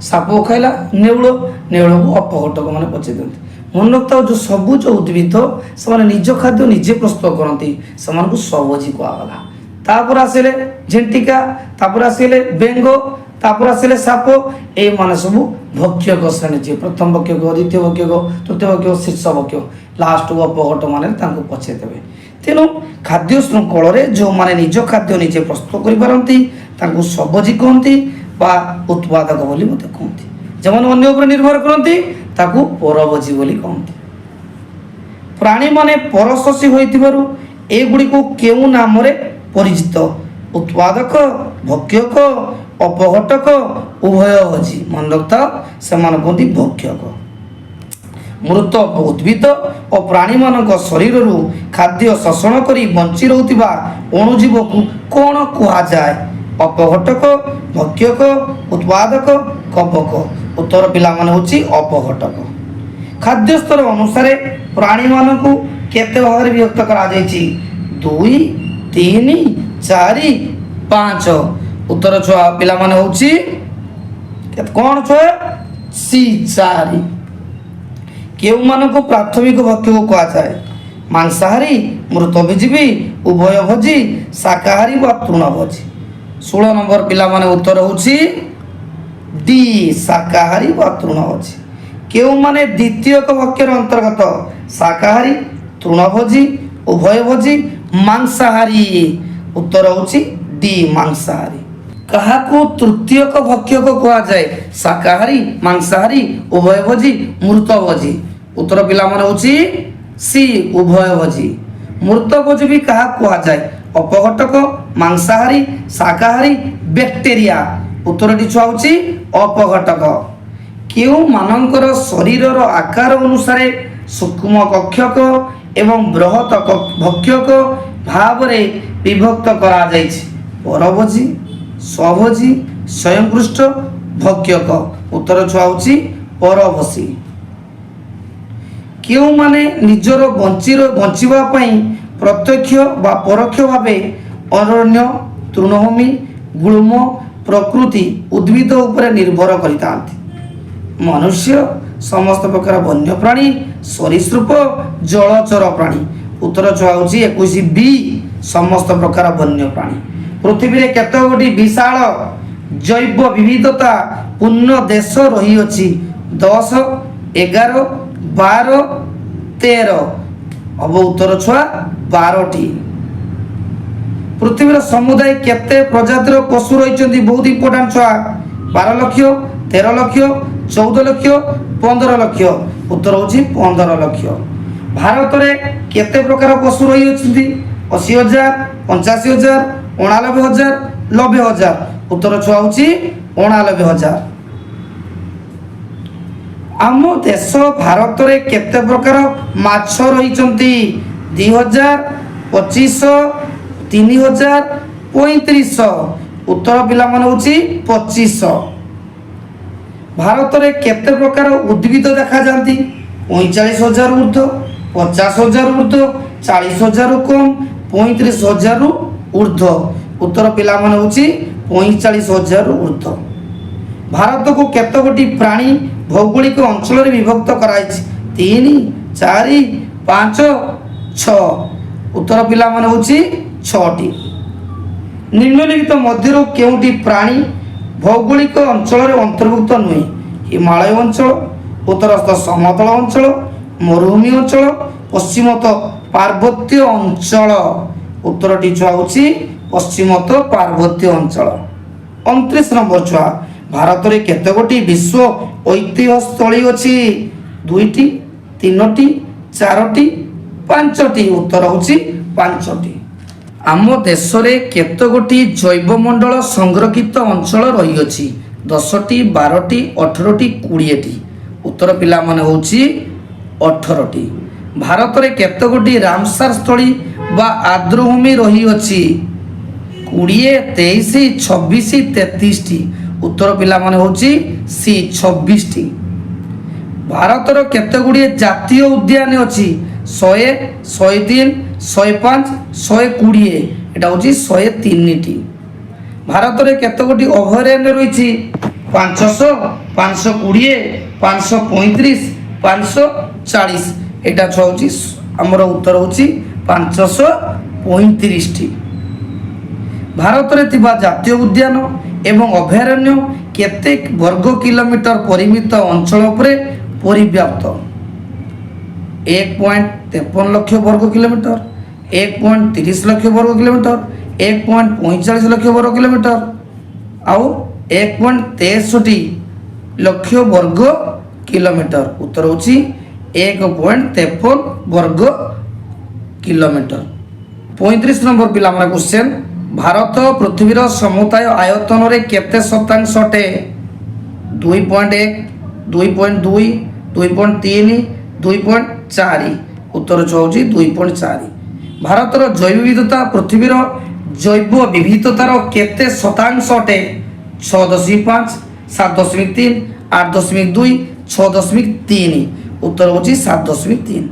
S1: ସାପକୁ ଖାଇଲା ନେଉଳ। ନେଉଳକୁ ଅପଘଟକ ମାନେ ପଚେଇ ଦିଅନ୍ତି। ମନେ ରଖିଥାଉ, ଯେଉଁ ସବୁଜ ଉଦ୍ଭିଦ ସେମାନେ ନିଜ ଖାଦ୍ୟ ନିଜେ ପ୍ରସ୍ତୁତ କରନ୍ତି, ସେମାନଙ୍କୁ ସ୍ୱଭୋଜୀ କୁହାଗଲା। ତାପରେ ଆସିଲେ ଝିଣ୍ଟିକା, ତାପରେ ଆସିଲେ ବେଙ୍ଗ, ତାପରେ ଆସିଲେ ସାପ। ଏଇମାନେ ସବୁ ଭକ୍ଷକ ଶ୍ରେଣୀ, ଯିଏ ପ୍ରଥମ ଭକ୍ଷକ, ଦ୍ୱିତୀୟ ଭକ୍ଷକ, ତୃତୀୟ ଭକ୍ଷକ, ଶୀର୍ଷ ଭକ୍ଷକ, ଲାଷ୍ଟକୁ ଅପଘଟ ମାନେ ତାଙ୍କୁ ପଛେଇ ଦେବେ। ତେଣୁ ଖାଦ୍ୟ ଶୃଙ୍ଖଳରେ ଯେଉଁମାନେ ନିଜ ଖାଦ୍ୟ ନିଜେ ପ୍ରସ୍ତୁତ କରିପାରନ୍ତି ତାଙ୍କୁ ସ୍ୱଭୋଜୀ କୁହନ୍ତି ବା ଉତ୍ପାଦକ ବୋଲି ମଧ୍ୟ କୁହନ୍ତି। ଯେଉଁମାନେ ଅନ୍ୟ ଉପରେ ନିର୍ଭର କରନ୍ତି ତାକୁ ପରଭୋଜୀ ବୋଲି କହନ୍ତି। ପ୍ରାଣୀମାନେ ପରଶୋଷୀ ହୋଇଥିବାରୁ ଏଗୁଡ଼ିକୁ କେଉଁ ନାମରେ ପରିଚିତ? ଉତ୍ପାଦକ, ଭକ୍ଷକ, ଅପଘଟକ, ଉଭୟଭୋଜୀ। ମନେ ରଖିଥାଅ, ସେମାନେ କୁହନ୍ତି ଭକ୍ଷକ। ମୃତ ଉଦ୍ଭିଦ ଓ ପ୍ରାଣୀମାନଙ୍କ ଶରୀରରୁ ଖାଦ୍ୟ ଶୋଷଣ କରି ବଞ୍ଚି ରହୁଥିବା ଅଣୁଜୀବକୁ କ'ଣ କୁହାଯାଏ? ଅପଘଟକ, ଭକ୍ଷକ, ଉତ୍ପାଦକ, କବକ। ଉତ୍ତର ପିଲାମାନେ ହେଉଛି ଅପଘଟକ। ଖାଦ୍ୟ ସ୍ତର ଅନୁସାରେ ପ୍ରାଣୀମାନଙ୍କୁ କେତେ ଭାଗରେ ବିଭକ୍ତ କରାଯାଇଛି? 2, 3, 4, 5। ଉତ୍ତର ଛୁଆ ପିଲାମାନେ ହେଉଛି କ'ଣ ଛୁଆ? ସି 4। କେଉଁମାନଙ୍କୁ ପ୍ରାଥମିକ ଭକ୍ଷକ କୁହାଯାଏ? ମାଂସାହାରୀ, ମୃତଜୀବୀ, ଉଭୟଭୋଜୀ, ଶାକାହାରୀ ବା ତୃଣଭୋଜୀ। 16 ନମ୍ବର ପିଲାମାନେ ଉତ୍ତର ହେଉଛି ଡି ଶାକାହାରୀ ବା ତୃଣଭୋଜୀ। କେଉଁମାନେ ଦ୍ୱିତୀୟକ ଭକ୍ଷର ଅନ୍ତର୍ଗତ? ଶାକାହାରୀ, ତୃଣଭୋଜୀ, ଉଭୟଭୋଜୀ, ମାଂସାହାରୀ। ଉତ୍ତର ହେଉଛି ଡି ମାଂସାହାରୀ। କାହାକୁ ତୃତୀୟକ ଭକ୍ଷକ କୁହାଯାଏ? ଶାକାହାରୀ, ମାଂସାହାରୀ, ଉଭୟଭୋଜୀ, ମୃତଭୋଜୀ। ଉତ୍ତର ପିଲାମାନେ ହେଉଛି ସି ଉଭୟଭୋଜୀ। ମୃତଭୋଜୀ ବି କାହାକୁ କୁହାଯାଏ? ଅପଘଟକ, ମାଂସାହାରୀ, ଶାକାହାରୀ, ବ୍ୟାକ୍ଟେରିଆ। ଉତ୍ତରଟି ଛୁଆ ହେଉଛି ଅପଘଟକ। କେଉଁମାନଙ୍କର ଶରୀରର ଆକାର ଅନୁସାରେ ସୂକ୍ଷ୍ମ କକ୍ଷକ ଏବଂ ବୃହତ ଭକ୍ଷକ ଭାବରେ ବିଭକ୍ତ କରାଯାଇଛି? ପରଭୋଜୀ, ସ୍ୱଭୋଜୀ, ସ୍ୱୟଂକୃଷ୍ଟ, ଭକ୍ଷକ। ଉତ୍ତର ଛୁଆ ହେଉଛି ପରଭୋଜୀ। କେଉଁମାନେ ନିଜର ବଞ୍ଚିବା ପାଇଁ ପ୍ରତ୍ୟକ୍ଷ ବା ପରୋକ୍ଷ ଭାବେ ଅରଣ୍ୟ, ତୃଣଭୂମି, ଗୁଳ୍ମ, ପ୍ରକୃତି, ଉଦ୍ଭିଦ ଉପରେ ନିର୍ଭର କରିଥାନ୍ତି? ମନୁଷ୍ୟ, ସମସ୍ତ ପ୍ରକାର ବନ୍ୟପ୍ରାଣୀ, ସରୀସୃପ, ଜଳଚର ପ୍ରାଣୀ। ଉତ୍ତର ଛୁଆ ହେଉଛି 21 ବି ସମସ୍ତ ପ୍ରକାର ବନ୍ୟପ୍ରାଣୀ। ପୃଥିବୀରେ କେତେ ଗୋଟି ବିଶାଳ ଜୈବ ବିବିଧତା ପୂର୍ଣ୍ଣ ଦେଶ ରହିଅଛି? 10, 11, 12, 13। ହବ ଉତ୍ତର ଛୁଆ 12ଟି। ପୃଥିବୀର ସମୁଦାୟ କେତେ ପ୍ରଜାତିର ପଶୁ ରହିଛନ୍ତି? ବହୁତ ଇମ୍ପୋର୍ଟାଣ୍ଟ ଛୁଆ। 12 ଲକ୍ଷ, 13 ଲକ୍ଷ, 14 ଲକ୍ଷ, 15 ଲକ୍ଷ। उत्तर होची 15 लाख। भारत रे केते प्रकार पशु रही अछंती 80,000 85,000 89,000 90,000। उत्तर छुआ होची 89,000। आम देश भारत रे केते प्रकार माछ रही 2,000 2500 3,000 3500। उत्तर पिला मन होची 2500। भारत रे केते प्रकार उद्भिद देखा जाती 45,000 ऊर्ध्व 50,000 ऊर्ध्व 40,000 कम 35,000 ऊर्ध्व। उत्तर पिला मन होची 45,000 ऊर्ध्व। भारत को केते गोटी प्राणी भौगोलिक अंचल रे विभक्त कराई 3 4 5 6। उत्तर पिला मन होची 6टी। निम्नलिखित मध्यरु केउटी प्राणी भौगोलिक अंचल रे अंतर्भुक्त नुहे? हिमालय अंचल, उत्तरस्थ समतल अंचल, मरुभूमि अंचल, पश्चिमत पार्वत्य अंचल। उत्तरटी छुआ होची पश्चिमत पार्वत्य अंचल। 29 नंबर छुआ भारत रे केते गोटी विश्व ऐतिह्य स्थली अछि? 2टी 3टी 4टी 5टी। उत्तर होची 5टी। आम देश रे केते गोटी जैवमंडल संरक्षित अंचल रही अछि? 10टी 12टी 18टी 20टी। उत्तर पिला माने होची 18टी। भारत रे केते गोटी रामसार स्थली बा आर्द्रभूमि रही अछि? 20 23 26 33टी। उत्तर पिला माने होची सी 26टी। भारत रो केते गुडी जातीय उद्यान अछि? 100 103 105 120। एटा होची 103टी। भारत रे केते गोटी अभयारण्य रहिछि? 500 520 535 540। एटा होची हमर उत्तर होची 535टी। भारत रे थिबा जातीय उद्यान एवं अभयारण्य केते वर्ग किलोमीटर परिमित अंचल उपरे परिव्याप्त? 1.53 लाख वर्ग किलोमीटर, 1.30 लाख वर्ग किलोमीटर, 1.45 लाख वर्ग किलोमीटर आउ 1.63 लाख वर्ग किलोमीटर। उत्तर होची 1.53 वर्ग किलोमीटर। 35 नंबर पिला हमरा क्वेश्चन भारत पृथ्वीर समुदाय आयतन रे केते शतांश अटे? 2.1 2.2 2.3 2.4। उत्तर होची 2.4। भारतर जैव विविधता पृथ्वीर जैव विविधतार केते शतांश अटे? 6.5 7.3 8.2 6.3। उत्तर होची 7.3।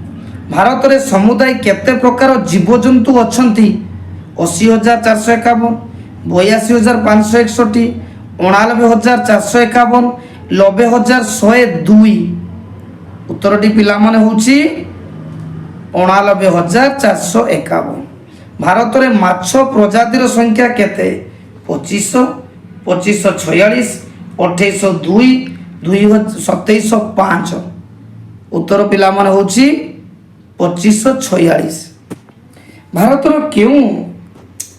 S1: भारत रे समुदाय केते प्रकार जीव जंतु अछंती? 80,451 82,561 89,451 90,102। उत्तरटी पिला माने होची 89,451। भारत रे माछ प्रजातिर संख्या केते? 2500 2546 2802 2705। उत्तर पिला माने होची 2546। भारतर केउ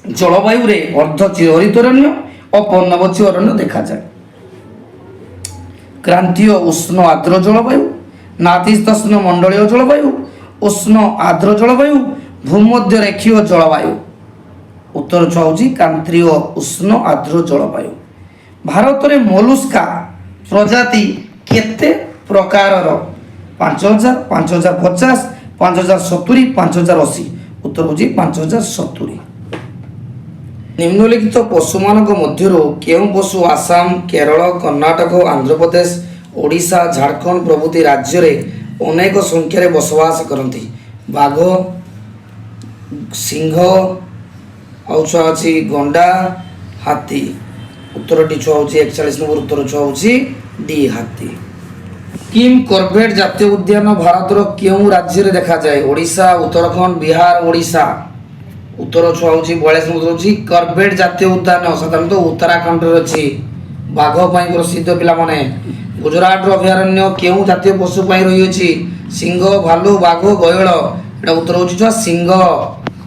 S1: जलवायु रे अर्ध चिरहरित अरण्य और पर्णमोची अरण्य देखा जाए? क्रांतीय उष्ण आर्द्र जलवायु, नातिशीतोष्ण मंडलीय जलवायु, उष्ण आर्द्र जलवायु, भूमध्य रेखीय जलवायु। उत्तर छुआउची क्रांतीय उष्ण आर्द्र जलवायु। भारत रे मोलुस्का प्रजाति केते प्रकारर? 5,000 5,050 5,070 5,080। उत्तर होची 5,070। निम्नलिखित पशु मानक मध्यरु केउ पशु आसाम केरल कर्णाटक आंध्र प्रदेश ओडिशा झारखंड प्रभृति राज्य रे अनेक संख्यार बसवास करती? बाघ सिंह आउ छुआ अछि गंडा हाथी। उत्तरटी छुआ होची 41 नंबर। उत्तर छुआ होची डी हाथी। किम कॉर्बेट जातीय उद्यान भारतर केउ राज्य रे देखा जाए? ओडिशा उत्तराखंड बिहार ओडिशा। उत्तर छुआ होची 42 नंबर होची कॉर्बेट जातीय उद्यान साधारणतः उत्तराखंड रे अछि। बाघ पई प्रसिद्ध पिला माने। गुजरात रो अभयारण्य केउ जातीय पशु पई रही अछि? सिंह भालू बाघ गयळ। एटा उत्तर होची छुआ सिंह।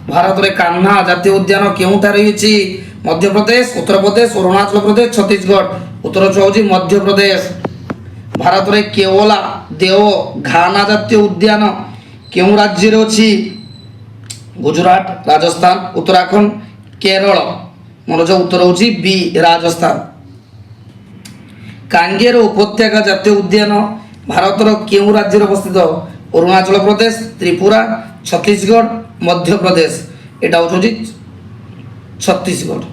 S1: भारत रे कान्हा जातीय उद्यान केउ ठार रही अछि? मध्य प्रदेश उत्तर प्रदेश अरुणाचल प्रदेश छत्तीसगढ़। उत्तर छुआ होची मध्य प्रदेश। भारत रे केवला ଦେଓ ଘାନା ଜାତୀୟ ଉଦ୍ୟାନ କେଉଁ ରାଜ୍ୟରେ ଅଛି? ଗୁଜୁରାଟ, ରାଜସ୍ଥାନ, ଉତ୍ତରାଖଣ୍ଡ, କେରଳ। ମନୋଜ ଉତ୍ତର ହେଉଛି ବି ରାଜସ୍ଥାନ। କାଙ୍ଗେର ଉପତ୍ୟକା ଜାତୀୟ ଉଦ୍ୟାନ ଭାରତର କେଉଁ ରାଜ୍ୟରେ ଅବସ୍ଥିତ? ଅରୁଣାଚଳ ପ୍ରଦେଶ, ତ୍ରିପୁରା, ଛତିଶଗଡ଼, ମଧ୍ୟପ୍ରଦେଶ। এটা ହେଉଛି ଛତିଶଗଡ଼।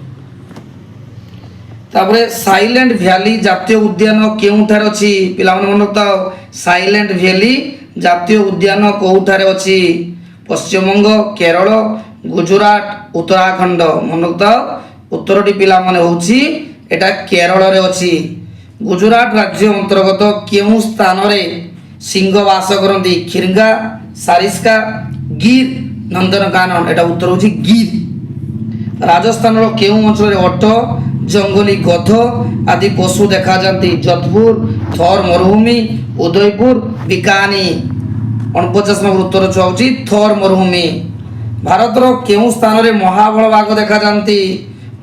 S1: ତାପରେ ସାଇଲେଣ୍ଟ ଭ୍ୟାଲି ଜାତୀୟ ଉଦ୍ୟାନ କେଉଁଠାରେ ଅଛି? ପିଲାମାନେ ମନେ ରଖିଥାଅ, ସାଇଲେଣ୍ଟ ଭ୍ୟାଲି ଜାତୀୟ ଉଦ୍ୟାନ କେଉଁଠାରେ ଅଛି? ପଶ୍ଚିମବଙ୍ଗ, କେରଳ, ଗୁଜୁରାଟ, ଉତ୍ତରାଖଣ୍ଡ। ମନେ ରଖିଥାଅ, ଉତ୍ତରଟି ପିଲାମାନେ ହେଉଛି এটা କେରଳରେ ଅଛି। ଗୁଜୁରାଟ ରାଜ୍ୟ ଅନ୍ତର୍ଗତ କେଉଁ ସ୍ଥାନରେ ସିଂହ ବାସ କରନ୍ତି? ଖିରଙ୍ଗା, ସାରିସ୍କା, ଗିର୍, ନନ୍ଦନକାନନ। এটা ଉତ୍ତର ହେଉଛି ଗିର୍। ରାଜସ୍ଥାନର କେଉଁ ଅଞ୍ଚଳରେ ଓଟ, ଜଙ୍ଗଲୀ ଗଧ ଆଦି ପଶୁ ଦେଖାଯାନ୍ତି? ଯୋଧପୁର, ଥର ମରୁଭୂମି, ଉଦୟପୁର, ବିକାନି। 49 ନମ୍ବର ଉତ୍ତର ହେଉଛି ଥର ମରୁଭୂମି। ଭାରତର କେଉଁ ସ୍ଥାନରେ ମହାବଳ ବାଘ ଦେଖାଯାନ୍ତି?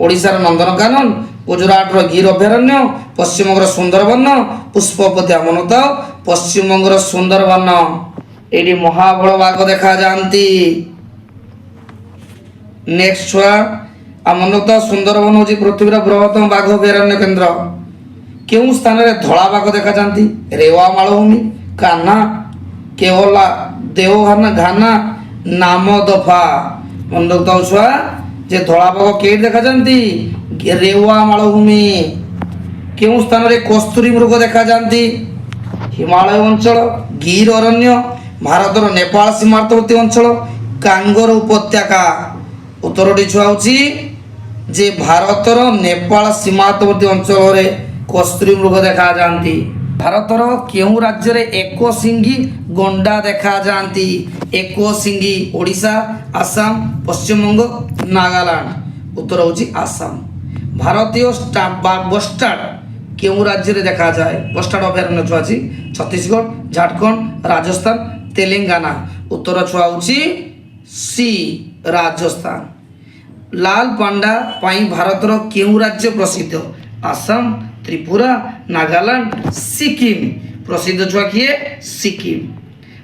S1: ଓଡ଼ିଶାର ନନ୍ଦନକାନନ, ଗୁଜୁରାଟର ଗିର୍ ଅଭୟାରଣ୍ୟ, ପଶ୍ଚିମବଙ୍ଗର ସୁନ୍ଦରବନ, ପୁଷ୍ପପତିଆ। ମନୋତ ପଶ୍ଚିମବଙ୍ଗର ସୁନ୍ଦରବନ, ଏଇଠି ମହାବଳ ବାଘ ଦେଖାଯାନ୍ତି। ନେକ୍ସଟ ଛୁଆ, ମନୋତ ସୁନ୍ଦରବନ ହେଉଛି ପୃଥିବୀର ବୃହତ୍ତମ ବାଘ ଅଭୟାରଣ୍ୟ କେନ୍ଦ୍ର। କେଉଁ ସ୍ଥାନରେ ଧଳା ବାଘ ଦେଖାଯାନ୍ତି? ରେୱା ମାଳଭୂମି, କାହ୍ନା, କେଓଲା, ଦେଓଘାନା, ଘାନା, ନାମଦଫା। ମନେ ରଖିଥାଉ ଛୁଆ ଯେ ଧଳା ବାଘ କେଉଁଠି ଦେଖାଯାନ୍ତି? ରେୱା ମାଳଭୂମି। କେଉଁ ସ୍ଥାନରେ କସ୍ତୁରୀ ମୃଗ ଦେଖାଯାନ୍ତି? ହିମାଳୟ ଅଞ୍ଚଳ, ଗିର୍ ଅରଣ୍ୟ, ଭାରତର ନେପାଳ ସୀମାନ୍ତବର୍ତ୍ତୀ ଅଞ୍ଚଳ, କାଙ୍ଗର ଉପତ୍ୟକା। ଉତ୍ତରଟି ଛୁଆ ହେଉଛି ଯେ ଭାରତର ନେପାଳ ସୀମାନ୍ତବର୍ତ୍ତୀ ଅଞ୍ଚଳରେ କସ୍ତୁରୀ ମୃଗ ଦେଖାଯାନ୍ତି। ଭାରତର କେଉଁ ରାଜ୍ୟରେ ଏକଶିଙ୍ଗୀ ଗଣ୍ଡା ଦେଖାଯାନ୍ତି? ଏକଶିଙ୍ଗୀ ଓଡ଼ିଶା, ଆସାମ, ପଶ୍ଚିମବଙ୍ଗ, ନାଗାଲାଣ୍ଡ। ଉତ୍ତର ହେଉଛି ଆସାମ। ଭାରତୀୟ ବଷ୍ଟାର୍ଡ କେଉଁ ରାଜ୍ୟରେ ଦେଖାଯାଏ? ବଷ୍ଟାର୍ଡ ଅଭୟାରଣ୍ୟ ଛୁଆ ଅଛି ଛତିଶଗଡ଼, ଝାଡ଼ଖଣ୍ଡ, ରାଜସ୍ଥାନ, ତେଲେଙ୍ଗାନା। ଉତ୍ତର ଛୁଆ ହେଉଛି ସି ରାଜସ୍ଥାନ। ଲାଲ ପାଣ୍ଡା ପାଇଁ ଭାରତର କେଉଁ ରାଜ୍ୟ ପ୍ରସିଦ୍ଧ? ଆସାମ, ତ୍ରିପୁରା, ନାଗାଲାଣ୍ଡ, ସିକିମ୍। ପ୍ରସିଦ୍ଧ ଛୁଆ କିଏ? ସିକିମ୍।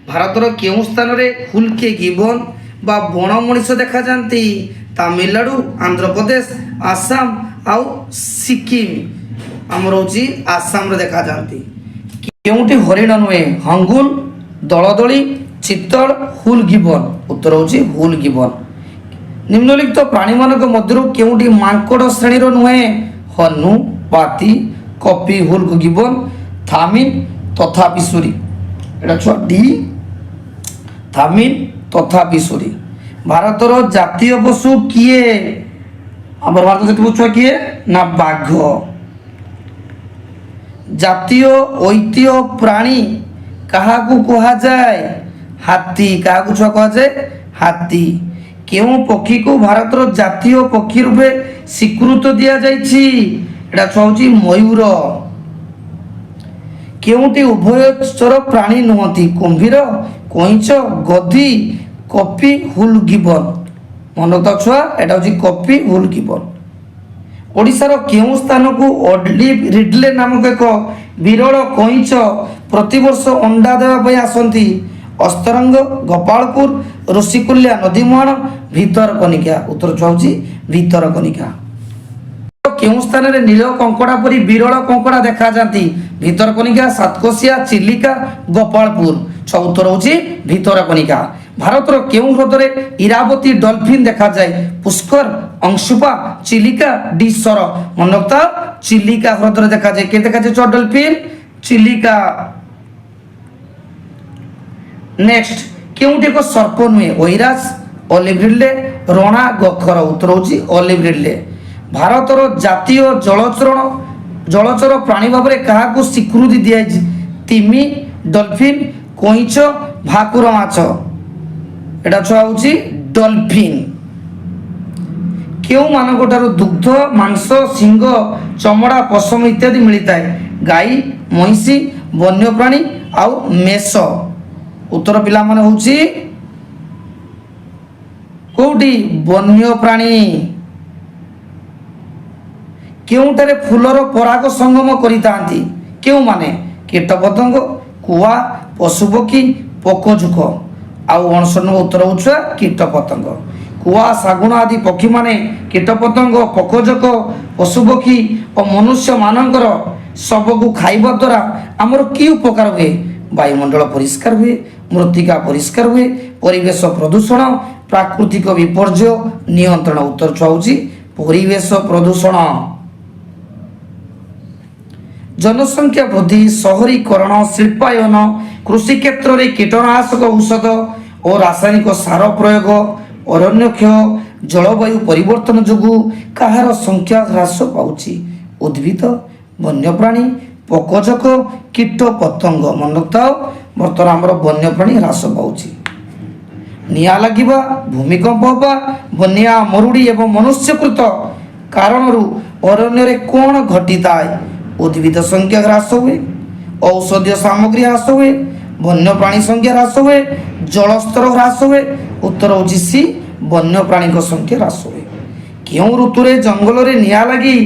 S1: ଭାରତର କେଉଁ ସ୍ଥାନରେ ହୁଲ୍କେ ଗିବନ୍ ବା ବଣ ମଣିଷ ଦେଖାଯାନ୍ତି? ତାମିଲନାଡୁ, ଆନ୍ଧ୍ରପ୍ରଦେଶ, ଆସାମ ଆଉ ସିକିମ୍। ଆମର ହେଉଛି ଆସାମରେ ଦେଖାଯାନ୍ତି। କେଉଁଠି ହରିଣ ନୁହେଁ? ହଙ୍ଗୁଲ, ଦଳଦଳି, ଚିତ୍ତଳ, ହୁଲ୍ ଗିବନ୍। ଉତ୍ତର ହେଉଛି ହୁଲ୍ ଗିବନ୍। ନିମ୍ନଲିଖିତ ପ୍ରାଣୀମାନଙ୍କ ମଧ୍ୟରୁ କେଉଁଟି ମାଙ୍କଡ଼ ଶ୍ରେଣୀର ନୁହେଁ? ହନୁ, ପାତି, କପି, ହୁଲ୍କ ଗିବନ୍, ଥାମିନ୍ ତଥା ପିଶୁରୀ। এটা ଛୁଆ ଡି ଥାମିନ୍ ତଥା ପିଶୁରୀ। ଭାରତର ଜାତୀୟ ପଶୁ କିଏ? ଆମର ଭାରତ ଜାତୀୟ ପଶୁ ଛୁଆ କିଏ? ନା ବାଘ। ଜାତୀୟ ଐତିହ୍ୟ ପ୍ରାଣୀ କାହାକୁ କୁହାଯାଏ? ହାତୀ। କାହାକୁ ଛୁଆ କୁହାଯାଏ? ହାତୀ। କେଉଁ ପକ୍ଷୀକୁ ଭାରତର ଜାତୀୟ ପକ୍ଷୀ ରୂପେ ସ୍ୱୀକୃତ ଦିଆଯାଇଛି? এটা ଛୁଆ ହେଉଛି ମୟୂର। କେଉଁଟି ଉଭୟଚର ପ୍ରାଣୀ ନୁହନ୍ତି? କୁମ୍ଭୀର, କଇଁଛ, ଗଧି, କପି, ହୁଲ୍ ଗିବନ୍। ମନେ ରଖିଥାଅ ଛୁଆ, এটা ହେଉଛି କପି, ହୁଲ୍ ଗିବନ୍। ଓଡ଼ିଶାର କେଉଁ ସ୍ଥାନକୁ ଅଲିଭ୍ ରିଡଲେ ନାମକ ଏକ ବିରଳ କଇଁଛ ପ୍ରତିବର୍ଷ ଅଣ୍ଡା ଦେବା ପାଇଁ ଆସନ୍ତି? ଅସ୍ତରଙ୍ଗ, ଗୋପାଳପୁର, ଋଷିକୁଲ୍ୟା ନଦୀମୁହାଣ, ଭିତରକନିକା। ଉତ୍ତର ଛୁଆ ହେଉଛି ଭିତରକନିକା। କେଉଁ ସ୍ଥାନରେ ନୀଳ କଙ୍କଡ଼ା ପରି ବିରଳ କଙ୍କଡ଼ା ଦେଖାଯାନ୍ତି? ଭିତରକନିକା, ସାତକୋଶିଆ, ଚିଲିକା, ଗୋପାଳପୁର। ଛଅ ଉତ୍ତର ହେଉଛି ଭିତରକନିକା। ଭାରତର କେଉଁ ହ୍ରଦରେ ଇରାବତୀ ଡଲଫିନ୍ ଦେଖାଯାଏ? ପୁଷ୍କର, ଅଂଶୁପା, ଚିଲିକା, ଡିସର। ମନେ ରଖିଥାଅ, ଚିଲିକା ହ୍ରଦରେ ଦେଖାଯାଏ। କେ ଦେଖାଯାଏ ଛଅ ଡଲଫିନ୍? ଚିଲିକା। ନେକ୍ସଟ, କେଉଁଠି ଏକ ସର୍ପ ନୁହେଁ? ଐରାସ, ଅଲିଭ୍ ରିଡଲେ, ରଣା, ଗୋଖର। ଉତ୍ତର ହେଉଛି ଅଲିଭ୍ ରିଡଲେ। ଭାରତର ଜାତୀୟ ଜଳଚର ପ୍ରାଣୀ ଭାବରେ କାହାକୁ ସ୍ୱୀକୃତି ଦିଆଯାଇଛି? ତିମି, ଡଲଫିନ୍, କଇଁଛ, ଭାକୁର ମାଛ। এটা ଛୁଆ ହେଉଛି ଡଲଫିନ୍। କେଉଁମାନଙ୍କ ଠାରୁ ଦୁଗ୍ଧ, ମାଂସ, ଶିଙ୍ଗ, ଚମଡ଼ା, ପଶମ ଇତ୍ୟାଦି ମିଳିଥାଏ? ଗାଈ, ମଇଁଷି, ବନ୍ୟପ୍ରାଣୀ ଆଉ ମେଷ। ଉତ୍ତର ପିଲାମାନେ ହେଉଛି କୋଉଠି? ବନ୍ୟପ୍ରାଣୀ। କେଉଁଠାରେ ଫୁଲର ପରାଗ ସଙ୍ଗମ କରିଥାନ୍ତି? କେଉଁମାନେ? କୀଟପତଙ୍ଗ, କୁଆ, ପଶୁପକ୍ଷୀ ପୋକଜୋକ ଆଉ 59 ନମ୍ବର ଉତ୍ତର ହେଉଛି କୀଟପତଙ୍ଗ। କୁଆ ଶାଗୁଣା ଆଦି ପକ୍ଷୀମାନେ କୀଟପତଙ୍ଗ ପୋକଜୋକ ପଶୁପକ୍ଷୀ ଓ ମନୁଷ୍ୟମାନଙ୍କର ଶବକୁ ଖାଇବା ଦ୍ୱାରା ଆମର କି ଉପକାର ହୁଏ? ବାୟୁମଣ୍ଡଳ ପରିଷ୍କାର ହୁଏ, ମୃତ୍ତିକା ପରିଷ୍କାର ହୁଏ, ପରିବେଶ ପ୍ରଦୂଷଣ, ପ୍ରାକୃତିକ ବିପର୍ଯ୍ୟୟ ନିୟନ୍ତ୍ରଣ। ଉତ୍ତର ହେଉଛି ପରିବେଶ ପ୍ରଦୂଷଣ। ଜନସଂଖ୍ୟା ବୃଦ୍ଧି, ସହରୀକରଣ, ଶିଳ୍ପାୟନ, କୃଷି କ୍ଷେତ୍ରରେ କୀଟନାଶକ ଔଷଧ ଓ ରାସାୟନିକ ସାର ପ୍ରୟୋଗ, ଅରଣ୍ୟକ୍ଷୟ, ଜଳବାୟୁ ପରିବର୍ତ୍ତନ ଯୋଗୁଁ କାହାର ସଂଖ୍ୟା ହ୍ରାସ ପାଉଛି? ଉଦ୍ଭିଦ, ବନ୍ୟପ୍ରାଣୀ, ପୋକଜୋକ, କୀଟ ପତଙ୍ଗ। ମନେ ରଖିଥାଅ, ବର୍ତ୍ତମାନ ଆମର ବନ୍ୟପ୍ରାଣୀ ହ୍ରାସ ପାଉଛି। ନିଆଁ ଲାଗିବା, ଭୂମିକମ୍ପ ହେବା, ବନ୍ୟା, ମରୁଡ଼ି ଏବଂ ମନୁଷ୍ୟକୃତ କାରଣରୁ ଅରଣ୍ୟରେ କ'ଣ ଘଟିଥାଏ? ଉଦ୍ଭିଦ ସଂଖ୍ୟା ହ୍ରାସ ହୁଏ, ଔଷଧୀୟ ସାମଗ୍ରୀ ହ୍ରାସ ହୁଏ, ବନ୍ୟପ୍ରାଣୀ ସଂଖ୍ୟା ହ୍ରାସ ହୁଏ, ଜଳସ୍ତର ହ୍ରାସ ହୁଏ। ଉତ୍ତର ହେଉଛି ସି, ବନ୍ୟପ୍ରାଣୀଙ୍କ ସଂଖ୍ୟା ହ୍ରାସ ହୁଏ। କେଉଁ ଋତୁରେ ଜଙ୍ଗଲରେ ନିଆଁ ଲାଗି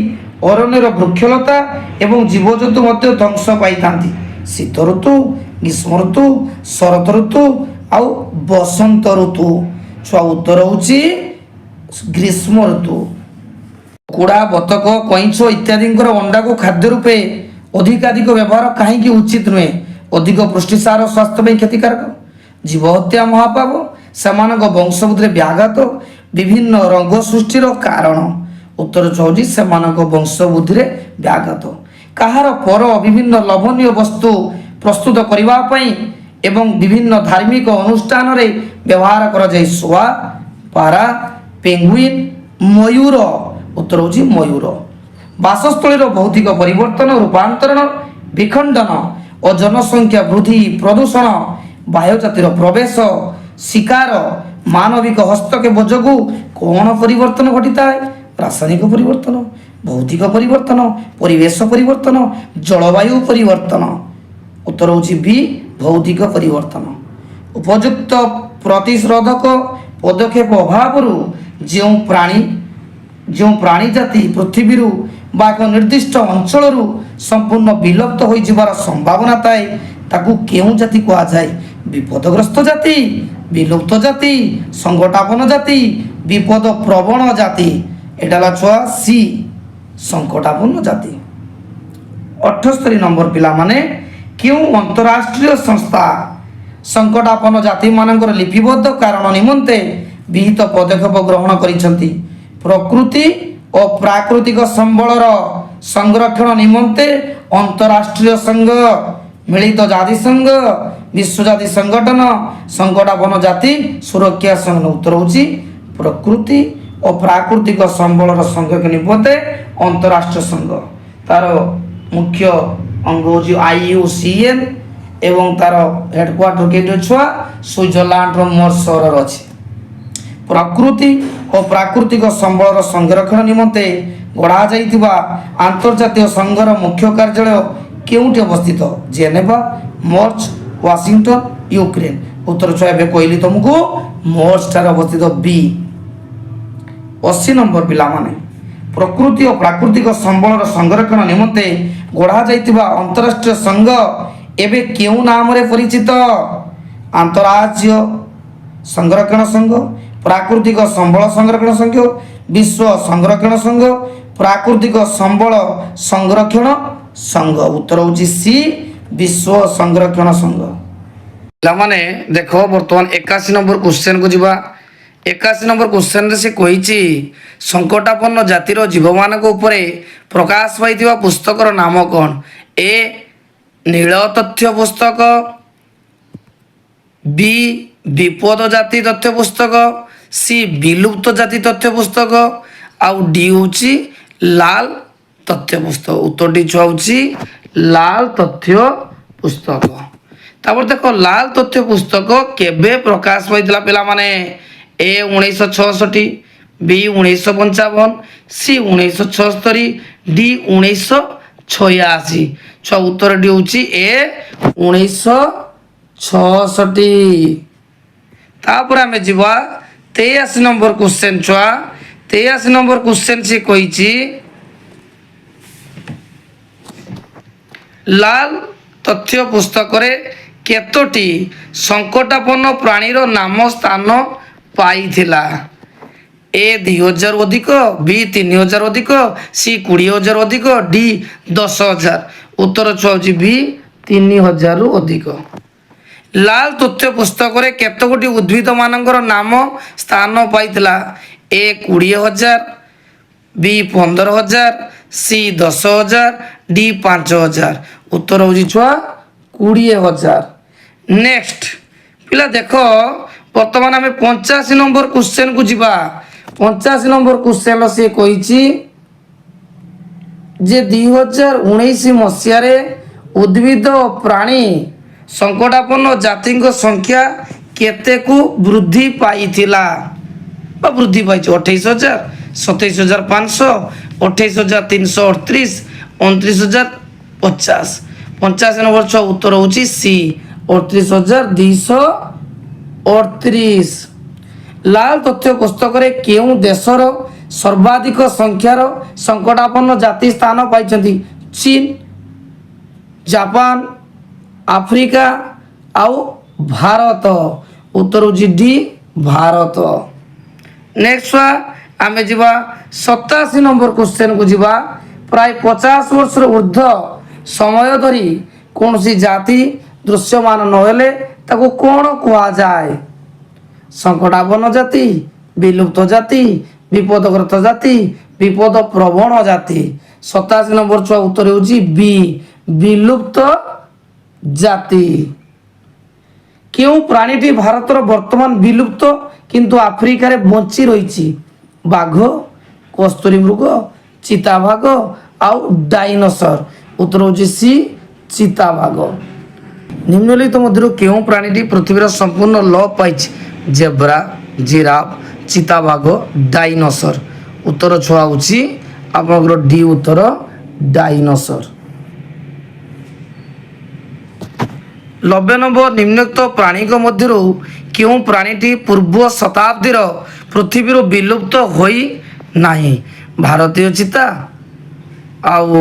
S1: ଅରଣ୍ୟର ବୃକ୍ଷଲତା ଏବଂ ଜୀବଜନ୍ତୁ ମଧ୍ୟ ଧ୍ୱଂସ ପାଇଥାନ୍ତି? ଶୀତ ଋତୁ, ଗ୍ରୀଷ୍ମ ଋତୁ, ଶରତ ଋତୁ ଆଉ ବସନ୍ତ ଋତୁ। ଛୁଆ ଉତ୍ତର ହେଉଛି ଗ୍ରୀଷ୍ମ ଋତୁ। କୁକୁଡ଼ା, ବତକ, କଇଁଛ ଇତ୍ୟାଦିଙ୍କର ଅଣ୍ଡାକୁ ଖାଦ୍ୟ ରୂପେ ଅଧିକାଧିକ ବ୍ୟବହାର କାହିଁକି ଉଚିତ ନୁହେଁ? ଅଧିକ ପୁଷ୍ଟିସାର ସ୍ୱାସ୍ଥ୍ୟ ପାଇଁ କ୍ଷତିକାରକ, ଜୀବହତ୍ୟା ମହାପାପ, ସେମାନଙ୍କ ବଂଶବୃଦ୍ଧିରେ ବ୍ୟାଘାତ, ବିଭିନ୍ନ ରୋଗ ସୃଷ୍ଟିର କାରଣ। ଉତ୍ତର ହେଉଛି ସେମାନଙ୍କ ବଂଶବୃଦ୍ଧିରେ ବ୍ୟାଘାତ। କାହାର ପର ବିଭିନ୍ନ ଲୋଭନୀୟ ବସ୍ତୁ ପ୍ରସ୍ତୁତ କରିବା ପାଇଁ ଏବଂ ବିଭିନ୍ନ ଧାର୍ମିକ ଅନୁଷ୍ଠାନରେ ବ୍ୟବହାର କରାଯାଏ? ଶୁଆ, ପାରା, ପେଙ୍ଗୁଇନ, ମୟୂର। ଉତ୍ତର ହେଉଛି ମୟୂର। ବାସସ୍ଥଳୀର ଭୌତିକ ପରିବର୍ତ୍ତନ, ରୂପାନ୍ତରଣ, ବିଖଣ୍ଡନ ଓ ଜନସଂଖ୍ୟା ବୃଦ୍ଧି, ପ୍ରଦୂଷଣ, ବାହ୍ୟଜାତିର ପ୍ରବେଶ, ଶିକାର, ମାନବିକ ହସ୍ତକ୍ଷେପ ଯୋଗୁଁ କ'ଣ ପରିବର୍ତ୍ତନ ଘଟିଥାଏ? ରାସାୟନିକ ପରିବର୍ତ୍ତନ, ଭୌତିକ ପରିବର୍ତ୍ତନ, ପରିବେଶ ପରିବର୍ତ୍ତନ, ଜଳବାୟୁ ପରିବର୍ତ୍ତନ। ଉତ୍ତର ହେଉଛି ବି, ଭୌତିକ ପରିବର୍ତ୍ତନ। ଉପଯୁକ୍ତ ପ୍ରତିରୋଧକ ପଦକ୍ଷେପ ଅଭାବରୁ ଯେଉଁ ପ୍ରାଣୀ ଜାତି ପୃଥିବୀରୁ ବା ଏକ ନିର୍ଦ୍ଦିଷ୍ଟ ଅଞ୍ଚଳରୁ ସମ୍ପୂର୍ଣ୍ଣ ବିଲୁପ୍ତ ହୋଇଯିବାର ସମ୍ଭାବନା ଥାଏ ତାକୁ କେଉଁ ଜାତି କୁହାଯାଏ? ବିପଦଗ୍ରସ୍ତ ଜାତି, ବିଲୁପ୍ତ ଜାତି, ସଂକଟାପନ୍ନ ଜାତି, ବିପଦ ପ୍ରବଣ ଜାତି। ଏଟା ହେଲା ଛୁଆ ସି, ସଂକଟାପନ୍ନ ଜାତି। 78 ନମ୍ବର ପିଲାମାନେ, କେଉଁ ଅନ୍ତରାଷ୍ଟ୍ରୀୟ ସଂସ୍ଥା ସଂକଟାପନ୍ନ ଜାତିମାନଙ୍କର ଲିପିବଦ୍ଧ କାରଣ ନିମନ୍ତେ ବିହିତ ପଦକ୍ଷେପ ଗ୍ରହଣ କରିଛନ୍ତି? ପ୍ରକୃତି ଓ ପ୍ରାକୃତିକ ସମ୍ବଳର ସଂରକ୍ଷଣ ନିମନ୍ତେ ଅନ୍ତରାଷ୍ଟ୍ରୀୟ ସଂଘ, ମିଳିତ ଜାତିସଂଘ, ବିଶ୍ୱଜାତି ସଂଗଠନ, ସଂକଟାପନ୍ନ ଜାତି ସୁରକ୍ଷା ସଂଘ। ଉତ୍ତର ହେଉଛି ପ୍ରକୃତି ଓ ପ୍ରାକୃତିକ ସମ୍ବଳର ସଂରକ୍ଷଣ ନିମନ୍ତେ ଅନ୍ତରାଷ୍ଟ୍ରୀୟ ସଂଘ। ତାର ମୁଖ୍ୟ ଅଙ୍ଗ ହେଉଛି IUCN ଏବଂ ତାର ହେଡକ୍ୱାର୍ଟର କେଉଁଠି ଛୁଆ? ସୁଇଜରଲ୍ୟାଣ୍ଡର ମୋର୍ ସହରରେ ଅଛି। ପ୍ରକୃତି ଓ ପ୍ରାକୃତିକ ସମ୍ବଳର ସଂରକ୍ଷଣ ନିମନ୍ତେ ଗଢ଼ାଯାଇଥିବା ଆନ୍ତର୍ଜାତୀୟ ସଂଘର ମୁଖ୍ୟ କାର୍ଯ୍ୟାଳୟ କେଉଁଠି ଅବସ୍ଥିତ? ଜେନେଭା, ମର୍ଚ, ୱାଶିଂଟନ, ୟୁକ୍ରେନ। ଉତ୍ତର ଛୁଆ ଏବେ କହିଲି ତୁମକୁ, ମର୍ଚ ଠାରେ ଅବସ୍ଥିତ ବି। 80 ନମ୍ବର ପିଲାମାନେ, ପ୍ରକୃତି ଓ ପ୍ରାକୃତିକ ସମ୍ବଳର ସଂରକ୍ଷଣ ନିମନ୍ତେ ଗଢ଼ାଯାଇଥିବା ଅନ୍ତରାଷ୍ଟ୍ରୀୟ ସଂଘ ଏବେ କେଉଁ ନାମରେ ପରିଚିତ? ଆନ୍ତଃରାଜ୍ୟ ସଂରକ୍ଷଣ ସଂଘ, ପ୍ରାକୃତିକ ସମ୍ବଳ ସଂରକ୍ଷଣ ସଂଘ, ବିଶ୍ୱ ସଂରକ୍ଷଣ ସଂଘ, ପ୍ରାକୃତିକ ସମ୍ବଳ ସଂରକ୍ଷଣ ସଂଘ। ଉତ୍ତର ହେଉଛି ସି, ବିଶ୍ୱ ସଂରକ୍ଷଣ ସଂଘ। ପିଲାମାନେ ଦେଖ, ବର୍ତ୍ତମାନ 81 ନମ୍ବର କ୍ୱେଶ୍ଚନକୁ ଯିବା। 81 ନମ୍ବର କ୍ୱେଶ୍ଚନରେ ସେ କହିଛି ସଂକଟାପନ୍ନ ଜାତିର ଜୀବମାନଙ୍କ ଉପରେ ପ୍ରକାଶ ପାଇଥିବା ପୁସ୍ତକର ନାମ କ'ଣ? ଏ ନୀଳ ତଥ୍ୟ ପୁସ୍ତକ, ବି ବିପଦ ଜାତି ତଥ୍ୟ ପୁସ୍ତକ, ସି ବିଲୁପ୍ତ ଜାତି ତଥ୍ୟ ପୁସ୍ତକ ଆଉ ଡି ହେଉଛି ଲାଲ ତଥ୍ୟ ପୁସ୍ତକ। ଉତ୍ତରଟି ହେଉଛି ଲାଲ ତଥ୍ୟ ପୁସ୍ତକ। ତାପରେ ଦେଖ, ଲାଲ ତଥ୍ୟ ପୁସ୍ତକ କେବେ ପ୍ରକାଶ ପାଇଥିଲା ପିଲାମାନେ? ଏ 1966, ବି 1955, ସି 1976, ଡି 1986। ଛୁଆ ଉତ୍ତରଟି ହେଉଛି ଏ 1966। ତାପରେ ଆମେ ଯିବା 83 ନମ୍ବର କ୍ୱେଶ୍ଚନ। ଛୁଆ 83 ନମ୍ବର କ୍ୱେଶ୍ଚନ ସେ କହିଛି ଲାଲ ତଥ୍ୟ ପୁସ୍ତକରେ କେତୋଟି ସଙ୍କଟାପନ୍ନ ପ୍ରାଣୀର ନାମ ସ୍ଥାନ ପାଇଥିଲା? ଏ 2000 ଅଧିକ, ବି 3000 ଅଧିକ, ସି 20000 ଅଧିକ, ଡି 10000। ଉତ୍ତର ଛୁଆ ହେଉଛି ବି 3000 ଅଧିକ। ଲାଲ ତଥ୍ୟ ପୁସ୍ତକରେ କେତେଗୋଟି ଉଦ୍ଭିଦ ମାନଙ୍କର ନାମ ସ୍ଥାନ ପାଇଥିଲା? ଏ 20000, ବି 15000, ସି 10000, ଡି 5000। ଉତ୍ତର ହେଉଛି ଛୁଆ 20000। ନେକ୍ସଟ ପିଲା ଦେଖ, ବର୍ତ୍ତମାନ ଆମେ 85 ନମ୍ବର କ୍ୱେଶ୍ଚନକୁ ଯିବା। 85 ନମ୍ବର କ୍ୱେଶ୍ଚନ ସେ କହିଛି ଯେ 2019 ମସିହାରେ ଉଦ୍ଭିଦ ଓ ପ୍ରାଣୀ ସଙ୍କଟାପନ୍ନ ଜାତିଙ୍କ ସଂଖ୍ୟା କେତେକୁ ବୃଦ୍ଧି ପାଇଥିଲା ବା ବୃଦ୍ଧି ପାଇଛି? 28000, 27500, 28338, 29050। 85 ନମ୍ବର ଛୁଆ ଉତ୍ତର ହେଉଛି ସି 38238। ଲାଲ ତଥ୍ୟ ପୁସ୍ତକରେ କେଉଁ ଦେଶର ସର୍ବାଧିକ ସଂଖ୍ୟାର ସଙ୍କଟାପନ୍ନ ଜାତି ସ୍ଥାନ ପାଇଛନ୍ତି? ଚୀନ, ଜାପାନ, ଆଫ୍ରିକା ଆଉ ଭାରତ। ଉତ୍ତର ହେଉଛି ଡି ଭାରତ। ନେକ୍ସଟ ଆମେ ଯିବା 87 ନମ୍ବର କ୍ୱେଶ୍ଚନକୁ ଯିବା। ପ୍ରାୟ 50 ବର୍ଷର ଉର୍ଦ୍ଧ୍ୱ ସମୟ ଧରି କୌଣସି ଜାତି ଦୃଶ୍ୟମାନ ନହେଲେ ତାକୁ କ'ଣ କୁହାଯାଏ? ସଙ୍କଟାପନ୍ନ ଜାତି, ବିଲୁପ୍ତ ଜାତି, ବିପଦଗ୍ରସ୍ତ ଜାତି, ବିପଦ ପ୍ରବଣ ଜାତି। 87 ନମ୍ବର ଛୁଆ ଉତ୍ତର ହେଉଛି ବି ବିଲୁପ୍ତ ଜାତି। କେଉଁ ପ୍ରାଣୀଟି ଭାରତର ବର୍ତ୍ତମାନ ବିଲୁପ୍ତ କିନ୍ତୁ ଆଫ୍ରିକାରେ ବଞ୍ଚି ରହିଛି? ବାଘ, କସ୍ତୁରୀ ମୃଗ, ଚିତାବାଘ ଆଉ ଡାଇନୋସର। ଉତ୍ତର ହେଉଛି ସି ଚିତାବାଘ। ନିମ୍ନଲିଖିତ ମଧ୍ୟରୁ କେଉଁ ପ୍ରାଣୀଟି ପୃଥିବୀର ସମ୍ପୂର୍ଣ୍ଣ ଲୋପ ପାଇଛି? ଜେବ୍ରା, ଜିରାଫ, ଚିତାବାଘ, ଡାଇନୋସର। ଉତ୍ତର ଛୁଆ ହେଉଛି ଆପଣଙ୍କର ଡି ଉତ୍ତର ଡାଇନୋସର। 90 ନମ୍ବର ନିମ୍ନଲିଖିତ ପ୍ରାଣୀଙ୍କ ମଧ୍ୟରୁ କେଉଁ ପ୍ରାଣୀଟି ପୂର୍ବ ଶତାବ୍ଦୀର ପୃଥିବୀରୁ ବିଲୁପ୍ତ ହୋଇ ନାହିଁ? ଭାରତୀୟ ଚିତା ଆଉ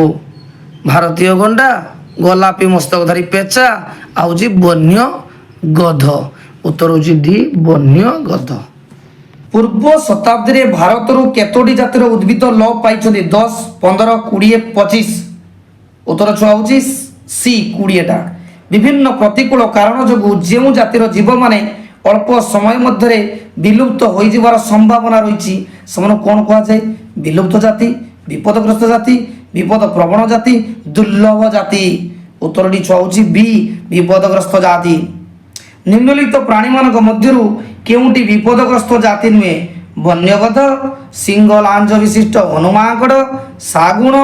S1: ଭାରତୀୟ ଗଣ୍ଡା, ଗୋଲାପୀ ମସ୍ତକଧାରୀ ପେଚା ଆଉ ହେଉଛି ବନ୍ୟ ଗଧ। ଉତ୍ତର ହେଉଛି ଡି ବନ୍ୟ ଗଧ। ପୂର୍ବ ଶତାବ୍ଦୀରେ ଭାରତରୁ କେତୋଟି ଜାତିର ଉଦ୍ଭିଦ ଲୋପ ପାଇଛନ୍ତି? 10, 15, 20, 25। ଉତ୍ତର ଛୁଆ ହେଉଛି ସି 20ଟା। ବିଭିନ୍ନ ପ୍ରତିକୂଳ କାରଣ ଯୋଗୁଁ ଯେଉଁ ଜାତିର ଜୀବମାନେ ଅଳ୍ପ ସମୟ ମଧ୍ୟରେ ବିଲୁପ୍ତ ହୋଇଯିବାର ସମ୍ଭାବନା ରହିଛି ସେମାନଙ୍କୁ କ'ଣ କୁହାଯାଏ? ବିଲୁପ୍ତ ଜାତି, ବିପଦଗ୍ରସ୍ତ ଜାତି, ବିପଦ ପ୍ରବଣ ଜାତି, ଦୁର୍ଲଭ ଜାତି। ଉତ୍ତରଟି ଛୁଆ ହେଉଛି ବି ବିପଦଗ୍ରସ୍ତ ଜାତି। ନିମ୍ନଲିଖିତ ପ୍ରାଣୀମାନଙ୍କ ମଧ୍ୟରୁ କେଉଁଟି ବିପଦଗ୍ରସ୍ତ ଜାତି ନୁହେଁ? ବନ୍ୟଗଧ, ସିଂହ ଲାଞ୍ଜ ବିଶିଷ୍ଟ ହନୁମାଙ୍କଡ଼, ଶାଗୁଣ,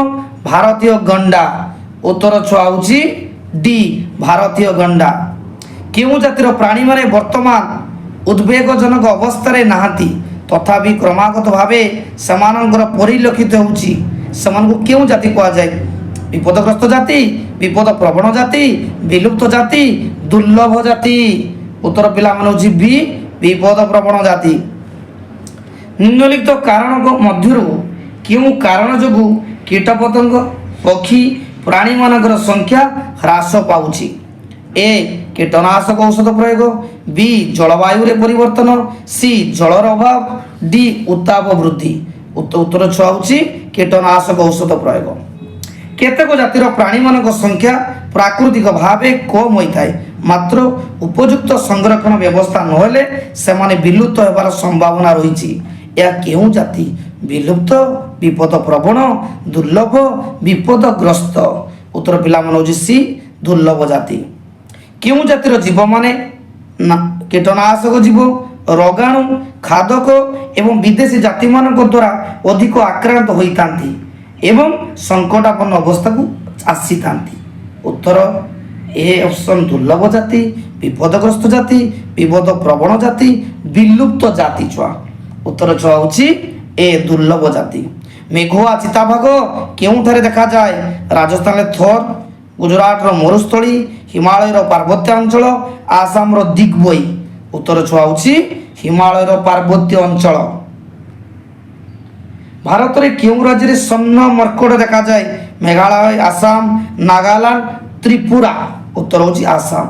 S1: ଭାରତୀୟ ଗଣ୍ଡା। ଉତ୍ତର ଛୁଆ ହେଉଛି ଡି ଭାରତୀୟ ଗଣ୍ଡା। କେଉଁ ଜାତିର ପ୍ରାଣୀମାନେ ବର୍ତ୍ତମାନ ଉଦ୍ବେଗଜନକ ଅବସ୍ଥାରେ ନାହାନ୍ତି ତଥାପି କ୍ରମାଗତ ଭାବେ ସେମାନଙ୍କର ପରିଲକ୍ଷିତ ହେଉଛି? ସେମାନଙ୍କୁ କେଉଁ ଜାତି କୁହାଯାଏ? ବିପଦଗ୍ରସ୍ତ ଜାତି, ବିପଦ ପ୍ରବଣ ଜାତି, ବିଲୁପ୍ତ ଜାତି, ଦୁର୍ଲଭ ଜାତି। ଉତ୍ତର ପିଲାମାନେ ହେଉଛି ବି ବିପଦ ପ୍ରବଣ ଜାତି। ନିମ୍ନଲିଖିତ କାରଣଙ୍କ ମଧ୍ୟରୁ କେଉଁ କାରଣ ଯୋଗୁଁ କୀଟପତଙ୍ଗ, ପକ୍ଷୀ, ପ୍ରାଣୀମାନଙ୍କର ସଂଖ୍ୟା ହ୍ରାସ ପାଉଛି? ଏ କୀଟନାଶକ ଔଷଧ ପ୍ରୟୋଗ, ବି ଜଳବାୟୁରେ ପରିବର୍ତ୍ତନ, ସି ଜଳର ଅଭାବ, ଡି ଉତ୍ତାପ ବୃଦ୍ଧି। ଉତ୍ତର ଛୁଆ ହେଉଛି କୀଟନାଶକ ଔଷଧ ପ୍ରୟୋଗ। କେତେକ ଜାତିର ପ୍ରାଣୀମାନଙ୍କ ସଂଖ୍ୟା ପ୍ରାକୃତିକ ଭାବେ କମ୍ ହୋଇଥାଏ ମାତ୍ର ଉପଯୁକ୍ତ ସଂରକ୍ଷଣ ବ୍ୟବସ୍ଥା ନହେଲେ ସେମାନେ ବିଲୁପ୍ତ ହେବାର ସମ୍ଭାବନା ରହିଛି। ଏହା କେଉଁ ଜାତି? ବିଲୁପ୍ତ, ବିପଦ ପ୍ରବଣ, ଦୁର୍ଲଭ, ବିପଦଗ୍ରସ୍ତ। ଉତ୍ତର ପିଲାମାନେ ହେଉଛି ସି ଦୁର୍ଲଭ ଜାତି। କେଉଁ ଜାତିର ଜୀବମାନେ କୀଟନାଶକ ଜୀବ, ରୋଗାଣୁ, ଖାଦକ ଏବଂ ବିଦେଶୀ ଜାତିମାନଙ୍କ ଦ୍ୱାରା ଅଧିକ ଆକ୍ରାନ୍ତ ହୋଇଥାନ୍ତି ଏବଂ ସଙ୍କଟାପନ୍ନ ଅବସ୍ଥାକୁ ଆସିଥାନ୍ତି? ଉତ୍ତର ଏ ଅପସନ୍ ଦୁର୍ଲଭ ଜାତି, ବିପଦଗ୍ରସ୍ତ ଜାତି, ବିପଦ ପ୍ରବଣ ଜାତି, ବିଲୁପ୍ତ ଜାତି ଛୁଆ। ଉତ୍ତର ଛୁଆ ହେଉଛି ଏ ଦୁର୍ଲଭ ଜାତି। ମେଘୁଆ ଚିତାବାଘ କେଉଁଠାରେ ଦେଖାଯାଏ? ରାଜସ୍ଥାନରେ ଥର୍, ଗୁଜରାଟର ମରୁସ୍ଥଳୀ, ହିମାଳୟର ପାର୍ବତ୍ୟ ଅଞ୍ଚଳ, ଆସାମର ଦିଗ୍ବଇ। ଉତ୍ତର ଛୁଆ ହେଉଛି ହିମାଳୟର ପାର୍ବତ୍ୟ ଅଞ୍ଚଳ। ଭାରତରେ କେଉଁ ରାଜ୍ୟରେ ସ୍ୱର୍ଣ୍ଣ ମର୍କଟ ଦେଖାଯାଏ? ମେଘାଳୟ, ଆସାମ, ନାଗାଲାଣ୍ଡ, ତ୍ରିପୁରା। ଉତ୍ତର ହେଉଛି ଆସାମ।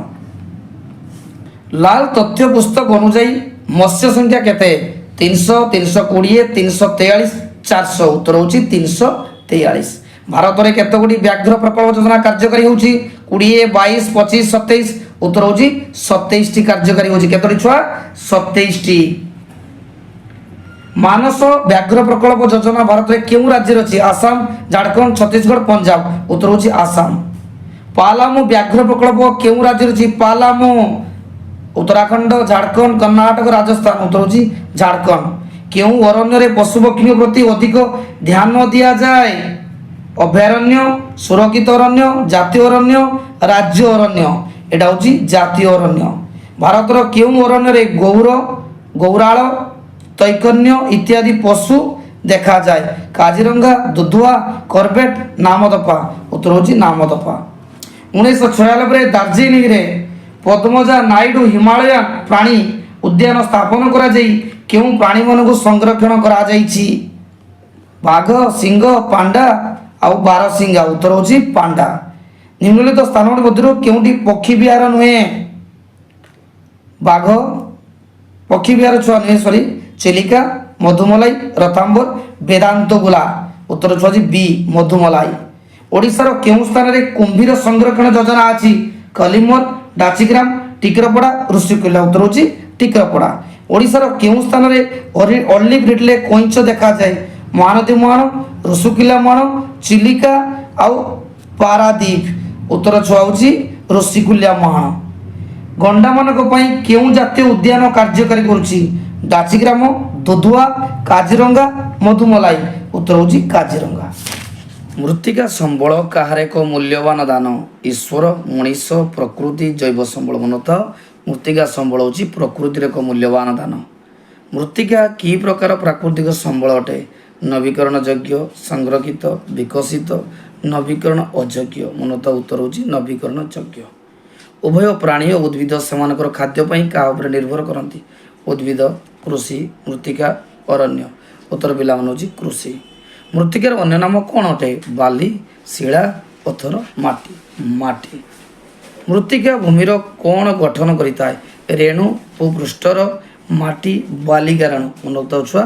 S1: ଲାଲ ତଥ୍ୟ ପୁସ୍ତକ ଅନୁଯାୟୀ ମତ୍ସ୍ୟ ସଂଖ୍ୟା କେତେ? 300, 320, 343, 400। ଉତ୍ତର ହେଉଛି 343। ଭାରତରେ କେତେଗୋଟି ବ୍ୟାଘ୍ର ପ୍ରକଳ୍ପ ଯୋଜନା କାର୍ଯ୍ୟକାରୀ ହେଉଛି? 20, 22, 25, 27। ଉତ୍ତର ହେଉଛି 27ଟି କାର୍ଯ୍ୟକାରୀ ହେଉଛି। କେତୋଟି ଛୁଆ? 27ଟି। ମାନସ ବ୍ୟାଘ୍ର ପ୍ରକଳ୍ପ ଯୋଜନା ଭାରତରେ କେଉଁ ରାଜ୍ୟରେ ଅଛି? ଆସାମ, ଝାଡ଼ଖଣ୍ଡ, ଛତିଶଗଡ଼, ପଞ୍ଜାବ। ଉତ୍ତର ହେଉଛି ଆସାମ। ପାଲାମୁ ବ୍ୟାଘ୍ର ପ୍ରକଳ୍ପ କେଉଁ ରାଜ୍ୟରେ ଅଛି? ପାଲାମୁ ଉତ୍ତରାଖଣ୍ଡ, ଝାଡ଼ଖଣ୍ଡ, କର୍ଣ୍ଣାଟକ, ରାଜସ୍ଥାନ। ଉତ୍ତର ହେଉଛି ଝାଡ଼ଖଣ୍ଡ। କେଉଁ ଅରଣ୍ୟରେ ପଶୁପକ୍ଷୀଙ୍କ ପ୍ରତି ଅଧିକ ଧ୍ୟାନ ଦିଆଯାଏ? ଅଭୟାରଣ୍ୟ, ସୁରକ୍ଷିତ ଅରଣ୍ୟ, ଜାତୀୟ ଅରଣ୍ୟ, ରାଜ୍ୟ ଅରଣ୍ୟ। ଏଟା ହେଉଛି ଜାତୀୟ ଅରଣ୍ୟ। ଭାରତର କେଉଁ ଅରଣ୍ୟରେ ଗୌର, ଗୌରାଳ, ତୈକନ୍ୟ ଇତ୍ୟାଦି ପଶୁ ଦେଖାଯାଏ? କାଜିରଙ୍ଗା, ଦୁଧୁଆ, କର୍ବେଟ, ନାମଦଫା। ଉତ୍ତର ହେଉଛି ନାମଦଫା। 1996ରେ ଦାର୍ଜିଲିଂରେ ପଦ୍ମଜା ନାଇଡୁ ହିମାଳୟାନ ପ୍ରାଣୀ ଉଦ୍ୟାନ ସ୍ଥାପନ କରାଯାଇ କେଉଁ ପ୍ରାଣୀମାନଙ୍କୁ ସଂରକ୍ଷଣ କରାଯାଇଛି? ବାଘ, ସିଂହ, ପାଣ୍ଡା ଆଉ ବାରସିଙ୍ଗା। ଉତ୍ତର ହେଉଛି ପାଣ୍ଡା। ନିମ୍ନଲିଖିତ ସ୍ଥାନଗୁଡ଼ିକ ମଧ୍ୟରୁ କେଉଁଟି ପକ୍ଷୀ ବିହାର ନୁହେଁ? ବାଘ ପକ୍ଷୀ ବିହାର ଛୁଆ ନୁହେଁ, ସରି। ଚିଲିକା, ମଧୁମଲାଇ, ରତାମ୍ବର, ବେଦାନ୍ତଗୁଲା। ଉତ୍ତର ଛୁଆ ଅଛି ବି ମଧୁମଲାଇ। ଓଡ଼ିଶାର କେଉଁ ସ୍ଥାନରେ କୁମ୍ଭୀର ସଂରକ୍ଷଣ ଯୋଜନା ଅଛି? କଲିମର, ଡାଚିଗ୍ରାମ, ଟିକରପଡ଼ା, ଋଷିକୂଲ୍ୟା। ଉତ୍ତର ହେଉଛି ଟିକରପଡ଼ା। ଓଡ଼ିଶାର କେଉଁ ସ୍ଥାନରେ ଅଲିଭ୍ ରିଡଲେ କଇଁଛ ଦେଖାଯାଏ? ମହାନଦୀ ମୁହାଣ, ଋଷିକୂଲ୍ୟା ମୁହାଣ, ଚିଲିକା ଆଉ ପାରାଦୀପ। ଉତ୍ତର ଛୁଆ ହେଉଛି ଋଷିକୂଲ୍ୟା ମୁହାଣ। ଗଣ୍ଡାମାନଙ୍କ ପାଇଁ କେଉଁ ଜାତୀୟ ଉଦ୍ୟାନ କାର୍ଯ୍ୟକାରୀ କରୁଛି? ଡାଚିଗ୍ରାମ, ଦୁଧୁଆ, କାଜିରଙ୍ଗା, ମଧୁମଲାଇ। ଉତ୍ତର ହେଉଛି କାଜିରଙ୍ଗା। ମୃତ୍ତିକା ସମ୍ବଳ କାହାର ଏକ ମୂଲ୍ୟବାନ ଦାନ? ଈଶ୍ୱର, ମଣିଷ, ପ୍ରକୃତି, ଜୈବ ସମ୍ବଳ। ମନଥାଉ, ମୃତ୍ତିକା ସମ୍ବଳ ହେଉଛି ପ୍ରକୃତିର ଏକ ମୂଲ୍ୟବାନ ଦାନ। ମୃତ୍ତିକା କି ପ୍ରକାର ପ୍ରାକୃତିକ ସମ୍ବଳ ଅଟେ? ନବୀକରଣ ଯୋଗ୍ୟ, ସଂରକ୍ଷିତ, ବିକଶିତ, ନବୀକରଣ ଅଯୋଗ୍ୟ। ମନଥାଉ, ଉତ୍ତର ହେଉଛି ନବୀକରଣ ଯୋଗ୍ୟ। ଉଭୟ ପ୍ରାଣୀ ଓ ଉଦ୍ଭିଦ ସେମାନଙ୍କର ଖାଦ୍ୟ ପାଇଁ କାହା ଉପରେ ନିର୍ଭର କରନ୍ତି? ଉଦ୍ଭିଦ, କୃଷି, ମୃତ୍ତିକା, ଅରଣ୍ୟ। ଉତ୍ତର ପିଲାମାନେ ହେଉଛି କୃଷି। ମୃତ୍ତିକାର ଅନ୍ୟ ନାମ କ'ଣ ଅଟେ? ବାଲି, ଶିଳା, ପଥର, ମାଟି। ମାଟି। ମୃତ୍ତିକା ଭୂମିର କ'ଣ ଗଠନ କରିଥାଏ? ରେଣୁ, ଭୂପୃଷ୍ଠର ମାଟି, ବାଲିକା ରେଣୁ। ମନୋକ୍ତ ଛୁଆ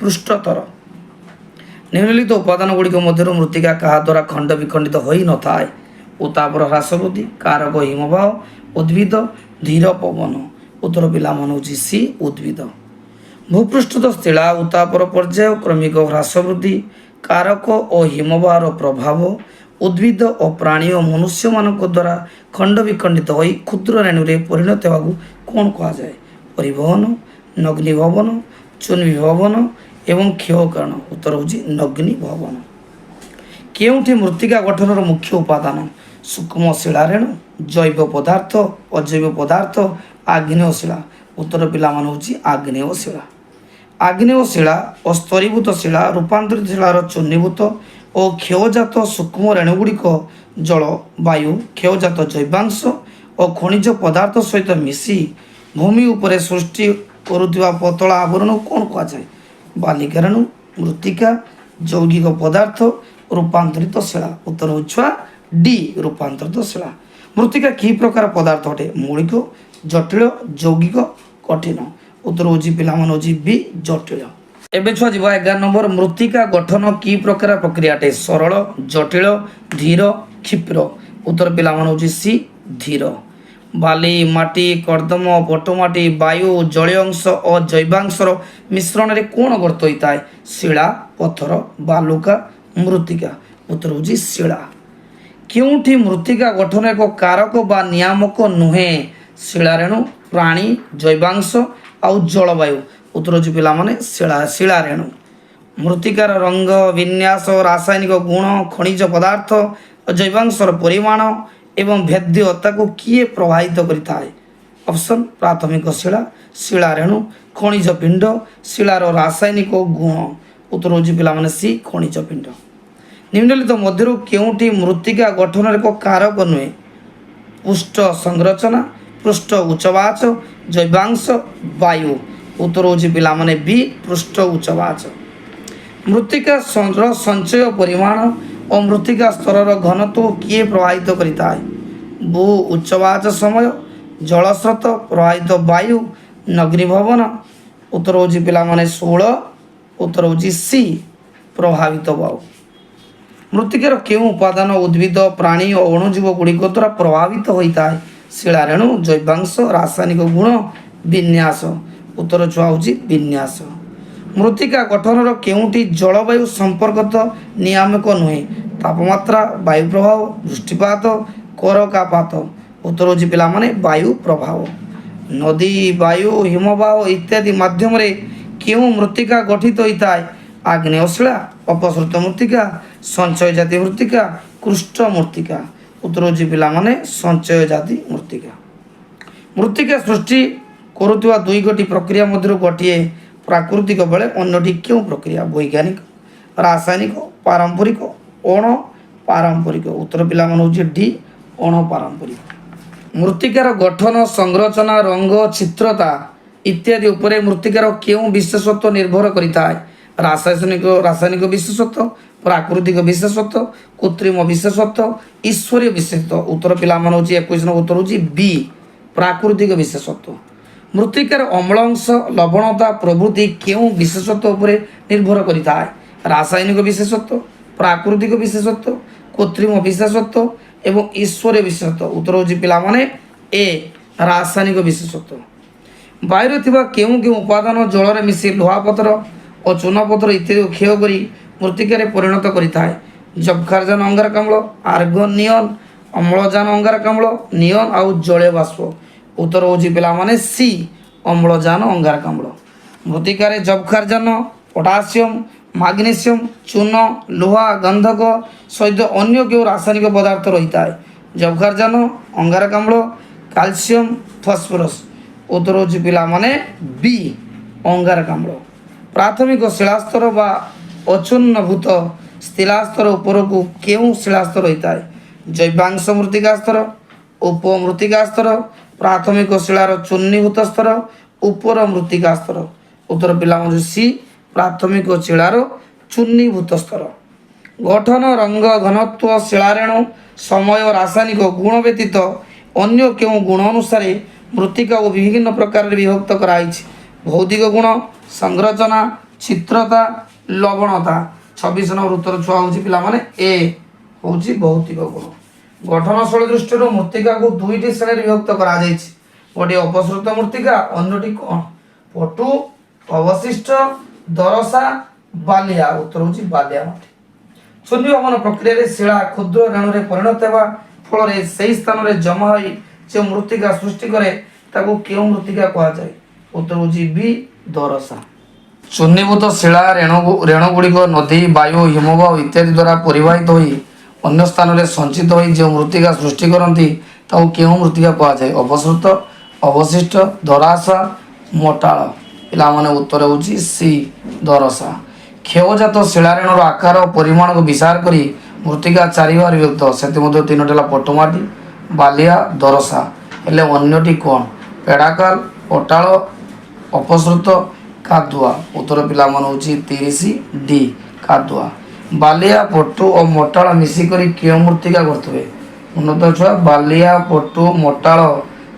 S1: ପୃଷ୍ଠତର। ନିମ୍ନଲିଖିତ ଉପାଦାନ ଗୁଡ଼ିକ ମଧ୍ୟରୁ ମୃତ୍ତିକା କାହା ଦ୍ୱାରା ଖଣ୍ଡ ବିଖଣ୍ଡିତ ହୋଇନଥାଏ? ଉତ୍ତାପର ହ୍ରାସ ବୃଦ୍ଧି, କାରକ ହିମବାହ, ଉଦ୍ଭିଦ, ଧୀର ପବନ। ଉତ୍ତର ପିଲାମାନେ ହେଉଛି ସି ଉଦ୍ଭିଦ। ଭୂପୃଷ୍ଠତ ଶିଳା ଉତ୍ତାପର ପର୍ଯ୍ୟାୟ, କ୍ରମିକ ହ୍ରାସ ବୃଦ୍ଧି, କାରକ ଓ ହିମବାହର ପ୍ରଭାବ, ଉଦ୍ଭିଦ ଓ ପ୍ରାଣୀ ଓ ମନୁଷ୍ୟମାନଙ୍କ ଦ୍ୱାରା ଖଣ୍ଡ ବିଖଣ୍ଡିତ ହୋଇ କ୍ଷୁଦ୍ର ରେଣୁରେ ପରିଣତ ହେବାକୁ କ'ଣ କୁହାଯାଏ? ପରିବହନ, ନଗ୍ନିଭବନ, ଚୂର୍ଣ୍ଣିଭବନ ଏବଂ କ୍ଷୟକରଣ। ଉତ୍ତର ହେଉଛି ନଗ୍ନିଭବନ। କେଉଁଠି ମୃତ୍ତିକା ଗଠନର ମୁଖ୍ୟ ଉପାଦାନ? ସୂକ୍ଷ୍ମ ଶିଳାରେଣୁ, ଜୈବ ପଦାର୍ଥ, ଅଜୈବ ପଦାର୍ଥ, ଆଗ୍ନେୟ ଶିଳା। ଉତ୍ତର ପିଲାମାନେ ହେଉଛି ଆଗ୍ନେୟ ଶିଳା। ଆଗ୍ନେୟ ଶିଳା ଓ ସ୍ତରୀଭୂତ ଶିଳା, ରୂପାନ୍ତରିତ ଶିଳାର ଚୂର୍ଣ୍ଣିଭୂତ ଓ କ୍ଷୟଜାତ ସୂକ୍ଷ୍ମ ରେଣୁଗୁଡ଼ିକ ଜଳ, ବାୟୁ, କ୍ଷୟଜାତ ଜୈବାଂଶ ଓ ଖଣିଜ ପଦାର୍ଥ ସହିତ ମିଶି ଭୂମି ଉପରେ ସୃଷ୍ଟି କରୁଥିବା ପତଳା ଆବରଣକୁ କ'ଣ କୁହାଯାଏ? ବାଲିକା ରେଣୁ, ମୃତ୍ତିକା, ଯୌଗିକ ପଦାର୍ଥ, ରୂପାନ୍ତରିତ ଶିଳା। ଉତ୍ତର ହେଉଛି ଡି ରୂପାନ୍ତରିତ ଶିଳା। ମୃତ୍ତିକା କି ପ୍ରକାର ପଦାର୍ଥ ଅଟେ? ମୌଳିକ, ଜଟିଳ, ଯୌଗିକ, କଠିନ। ଉତ୍ତର ହେଉଛି ପିଲାମାନେ ହେଉଛି ବି ଜଟିଳ। ଏବେ ଛୁଆ ଯିବ 11 ନମ୍ବର। ମୃତ୍ତିକା ଗଠନ କି ପ୍ରକାର ପ୍ରକ୍ରିୟା ଅଟେ? ସରଳ, ଜଟିଳ, ଧୀର, କ୍ଷିପ୍ର। ଉତ୍ତର ପିଲାମାନେ ହେଉଛି ସି ଧୀର। ବାଲି, ମାଟି, କର୍ଦ୍ଦମ, ପଟୁମାଟି, ବାୟୁ, ଜଳୀୟ ଅଂଶ ଓ ଜୈବାଂଶର ମିଶ୍ରଣରେ କ'ଣ ଗଠିତ ହୋଇଥାଏ? ଶିଳା, ପଥର, ବାଲୁକା, ମୃତ୍ତିକା। ଉତ୍ତର ହେଉଛି ଶିଳା। କେଉଁଠି ମୃତ୍ତିକା ଗଠନ ଏକ କାରକ ବା ନିୟାମକ ନୁହେଁ? ଶିଳାରେଣୁ, ପ୍ରାଣୀ, ଜୈବାଂଶ ଆଉ ଜଳବାୟୁ। ଉତ୍ତର ହେଉଛି ପିଲାମାନେ ଶିଳାରେଣୁ। ମୃତ୍ତିକାର ରଙ୍ଗ, ବିନ୍ୟାସ, ରାସାୟନିକ ଗୁଣ, ଖଣିଜ ପଦାର୍ଥ ଓ ଜୈବାଂଶର ପରିମାଣ ଏବଂ ଭେଦ୍ୟତାକୁ କିଏ ପ୍ରଭାବିତ କରିଥାଏ? ଅପସନ୍ ପ୍ରାଥମିକ ଶିଳା, ଶିଳାରେଣୁ, ଖଣିଜ ପିଣ୍ଡ, ଶିଳାର ରାସାୟନିକ ଗୁଣ। ଉତ୍ତର ହେଉଛି ପିଲାମାନେ ସି ଖଣିଜ ପିଣ୍ଡ। ନିମ୍ନଲିଖିତ ମଧ୍ୟରୁ କେଉଁଟି ମୃତ୍ତିକା ଗଠନର ଏକ କାରକ ନୁହେଁ? ପୃଷ୍ଠ ସଂରଚନା, ପୃଷ୍ଠ ଉଚ୍ଚବାଚ, ଜୈବାଂଶ, ବାୟୁ। ଉତ୍ତର ହେଉଛି ପିଲାମାନେ ବି ପୃଷ୍ଠ ଉଚ୍ଚବାଚ। ମୃତ୍ତିକା ସଞ୍ଚୟ ପରିମାଣ ଓ ମୃତ୍ତିକା ସ୍ତରର ଘନତ୍ୱ କିଏ ପ୍ରଭାବିତ କରିଥାଏ? ଭୂ ଉଚ୍ଚବାଚ ସମୟ, ଜଳସ୍ରୋତ, ପ୍ରବାହିତ ବାୟୁ, ନଗ୍ନିଭବନ। ଉତ୍ତର ହେଉଛି ପିଲାମାନେ 16। ଉତ୍ତର ହେଉଛି ସି ପ୍ରଭାବିତ ବାୟୁ। ମୃତ୍ତିକାର କେଉଁ ଉପାଦାନ ଉଦ୍ଭିଦ ପ୍ରାଣୀ ଓ ଅଣୁଜୀବ ଗୁଡ଼ିକ ଦ୍ୱାରା ପ୍ରଭାବିତ ହୋଇଥାଏ? ଶିଳାରେଣୁ, ଜୈବାଂଶ, ରାସାୟନିକ ଗୁଣ, ବିନ୍ୟାସ। ଉତ୍ତର ଛୁଆ ହେଉଛି ବିନ୍ୟାସ। ମୃତ୍ତିକା ଗଠନର କେଉଁଟି ଜଳବାୟୁ ସମ୍ପର୍କତ ନିୟାମକ ନୁହେଁ? ତାପମାତ୍ରା, ବାୟୁ ପ୍ରଭାବ, ବୃଷ୍ଟିପାତ, କରକାପାତ। ଉତ୍ତର ହେଉଛି ପିଲାମାନେ ବାୟୁ ପ୍ରଭାବ। ନଦୀ, ବାୟୁ, ହିମବାହ ଇତ୍ୟାଦି ମାଧ୍ୟମରେ କେଉଁ ମୃତ୍ତିକା ଗଠିତ ହୋଇଥାଏ? ଆଗ୍ନେୟ ଶିଳା, ଅପସୃତ ମୃତ୍ତିକା, ସଞ୍ଚୟ ଜାତି ମୃତ୍ତିକା, କୃଷ୍ଟ ମୃତ୍ତିକା। ଉତ୍ତର ହେଉଛି ପିଲାମାନେ ସଞ୍ଚୟ ଜାତି ମୃତ୍ତିକା। ମୃତ୍ତିକା ସୃଷ୍ଟି କରୁଥିବା ଦୁଇଗୋଟି ପ୍ରକ୍ରିୟା ମଧ୍ୟରୁ ଗୋଟିଏ ପ୍ରାକୃତିକ ବେଳେ ଅନ୍ୟଟି କେଉଁ ପ୍ରକ୍ରିୟା? ବୈଜ୍ଞାନିକ, ରାସାୟନିକ, ପାରମ୍ପରିକ, ଅଣପାରମ୍ପରିକ। ଉତ୍ତର ପିଲାମାନେ ହେଉଛି ଡି ଅଣପାରମ୍ପରିକ। ମୃତ୍ତିକାର ଗଠନ, ସଂରଚନା, ରଙ୍ଗ, ଚିତ୍ରତା ଇତ୍ୟାଦି ଉପରେ ମୃତ୍ତିକାର କେଉଁ ବିଶେଷତ୍ୱ ନିର୍ଭର କରିଥାଏ? ରାସାୟନିକ ବିଶେଷତ୍ୱ, ପ୍ରାକୃତିକ ବିଶେଷତ୍ୱ, କୃତ୍ରିମ ବିଶେଷତ୍ୱ, ଈଶ୍ୱରୀୟ ବିଶେଷତ୍ୱ। ଉତ୍ତର ପିଲାମାନେ ହେଉଛି 21 ନମ୍ବର ଉତ୍ତର ହେଉଛି ବି ପ୍ରାକୃତିକ ବିଶେଷତ୍ୱ। ମୃତ୍ତିକାର ଅମ୍ଳ ଅଂଶ, ଲବଣତା ପ୍ରଭୃତି କେଉଁ ବିଶେଷତ୍ୱ ଉପରେ ନିର୍ଭର କରିଥାଏ? ରାସାୟନିକ ବିଶେଷତ୍ୱ, ପ୍ରାକୃତିକ ବିଶେଷତ୍ୱ, କୃତ୍ରିମ ବିଶେଷତ୍ୱ ଏବଂ ଈଶ୍ୱରୀୟ ବିଶେଷତ୍ୱ। ଉତ୍ତର ହେଉଛି ପିଲାମାନେ ଏ ରାସାୟନିକ ବିଶେଷତ୍ୱ। ବାୟୁରେ ଥିବା କେଉଁ କେଉଁ ଉପାଦାନ ଜଳରେ ମିଶି ଲୁହାପଥର ଓ ଚୂନପଥର ଇତ୍ୟାଦି କ୍ଷୟ କରି ମୃତ୍ତିକାରେ ପରିଣତ କରିଥାଏ? ଯବକ୍ଷାରଜାନ ଅଙ୍ଗାରକାମ୍ଳ, ଆର୍ଗନ୍, ନିଅନ, ଅମ୍ଳଜାନ ଅଙ୍ଗାରକାମ୍ଳ, ନିଅନ ଆଉ ଜଳୀୟ ବାଷ୍ପ। ଉତ୍ତର ହେଉଛି ପିଲାମାନେ ସି ଅମ୍ଳଜାନ ଅଙ୍ଗାରକାମ୍ଳ। ମୃତ୍ତିକାରେ ଯବକ୍ଷାରଜାନ, ପଟାସିୟମ, ମାଗ୍ନେସିୟମ, ଚୂନ, ଲୁହା, ଗନ୍ଧକ ସହିତ ଅନ୍ୟ କେଉଁ ରାସାୟନିକ ପଦାର୍ଥ ରହିଥାଏ? ଯବକ୍ଷାରଜାନ, ଅଙ୍ଗାରକାମ୍ଳ, କ୍ୟାଲସିୟମ, ଫସ୍ଫରସ୍। ଉତ୍ତର ହେଉଛି ପିଲାମାନେ ବି ଅଙ୍ଗାରକାମ୍ଳ। ପ୍ରାଥମିକ ଶିଳାସ୍ତର ବା ଅଚୂର୍ଣ୍ଣଭୂତ ଶିଳାସ୍ତର ଉପରକୁ କେଉଁ ଶିଳାସ୍ତର ରହିଥାଏ? ଜୈବାଂଶ ମୃତ୍ତିକା ସ୍ତର, ଉପମୃତ୍ତିକା ସ୍ତର, ପ୍ରାଥମିକ ଶିଳାର ଚୂର୍ଣ୍ଣୀଭୂତ ସ୍ତର, ଉପର ମୃତ୍ତିକା ସ୍ତର। ଉତ୍ତର ପିଲାମାନେ ସି ପ୍ରାଥମିକ ଶିଳାର ଚୂର୍ଣ୍ଣୀଭୂତ ସ୍ତର। ଗଠନ, ରଙ୍ଗ, ଘନତ୍ୱ, ଶିଳାରେଣୁ, ସମୟ, ରାସାୟନିକ ଗୁଣ ବ୍ୟତୀତ ଅନ୍ୟ କେଉଁ ଗୁଣ ଅନୁସାରେ ମୃତ୍ତିକାକୁ ବିଭିନ୍ନ ପ୍ରକାରରେ ବିଭକ୍ତ କରାଯାଇଛି? ଭୌତିକ ଗୁଣ, ସଂରଚନା, ଚିତ୍ରତା, ଲବଣତା। 26 ନମ୍ବର ଉତ୍ତର ଛୁଆ ହେଉଛି ପିଲାମାନେ ଏ ହେଉଛି ଭୌତିକ ଗୁଣ। ଗଠନଶୈଳୀ ଦୃଷ୍ଟିରୁ ମୃତ୍ତିକାକୁ ଦୁଇଟି ଶ୍ରେଣୀରେ ବିଭକ୍ତ କରାଯାଇଛି। ଗୋଟିଏ ଅପସୃତ ମୃତ୍ତିକା, ଅନ୍ୟଟି କ'ଣ? ପଟୁ, ଅବଶିଷ୍ଟ, ଦରସା, ବାଲିଆ। ଉତ୍ତର ହେଉଛି ବାଲିଆ ମାଟି। ଶୂନ୍ୟଭବନ ପ୍ରକ୍ରିୟାରେ ଶିଳା କ୍ଷୁଦ୍ର ରେଣୁରେ ପରିଣତ ହେବା ଫଳରେ ସେହି ସ୍ଥାନରେ ଜମା ହୋଇ ଯେଉଁ ମୃତ୍ତିକା ସୃଷ୍ଟି କରେ ତାକୁ କେଉଁ ମୃତ୍ତିକା କୁହାଯାଏ? ଉତ୍ତର ହେଉଛି ବି ଦରସା। ଚୂର୍ଣ୍ଣୀଭୂତ ଶିଳା ରେଣୁଗୁଡ଼ିକ ନଦୀ, ବାୟୁ, ହିମବାହ ଇତ୍ୟାଦି ଦ୍ୱାରା ପରିବାହିତ ହୋଇ ଅନ୍ୟ ସ୍ଥାନରେ ସଞ୍ଚିତ ହୋଇ ଯେଉଁ ମୃତ୍ତିକା ସୃଷ୍ଟି କରନ୍ତି ତାକୁ କେଉଁ ମୃତ୍ତିକା କୁହାଯାଏ? ଅପସୃତ, ଅବଶିଷ୍ଟ, ଦରାସା, ମୋଟାଳ। ପିଲାମାନେ ଉତ୍ତର ହେଉଛି ସି ଦରସା। କ୍ଷୟଜାତ ଶିଳାରେଣୁର ଆକାର ଓ ପରିମାଣକୁ ବିଚାର କରି ମୃତ୍ତିକା ଚାରି ଭାଗରେ ବିଭକ୍ତ। ସେଥିମଧ୍ୟରୁ ତିନୋଟି ହେଲା ପଟୁମାଟି, ବାଲିଆ, ଦରସା। ହେଲେ ଅନ୍ୟଟି କ'ଣ? ପେଡ଼ାକାଲ, ପଟାଳ, ଅପସୃତ, କାଦୁଆ। ଉତ୍ତର ପିଲାମାନେ ହେଉଛି 30 ଡି କାଦୁଆ। ବାଲିଆ, ପଟୁ ଓ ମୋଟାଳ ମିଶିକରି କେଉଁ ମୃତ୍ତିକା କରୁଥିବେ? ଉନ୍ନତ ଛୁଆ ବାଲିଆ, ପଟୁ, ମୋଟାଳ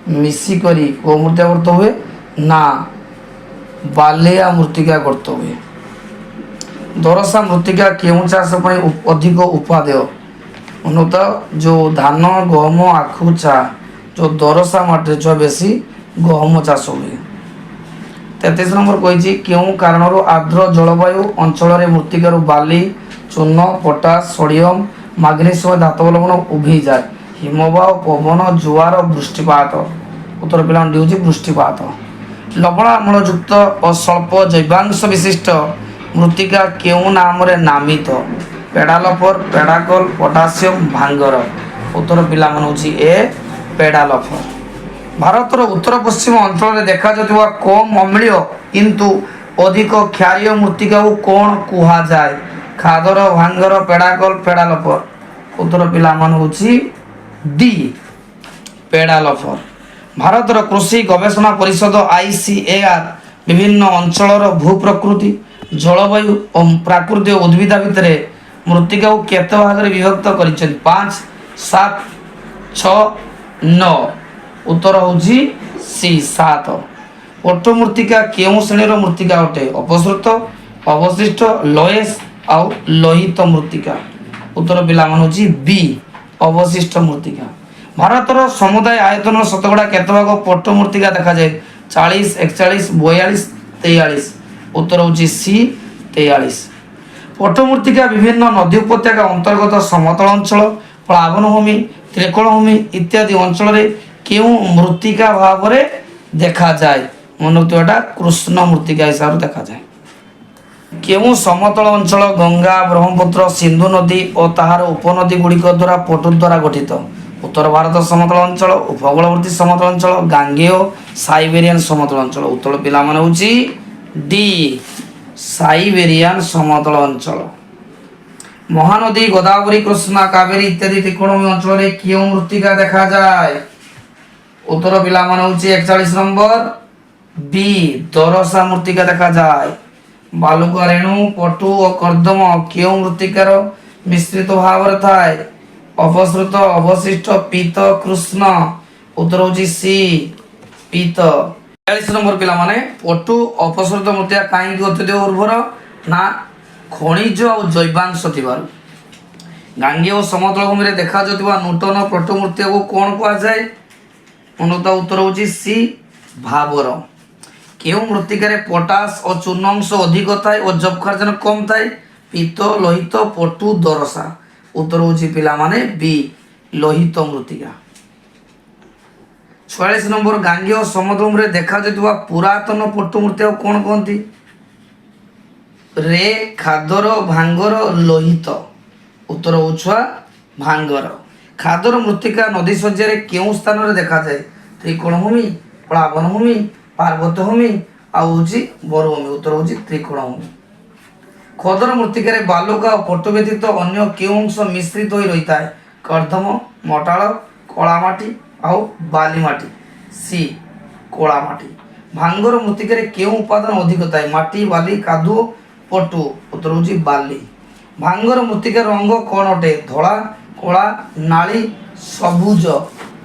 S1: ମିଶିକରି କେଉଁ ମୃତ୍ତିକା ଗଠିତ ହୁଏ? ନା ବାଲିଆ ମୃତ୍ତିକା ଗଠିତ ହୁଏ। ଦରସା ମୃତ୍ତିକା କେଉଁ ଚାଷ ପାଇଁ ଅଧିକ ଉପାଦେୟ? ଉନ୍ନତ ଯେଉଁ ଧାନ, ଗହମ, ଆଖୁ, ଚା। ଯେଉଁ ଦରସା ମାଟିରେ ଛୁଆ ବେଶୀ ଗହମ ଚାଷ ହୁଏ। 33 ନମ୍ବର କହିଛି କେଉଁ କାରଣରୁ ଆର୍ଦ୍ର ଜଳବାୟୁ ଅଞ୍ଚଳରେ ମୃତ୍ତିକାରୁ ବାଲି, ଚୂନ, ପଟାସ, ସୋଡ଼ିୟମ, ମାଗ୍ନେସିୟମ ଧାତବ ଲବଣ ଉଭେଇଯାଏ? ହିମବାହ, ପବନ, ଜୁଆର, ବୃଷ୍ଟିପାତ। ଉତ୍ତର ପିଲାମାନେ ହେଉଛି ବୃଷ୍ଟିପାତ। ଲବଣ ଅମ୍ଳଯୁକ୍ତ ଓ ସ୍ୱଳ୍ପ ଜୈବାଂଶ ବିଶିଷ୍ଟ ମୃତ୍ତିକା କେଉଁ ନାମରେ ନାମିତ? ପେଡ଼ାଲଫର, ପେଡ଼ାକଲ, ପଟାସିୟମ, ଭାଙ୍ଗର। ଉତ୍ତର ପିଲାମାନେ ହେଉଛି ଏ ପେଡ଼ାଲଫର। ଭାରତର ଉତ୍ତର ପଶ୍ଚିମ ଅଞ୍ଚଳରେ ଦେଖାଯାଉଥିବା କମ୍ ଅମ୍ଳୀୟ କିନ୍ତୁ ଅଧିକ କ୍ଷାରୀୟ ମୃତ୍ତିକାକୁ କ'ଣ କୁହାଯାଏ? ଖାଦର, ଭାଙ୍ଗର, ପେଡ଼ାକଲ, ପେଡ଼ାଲଫର। ଉତ୍ତର ପିଲାମାନେ ହେଉଛି ଡି ପେଡ଼ାଲଫର। ଭାରତର କୃଷି ଗବେଷଣା ପରିଷଦ ICAR ବିଭିନ୍ନ ଅଞ୍ଚଳର ଭୂପ୍ରକୃତି, ଜଳବାୟୁ ଓ ପ୍ରାକୃତିକ ଉଦ୍ଭିଦ ଭିତରେ ମୃତ୍ତିକାକୁ କେତେ ଭାଗରେ ବିଭକ୍ତ କରିଛନ୍ତି? 5, 7, 6, ନଅ। ଉତ୍ତର ହେଉଛି ସି 7। ପଟ୍ଟ ମୃତ୍ତିକା କେଉଁ ଶ୍ରେଣୀର ମୃତ୍ତିକା ଅଟେ? ଅପସୃତ, ଅବଶିଷ୍ଟ, ଲୟେସ ଆଉ ଲୋହିତ ମୃତ୍ତିକା। ଉତ୍ତର ପିଲାମାନେ ହେଉଛି ବି ଅବଶିଷ୍ଟ ମୃତ୍ତିକା। ଭାରତର ସମୁଦାୟ ଆୟତନର ଶତକଡ଼ା କେତେ ଭାଗ ପଟ୍ଟ ମୃତ୍ତିକା ଦେଖାଯାଏ? 40, 41, 42, 43। ଉତ୍ତର ହେଉଛି ସି 43। ପଟ୍ଟ ମୃତ୍ତିକା ବିଭିନ୍ନ ନଦୀ ଉପତ୍ୟକା ଅନ୍ତର୍ଗତ ସମତଳ ଅଞ୍ଚଳ, ପ୍ଳାବନଭୂମି, ତ୍ରିକୋଣଭୂମି ଇତ୍ୟାଦି ଅଞ୍ଚଳରେ କେଉଁ ମୃତ୍ତିକା ଭାବରେ ଦେଖାଯାଏ? ମନୋକ୍ତିଟା କୃଷ୍ଣ ମୃତ୍ତିକା ହିସାବରେ ଦେଖାଯାଏ। କେଉଁ ସମତଳ ଅଞ୍ଚଳ ଗଙ୍ଗା, ବ୍ରହ୍ମପୁତ୍ର, ସିନ୍ଧୁ ନଦୀ ଓ ତାହାର ଉପନଦୀ ଗୁଡ଼ିକ ଦ୍ୱାରା ପଟୁ ଦ୍ୱାରା ଗଠିତ? ଉତ୍ତର ଭାରତ ସମତଳ ଅଞ୍ଚଳ, ଉପକୂଳବର୍ତ୍ତୀ ସମତଳ ଅଞ୍ଚଳ, ଗାଙ୍ଗେୟ ସାଇବେରିଆନ ସମତଳ ଅଞ୍ଚଳ। ଉତ୍ତର ପିଲାମାନେ ହେଉଛି ଡି ସାଇବେରିଆନ ସମତଳ ଅଞ୍ଚଳ। ମହାନଦୀ ଗୋଦାବରୀ, କୃଷ୍ଣା, କାବେରୀ ଇତ୍ୟାଦି ତ୍ରିକୋଣଭୂମି ଅଞ୍ଚଳରେ କେଉଁ ମୃତ୍ତିକା ଦେଖାଯାଏ? ଉତ୍ତର ପିଲାମାନେ ହେଉଛି 41 ନମ୍ବର ବି ଦରସା ମୃତ୍ତିକା ଦେଖାଯାଏ। ବାଲୁକା ରେଣୁ, ପଟୁ ଓ କର୍ଦ୍ଦମ କେଉଁ ମୃତ୍ତିକାର ମିଶ୍ରିତ ଭାବରେ ଥାଏ? ଅପସୃତ, ଅବଶିଷ୍ଟ, ପୀତ, କୃଷ୍ଣ। ଉତ୍ତର ହେଉଛି ସି ପୀତ। 42 ନମ୍ବର ପିଲାମାନେ ପଟୁ ଅପସୃତ ମୃତ୍ତିକା କାହିଁକି ଅତ୍ୟଧିକ ଉର୍ବର? ନା ଖଣିଜ ଆଉ ଜୈବାଂଶ ଥିବାରୁ। ଗାଙ୍ଗେୟ ଓ ସମତଳ ଭୂମିରେ ଦେଖାଯାଉଥିବା ନୂତନ ପଟ୍ଟ ମୃତ୍ତିକାକୁ କ'ଣ କୁହାଯାଏ? ଉତ୍ତର ହେଉଛି ସି ଭାବର। କେଉଁ ମୃତ୍ତିକାରେ ପଟାସ ଓ ଚୂର୍ଣ୍ଣ ଅଂଶ ଅଧିକ ଥାଏ ଓ ଯବକ୍ଷାରଜାନ କମ୍ ଥାଏ? ପୀତ, ଲୋହିତ, ପଟୁ, ଦରସା। ଉତ୍ତର ହେଉଛି ପିଲାମାନେ ବି ଲୋହିତ ମୃତ୍ତିକା। 44 ନମ୍ବର ଗାଙ୍ଗେୟ ସମତଳ ଭୂମିରେ ଦେଖାଯାଉଥିବା ପୁରାତନ ପଟ୍ଟ ମୃତ୍ତିକାକୁ କ'ଣ କହନ୍ତି? ରେ, ଖାଦର, ଭାଙ୍ଗର, ଲୋହିତ। ଉତ୍ତର ହେଉଛି ଭାଙ୍ଗର। ଖାଦର ମୃତ୍ତିକା ନଦୀ ଶଯ୍ୟାରେ କେଉଁ ସ୍ଥାନରେ ଦେଖାଯାଏ? ତ୍ରିକୋଣଭୂମି, ପ୍ଳାବନଭୂମି, ପାର୍ବତ୍ୟଭୂମି ଆଉ ହେଉଛି ମରୁଭୂମି। ଉତ୍ତର ହେଉଛି ତ୍ରିକୋଣଭୂମି। ଖଦର ମୃତ୍ତିକାରେ ବାଲୁକା ଓ ପଟ୍ଟ ବ୍ୟତୀତ ଅନ୍ୟ କେଉଁ ଅଂଶ ମିଶ୍ରିତ ହୋଇ ରହିଥାଏ? କର୍ଦ୍ଦମ, ମଟାଳ, କଳାମାଟି ଆଉ ବାଲିମାଟି। ସି କଳାମାଟି। ଭାଙ୍ଗର ମୃତ୍ତିକାରେ କେଉଁ ଉପାଦାନ ଅଧିକ ଥାଏ? ମାଟି, ବାଲି, କାଦୁଅ, ପଟୁ। ଉତ୍ତର ହେଉଛି ବାଲି। ଭାଙ୍ଗର ମୃତ୍ତିକାର ରଙ୍ଗ କ'ଣ ଅଟେ? ଧଳା, କଳା, ନାଳି, ସବୁଜ।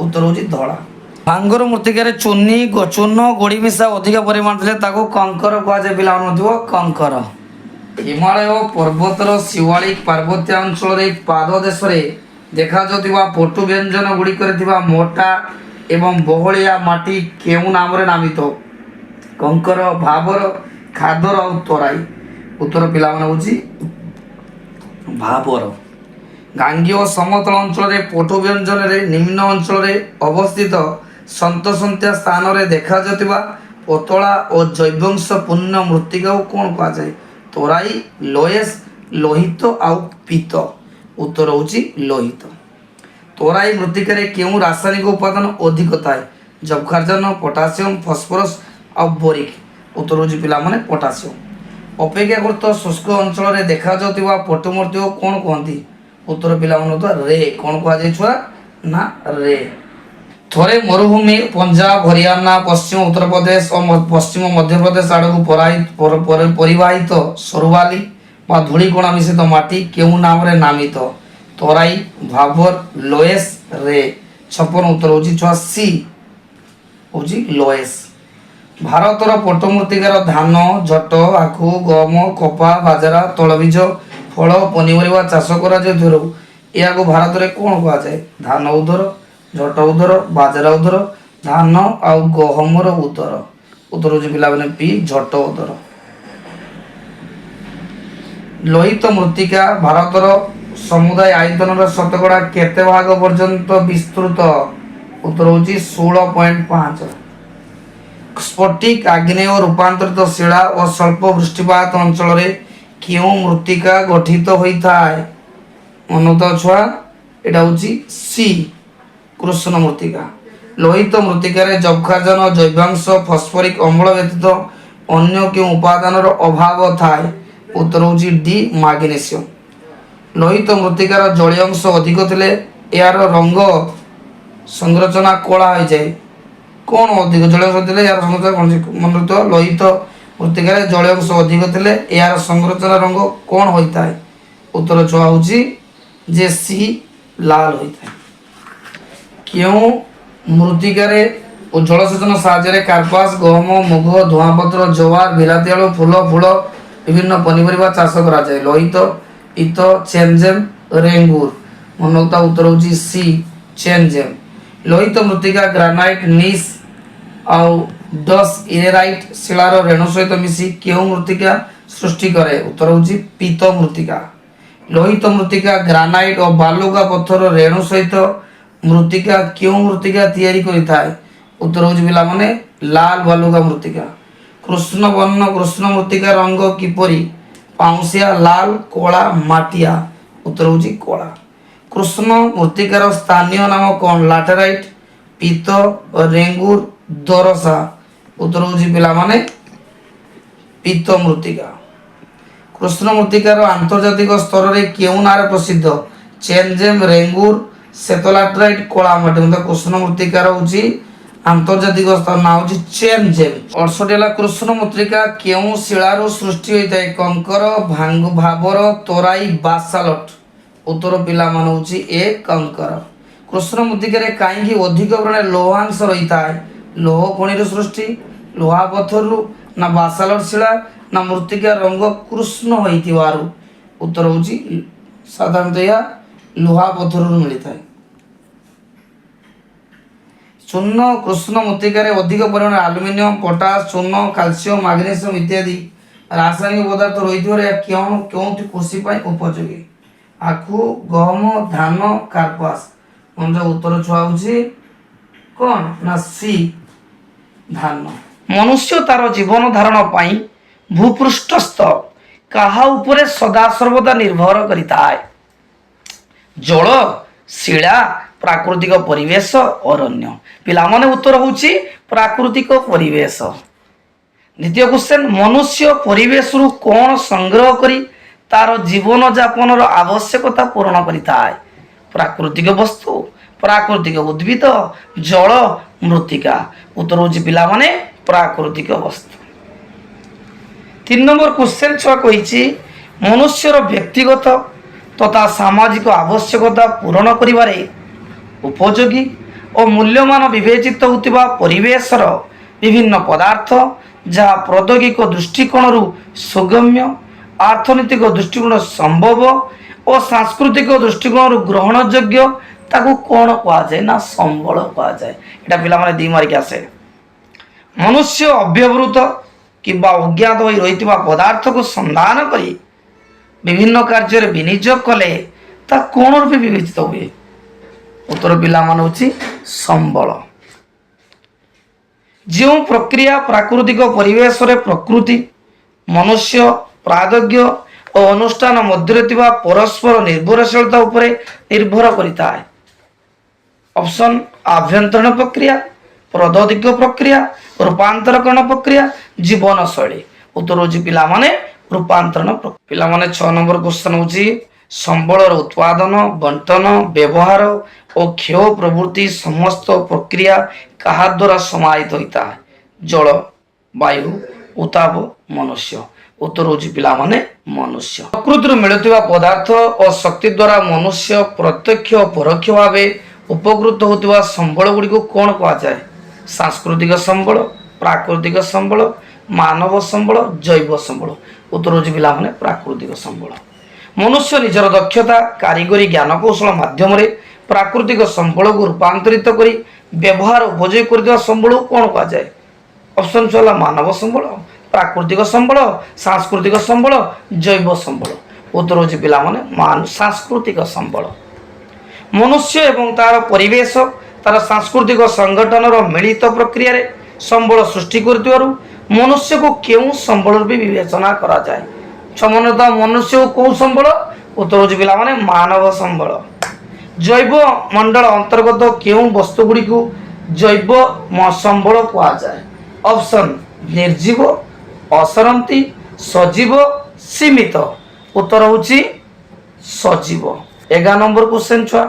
S1: ଉତ୍ତର ହେଉଛି ଧଳା। ଭାଙ୍ଗର ମୃତ୍ତିକାରେ ଚୂର୍ଣ୍ଣ ଗୋଡ଼ି ମିଶା ଅଧିକ ପରିମାଣ ଥିଲେ ତାକୁ କଙ୍କର କୁହାଯାଏ। ପିଲାମାନେ ନଥିବ କଙ୍କର। ହିମାଳୟ ପର୍ବତର ଶିୱାଳିକ ପାର୍ବତ୍ୟ ଅଞ୍ଚଳରେ ପାଦ ଦେଶରେ ଦେଖାଯାଉଥିବା ପଟୁ ବ୍ୟଞ୍ଜନ ଗୁଡ଼ିକରେ ଥିବା ମୋଟା ଏବଂ ବହଳିଆ ମାଟି କେଉଁ ନାମରେ ନାମିତ? କଙ୍କର, ଭାବର, ଖାଦର ଆଉ ତରାଇ। ଉତ୍ତର ପିଲାମାନେ ହେଉଛି ଭାବର। ଗାଙ୍ଗେୟ ସମତଳ ଅଞ୍ଚଳରେ ପଟୁ ବ୍ୟଞ୍ଜନରେ ନିମ୍ନ ଅଞ୍ଚଳରେ ଅବସ୍ଥିତ ସନ୍ତସନ୍ତିଆ ସ୍ଥାନରେ ଦେଖାଯାଉଥିବା ପତଳା ଓ ଜୈବାଂଶ ପୂର୍ଣ୍ଣ ମୃତ୍ତିକାକୁ କ'ଣ କୁହାଯାଏ? ତରାଇ, ଲୋୟେସ, ଲୋହିତ ଆଉ ପୀତ। ଉତ୍ତର ହେଉଛି ଲୋହିତ। ତରାଇ ମୃତ୍ତିକାରେ କେଉଁ ରାସାୟନିକ ଉପାଦାନ ଅଧିକ ଥାଏ? ଯବକ୍ଷାରଜାନ, ପଟାସିୟମ, ଫସ୍ଫରସ୍ ଆଉ ବୋରିକ। ଉତ୍ତର ହେଉଛି ପିଲାମାନେ ପଟାସିୟମ। ଅପେକ୍ଷାକୃତ ଶୁଷ୍କ ଅଞ୍ଚଳରେ ଦେଖାଯାଉଥିବା ପଟ୍ଟ ମୃତ୍ତିକାକୁ କ'ଣ କୁହନ୍ତି? ଉତ୍ତର ପିଲାମାନେ ରେ। କ'ଣ କୁହାଯାଏ ଛୁଆ? ନା ରେ। ଥରେ ମରୁଭୂମି ପଞ୍ଜାବ, ହରିୟାଣା, ପଶ୍ଚିମ ଉତ୍ତରପ୍ରଦେଶ ଓ ପଶ୍ଚିମ ମଧ୍ୟପ୍ରଦେଶ ଆଡ଼କୁ ପରିବାହିତ ସରୁବାଲି ବା ଧୂଳିକଣା ମିଶ୍ରିତ ମାଟି କେଉଁ ନାମରେ ନାମିତ? ତରାଇ, ଭାବର, ଲୋୟେସ, ରେ। 56 ଉତ୍ତର ହେଉଛି ଛୁଆ ସି ହେଉଛି ଲୋୟେସ। ଭାରତର ପଟ୍ଟ ମୃତ୍ତିକାର ଧାନ, ଝୋଟ, ଆଖୁ, ଗହମ, କପା, ବାଜରା, ତୈଳବୀଜ, ଫଳ, ପନିପରିବା ଚାଷ କରାଯାଉଥିବାରୁ ଏହାକୁ ଭାରତରେ କ'ଣ କୁହାଯାଏ? ଧାନ ଉଦର, ଝୋଟ ଉଦର, ବାଜରା ଉଦର, ଧାନ ଆଉ ଗହମର ଉଦର। ଉତ୍ତର ହେଉଛି ପିଲାମାନେ ପି ଝୋଟ ଉଦର। ଲୋହିତ ମୃତ୍ତିକା ଭାରତର ସମୁଦାୟ ଆୟତନର ଶତକଡ଼ା କେତେ ଭାଗ ପର୍ଯ୍ୟନ୍ତ ବିସ୍ତୃତ? ଉତ୍ତର ହେଉଛି 16.5। ସ୍ଫଟିକ, ଆଗ୍ନେୟ, ରୂପାନ୍ତରିତ ଶିଳା ଓ ସ୍ୱଳ୍ପ ବୃଷ୍ଟିପାତ ଅଞ୍ଚଳରେ କେଉଁ ମୃତ୍ତିକା ଗଠିତ ହୋଇଥାଏ? ମନୋତ ଛୁଆ এটা ହେଉଛି ସି କୃଷ୍ଣ ମୃତ୍ତିକା। ଲୋହିତ ମୃତ୍ତିକାରେ ଯବକ୍ଷାରଜାନ, ଜୈବାଂଶ, ଫସ୍ଫରିକ ଅମ୍ଳ ବ୍ୟତୀତ ଅନ୍ୟ କେଉଁ ଉପାଦାନର ଅଭାବ ଥାଏ? ଉତ୍ତର ହେଉଛି ଡି ମାଗ୍ନେସିୟମ। ଲୋହିତ ମୃତ୍ତିକାର ଜଳୀୟ ଅଂଶ ଅଧିକ ଥିଲେ ଏହାର ରଙ୍ଗ ସଂରଚନା କଳା ହୋଇଯାଏ। କ'ଣ ଅଧିକ ଜଳୀୟ ଅଂଶ ଥିଲେ ଏହାର ସଂରଚନା କ'ଣ? ମନୋତ ଲୋହିତ ମୃତ୍ତିକାରେ ଜଳୀୟ ଅଂଶ ଅଧିକ ଥିଲେ ଏହାର ସଂରଚନା ରଙ୍ଗ କ'ଣ ହୋଇଥାଏ? ଉତ୍ତର ଛୁଆ ହେଉଛି ଯେ ସି ଲାଲ ହୋଇଥାଏ। କେଉଁ ମୃତ୍ତିକାରେ ଓ ଜଳସେଚନ ସାହାଯ୍ୟରେ କାର୍ପାସ, ଗହମ, ମୁଗ, ଧୂଆଁପତ୍ର, ଜୱାର, ବିଲାତି ଆଳୁ, ଫୁଲ ଫୁଳ ବିଭିନ୍ନ ପନିପରିବା ଚାଷ କରାଯାଏ। ଲୋହିତ, ପିତ, ଚେନଜେମ୍, ରେଙ୍ଗୁର। ମନୋକ୍ତା ଉତ୍ତର ହେଉଛି ସି ଚେନଜେମ୍। ଲୋହିତ ମୃତ୍ତିକା ଗ୍ରାନାଇଟ୍, ନିସ୍ ଆଉ ଡସ୍ ଇରେରାଇଟ୍ ଶିଳାର ରେଣୁ ସହିତ ମିଶି କେଉଁ ମୃତ୍ତିକା ସୃଷ୍ଟି କରେ? ଉତ୍ତର ହେଉଛି ପିତ ମୃତ୍ତିକା। ଲୋହିତ ମୃତ୍ତିକା ଗ୍ରାନାଇଟ୍ ଓ ବାଲୁକା ପଥର ରେଣୁ ସହିତ ମୃତ୍ତିକା କେଉଁ ମୃତ୍ତିକା ତିଆରି କରିଥାଏ? ଉତ୍ତର ହେଉଛି ପିଲାମାନେ ଲାଲ ବାଲୁକା ମୃତ୍ତିକା। କୃଷ୍ଣ ବର୍ଣ୍ଣ କୃଷ୍ଣ ମୃତ୍ତିକା ରଙ୍ଗ କିପରି? ପାଉଁଶିଆ, ଲାଲ, କଳା, ମାଟିଆ। ଉତ୍ତର ହେଉଛି କଳା। କୃଷ୍ଣ ମୃତ୍ତିକାର ସ୍ଥାନୀୟ ନାମ କ'ଣ? ଲାଟେରାଇଟ୍, ପିତ, ରେଙ୍ଗୁର, ଦରସା। ଉତ୍ତର ହେଉଛି ପିଲାମାନେ ପିତ ମୃତ୍ତିକା। କୃଷ୍ଣ ମୃତ୍ତିକାର ଆନ୍ତର୍ଜାତିକ ସ୍ତରରେ କେଉଁ ନାଁରେ ପ୍ରସିଦ୍ଧ? ଚେନଜେମ୍, ରେଙ୍ଗୁର, ସେତଲାଟ୍ରାଇଟ୍, କଳା ମାଟି। କୃଷ୍ଣ ମୃତ୍ତିକାର ହେଉଛି ଆନ୍ତର୍ଜାତିକ ସ୍ତର ନାଁ ହେଉଛି ଚେନଜେମ୍। 68 ହେଲା କୃଷ୍ଣ ମୃତ୍ତିକା କେଉଁ ଶିଳାରୁ ସୃଷ୍ଟି ହୋଇଥାଏ? କଙ୍କର, ଭାବର, ତରାଇ, ବାସାଲଟ। ଉତ୍ତର ପିଲାମାନେ ହେଉଛି ଏ କଙ୍କର। କୃଷ୍ଣ ମୃତ୍ତିକାରେ କାହିଁକି ଅଧିକ ପରିମାଣରେ ଲୌହାଂଶ ରହିଥାଏ? ଲୌହ ଖଣିରୁ ସୃଷ୍ଟି, ଲୁହା ପଥରରୁ, ନା ବାସାଲଟ ଶିଳା, ନା ମୃତ୍ତିକା ରଙ୍ଗ କୃଷ୍ଣ ହୋଇଥିବାରୁ? ଉତ୍ତର ହେଉଛି ସାଧାରଣତଃ ଏହା ଲୁହା ପଥରରୁ ମିଳିଥାଏ। ଚୂନ କୃଷ୍ଣ ମୃତ୍ତିକାରେ ଅଧିକ ପରିମାଣରେ ଆଲୁମିନିୟମ, ପଟାସ, ଚୂନ, କ୍ୟାଲସିୟମ, ମାଗ୍ନେସିୟମ ଇତ୍ୟାଦି ରାସାୟନିକ ପଦାର୍ଥ ରହିଥିବାରୁ ଏହା କେଉଁଠି କୃଷି ପାଇଁ ଉପଯୋଗୀ? ଆଖୁ, ଗହମ, ଧାନ, କାର୍ପାସ। ଉତ୍ତର ଛୁଆ ହେଉଛି କ'ଣ? ନା ସି ଧାନ। ମନୁଷ୍ୟ ତାର ଜୀବନ ଧାରଣ ପାଇଁ ଭୂପୃଷ୍ଠସ୍ଥ କାହା ଉପରେ ସଦାସର୍ବଦା ନିର୍ଭର କରିଥାଏ? ଜଳ, ଶିଳା, ପ୍ରାକୃତିକ ପରିବେଶ, ଅରଣ୍ୟ। ପିଲାମାନେ ଉତ୍ତର ହେଉଛି ପ୍ରାକୃତିକ ପରିବେଶ। ଦ୍ୱିତୀୟ କ୍ୱେଶ୍ଚନ, ମନୁଷ୍ୟ ପରିବେଶରୁ କ'ଣ ସଂଗ୍ରହ କରି ତାର ଜୀବନ ଯାପନର ଆବଶ୍ୟକତା ପୂରଣ କରିଥାଏ? ପ୍ରାକୃତିକ ବସ୍ତୁ, ପ୍ରାକୃତିକ ଉଦ୍ଭିଦ, ଜଳ, ମୃତ୍ତିକା। ଉତ୍ତର ହେଉଛି ପିଲାମାନେ ପ୍ରାକୃତିକ ବସ୍ତୁ। 3 নম্বର କ୍ୱେଶ୍ଚନ ଛୁଆ କହିଛି ମନୁଷ୍ୟର ବ୍ୟକ୍ତିଗତ ତଥା ସାମାଜିକ ଆବଶ୍ୟକତା ପୂରଣ କରିବାରେ ଉପଯୋଗୀ ଓ ମୂଲ୍ୟମାନ ବିବେଚିତ ହେଉଥିବା ପରିବେଶର ବିଭିନ୍ନ ପଦାର୍ଥ ଯାହା ପ୍ରୌଦ୍ୟୋଗିକ ଦୃଷ୍ଟିକୋଣରୁ ସୁଗମ୍ୟ, ଅର୍ଥନୈତିକ ଦୃଷ୍ଟିକୋଣ ସମ୍ଭବ ଓ ସାଂସ୍କୃତିକ ଦୃଷ୍ଟିକୋଣରୁ ଗ୍ରହଣଯୋଗ୍ୟ ତାକୁ କ'ଣ କୁହାଯାଏ? ନା ସମ୍ବଳ କୁହାଯାଏ। ଏଇଟା ପିଲାମାନେ 2 ମାର୍କ ଆସେ। ମନୁଷ୍ୟ ଅବ୍ୟବହୃତ କିମ୍ବା ଅଜ୍ଞାତ ହୋଇ ରହିଥିବା ପଦାର୍ଥକୁ ସନ୍ଧାନ କରି ବିଭିନ୍ନ କାର୍ଯ୍ୟରେ ବିନିଯୋଗ କଲେ ତା କ'ଣ ରୂପେ ବିବେଚିତ ହୁଏ? ଉତ୍ତର ପିଲାମାନେ ହେଉଛି ସମ୍ବଳ। ଯେଉଁ ପ୍ରକ୍ରିୟା ପ୍ରାକୃତିକ ପରିବେଶରେ ପ୍ରକୃତି, ମନୁଷ୍ୟ, ପ୍ରାଦଜ୍ଞ ଓ ଅନୁଷ୍ଠାନ ମଧ୍ୟରେ ଥିବା ପରସ୍ପର ନିର୍ଭରଶୀଳତା ଉପରେ ନିର୍ଭର କରିଥାଏ? ଅପସନ୍ ଆଭ୍ୟନ୍ତରୀଣ ପ୍ରକ୍ରିୟା, ପ୍ରୌଦ୍ୟୋଗିକ ପ୍ରକ୍ରିୟା, ରୂପାନ୍ତରକରଣ ପ୍ରକ୍ରିୟା, ଜୀବନଶୈଳୀ। ଉତ୍ତର ହେଉଛି ପିଲାମାନେ ରୂପାନ୍ତରଣ ପ୍ରକ୍ରିୟା। ପିଲାମାନେ 6 নম্বର କ୍ୱେଶ୍ଚନ ହେଉଛି ସମ୍ବଳର ଉତ୍ପାଦନ, ବଣ୍ଟନ, ବ୍ୟବହାର ଓ କ୍ଷୟ ପ୍ରଭୃତି ସମସ୍ତ ପ୍ରକ୍ରିୟା କାହା ଦ୍ୱାରା ସମାହିତ ହୋଇଥାଏ? ଜଳ, ବାୟୁ, ଉତ୍ତାପ, ମନୁଷ୍ୟ। ଉତ୍ତର ହେଉଛି ପିଲାମାନେ ମନୁଷ୍ୟ। ପ୍ରକୃତିରୁ ମିଳୁଥିବା ପଦାର୍ଥ ଓ ଶକ୍ତି ଦ୍ୱାରା ମନୁଷ୍ୟ ପ୍ରତ୍ୟକ୍ଷ ଓ ପରୋକ୍ଷ ଭାବେ ଉପକୃତ ହେଉଥିବା ସମ୍ବଳ ଗୁଡ଼ିକୁ କ'ଣ କୁହାଯାଏ? ସାଂସ୍କୃତିକ ସମ୍ବଳ, ପ୍ରାକୃତିକ ସମ୍ବଳ, ମାନବ ସମ୍ବଳ, ଜୈବ ସମ୍ବଳ। ଉତ୍ତର ହେଉଛି ପିଲାମାନେ ପ୍ରାକୃତିକ ସମ୍ବଳ। ମନୁଷ୍ୟ ନିଜର ଦକ୍ଷତା, କାରିଗରୀ ଜ୍ଞାନକୌଶଳ ମାଧ୍ୟମରେ ପ୍ରାକୃତିକ ସମ୍ବଳକୁ ରୂପାନ୍ତରିତ କରି ବ୍ୟବହାର ଉପଯୋଗ କରୁଥିବା ସମ୍ବଳକୁ କ'ଣ କୁହାଯାଏ? ଅପସନ୍ ହେଲା ମାନବ ସମ୍ବଳ, ପ୍ରାକୃତିକ ସମ୍ବଳ, ସାଂସ୍କୃତିକ ସମ୍ବଳ, ଜୈବ ସମ୍ବଳ। ଉତ୍ତର ହେଉଛି ପିଲାମାନେ ସାଂସ୍କୃତିକ ସମ୍ବଳ। ମନୁଷ୍ୟ ଏବଂ ତାର ପରିବେଶ ତାର ସାଂସ୍କୃତିକ ସଂଗଠନର ମିଳିତ ପ୍ରକ୍ରିୟାରେ ସମ୍ବଳ ସୃଷ୍ଟି କରୁଥିବାରୁ ମନୁଷ୍ୟକୁ କେଉଁ ସମ୍ବଳ ରୂପେ ବିବେଚନା କରାଯାଏ? ସମାନତଃ ମନୁଷ୍ୟକୁ କେଉଁ ସମ୍ବଳ? ଉତ୍ତର ହେଉଛି ପିଲାମାନେ ମାନବ ସମ୍ବଳ। ଜୈବ ମଣ୍ଡଳ ଅନ୍ତର୍ଗତ କେଉଁ ବସ୍ତୁ ଗୁଡ଼ିକୁ ଜୈବ ସମ୍ବଳ କୁହାଯାଏ? ଅପସନ୍ ନିର୍ଜୀବ, ଅସରନ୍ତି, ସଜୀବ, ସୀମିତ। ଉତ୍ତର ହେଉଛି ସଜୀବ। 11 নম্বর କ୍ୱେଶ୍ଚନ ଛୁଆ,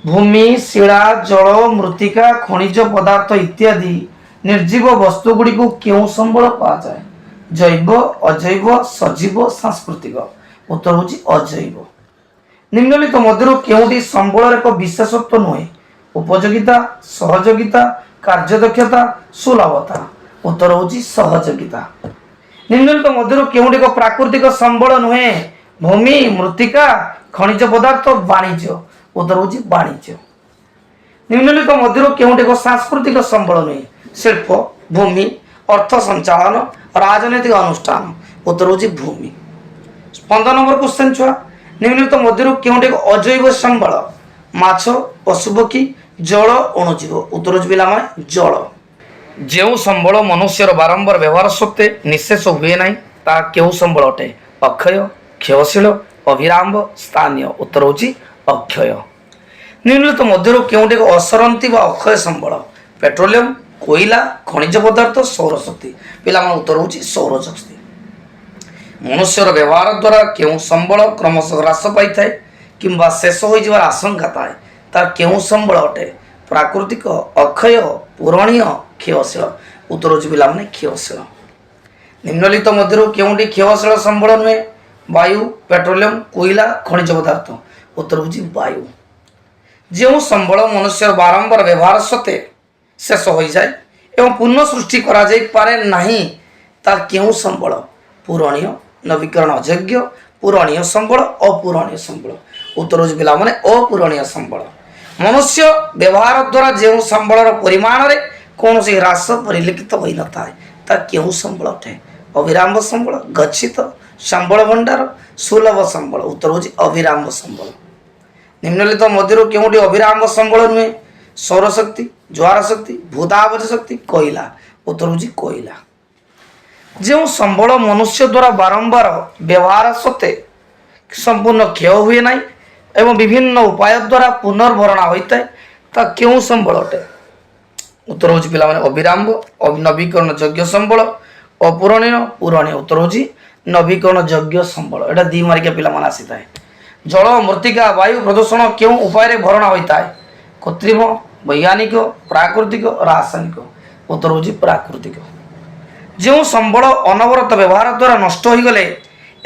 S1: ଭୂମି, ଶିଳା, ଜଳ, ମୃତ୍ତିକା, ଖଣିଜ ପଦାର୍ଥ ଇତ୍ୟାଦି ନିର୍ଜୀବ ବସ୍ତୁ ଗୁଡ଼ିକୁ କେଉଁ ସମ୍ବଳ କୁହାଯାଏ? ଜୈବ, ଅଜୈବ, ସଜୀବ, ସାଂସ୍କୃତିକ। ଉତ୍ତର ହେଉଛି ଅଜୈବ। ନିମ୍ନଲିଖିତ ମଧ୍ୟରୁ କେଉଁଟି ସମ୍ବଳର ଏକ ବିଶେଷତ୍ୱ ନୁହେଁ? ଉପଯୋଗିତା, ସହଯୋଗିତା, କାର୍ଯ୍ୟଦକ୍ଷତା, ସୁଲଭତା। ଉତ୍ତର ହେଉଛି ସହଯୋଗିତା। ନିମ୍ନଲିଖିତ ମଧ୍ୟରୁ କେଉଁଟି ଏକ ପ୍ରାକୃତିକ ସମ୍ବଳ ନୁହେଁ? ଭୂମି, ମୃତ୍ତିକା, ଖଣିଜ ପଦାର୍ଥ, ବାଣିଜ୍ୟ। ଉତ୍ତର ହେଉଛି ବାଣିଜ୍ୟ। ନିମ୍ନଲିଖିତ ମଧ୍ୟରୁ କେଉଁଟି ଏକ ସାଂସ୍କୃତିକ ସମ୍ବଳ ନୁହେଁ? ଶିଳ୍ପ, ଭୂମି, ଅର୍ଥ ସଞ୍ଚାଳନ, ରାଜନୈତିକ ଅନୁଷ୍ଠାନ। ଉତ୍ତର ହେଉଛି ଭୂମି। 15 নম্বর কোশ্চেন ଛୁଆ, ନିମ୍ନଲିଖିତ ମଧ୍ୟରୁ କେଉଁଟି ଏକ ଅଜୈବ ସମ୍ବଳ? ମାଛ, ପଶୁପକ୍ଷୀ, ଜଳ, ଅଣୁଜୀବ। ଉତ୍ତର ହେଉଛି ପିଲାମାନେ ଜଳ। ଯେଉଁ ସମ୍ବଳ ମନୁଷ୍ୟର ବାରମ୍ବାର ବ୍ୟବହାର ସତ୍ତ୍ୱେ ନିଃଶେଷ ହୁଏ ନାହିଁ ତାହା କେଉଁ ସମ୍ବଳ ଅଟେ? ଅକ୍ଷୟ, କ୍ଷୟଶୀଳ, ଅବିରାମ୍ବ, ସ୍ଥାନୀୟ। ଉତ୍ତର ହେଉଛି ଅକ୍ଷୟ। ନିମ୍ନଲିଖିତ ମଧ୍ୟରୁ କେଉଁଟି ଏକ ଅସରନ୍ତି ବା ଅକ୍ଷୟ ସମ୍ବଳ? ପେଟ୍ରୋଲିୟମ, କୋଇଲା, ଖଣିଜ ପଦାର୍ଥ, ସୌରଶକ୍ତି। ପିଲାମାନଙ୍କ ଉତ୍ତର ହେଉଛି ସୌରଶକ୍ତି। ମନୁଷ୍ୟର ବ୍ୟବହାର ଦ୍ୱାରା କେଉଁ ସମ୍ବଳ କ୍ରମଶଃ ହ୍ରାସ ପାଇଥାଏ କିମ୍ବା ଶେଷ ହୋଇଯିବାର ଆଶଙ୍କା ଥାଏ ତାହା କେଉଁ ସମ୍ବଳ ଅଟେ? ପ୍ରାକୃତିକ, ଅକ୍ଷୟ, ପୂରଣୀୟ, କ୍ଷୟଶୀଳ। ଉତ୍ତର ହେଉଛି ପିଲାମାନେ କ୍ଷୟଶୀଳ। ନିମ୍ନଲିଖିତ ମଧ୍ୟରୁ କେଉଁଟି କ୍ଷୟଶୀଳ ସମ୍ବଳ ନୁହେଁ? ବାୟୁ, ପେଟ୍ରୋଲିୟମ, କୋଇଲା, ଖଣିଜ ପଦାର୍ଥ। ଉତ୍ତର ହେଉଛି ବାୟୁ। ଯେଉଁ ସମ୍ବଳ ମନୁଷ୍ୟର ବାରମ୍ବାର ବ୍ୟବହାର ସତ୍ତ୍ୱେ ଶେଷ ହୋଇଯାଏ ଏବଂ ପୁନଃ ସୃଷ୍ଟି କରାଯାଇପାରେ ନାହିଁ ତାହା କେଉଁ ସମ୍ବଳ? ପୂରଣୀୟ, ନବୀକରଣ ଅଯୋଗ୍ୟ, ପୂରଣୀୟ ସମ୍ବଳ, ଅପୂରଣୀୟ ସମ୍ବଳ। ଉତ୍ତର ହେଉଛି ପିଲାମାନେ ଅପୂରଣୀୟ ସମ୍ବଳ। ମନୁଷ୍ୟ ବ୍ୟବହାର ଦ୍ୱାରା ଯେଉଁ ସମ୍ବଳର ପରିମାଣରେ କୌଣସି ହ୍ରାସ ପରିଲକ୍ଷିତ ହୋଇନଥାଏ ତାହା କେଉଁ ସମ୍ବଳ ଅଟେ? ଅବିରାମ୍ବ ସମ୍ବଳ, ଗଚ୍ଛିତ ସମ୍ବଳ ଭଣ୍ଡାର, ସୁଲଭ ସମ୍ବଳ। ଉତ୍ତର ହେଉଛି ଅବିରାମ୍ବ ସମ୍ବଳ। ନିମ୍ନଲିଖିତ ମଧ୍ୟରୁ କେଉଁଟି ଅବିରାମ୍ବ ସମ୍ବଳ ନୁହେଁ? ସୌରଶକ୍ତି, ଜ୍ୱାର ଶକ୍ତି, ଭୂତାପଜ ଶକ୍ତି, କୋଇଲା। ଉତ୍ତର ହେଉଛି କୋଇଲା। ଯେଉଁ ସମ୍ବଳ ମନୁଷ୍ୟ ଦ୍ୱାରା ବାରମ୍ବାର ବ୍ୟବହାର ସତ୍ତ୍ୱେ ସମ୍ପୂର୍ଣ୍ଣ କ୍ଷୟ ହୁଏ ନାହିଁ ଏବଂ ବିଭିନ୍ନ ଉପାୟ ଦ୍ୱାରା ପୁନର୍ଭରଣା ହୋଇଥାଏ ତାହା କେଉଁ ସମ୍ବଳ ଅଟେ? ଉତ୍ତର ହେଉଛି ପିଲାମାନେ ଅବିରାମ୍ବ, ନବୀକରଣ ଯୋଗ୍ୟ ସମ୍ବଳ, ଅପୂରଣୀୟ, ପୂରଣୀୟ। ଉତ୍ତର ହେଉଛି ନବୀକରଣ ଯୋଗ୍ୟ ସମ୍ବଳ। ଏଇଟା 2 ମାର୍କିଆ ପିଲାମାନେ ଆସିଥାଏ। ଜଳ, ମୃତ୍ତିକା, ବାୟୁ ପ୍ରଦୂଷଣ କେଉଁ ଉପାୟରେ ଭରଣା ହୋଇଥାଏ? କୃତ୍ରିମ, ବୈଜ୍ଞାନିକ, ପ୍ରାକୃତିକ, ରାସାୟନିକ। ଉତ୍ତର ହେଉଛି ପ୍ରାକୃତିକ। ଯେଉଁ ସମ୍ବଳ ଅନବରତ ବ୍ୟବହାର ଦ୍ୱାରା ନଷ୍ଟ ହୋଇଗଲେ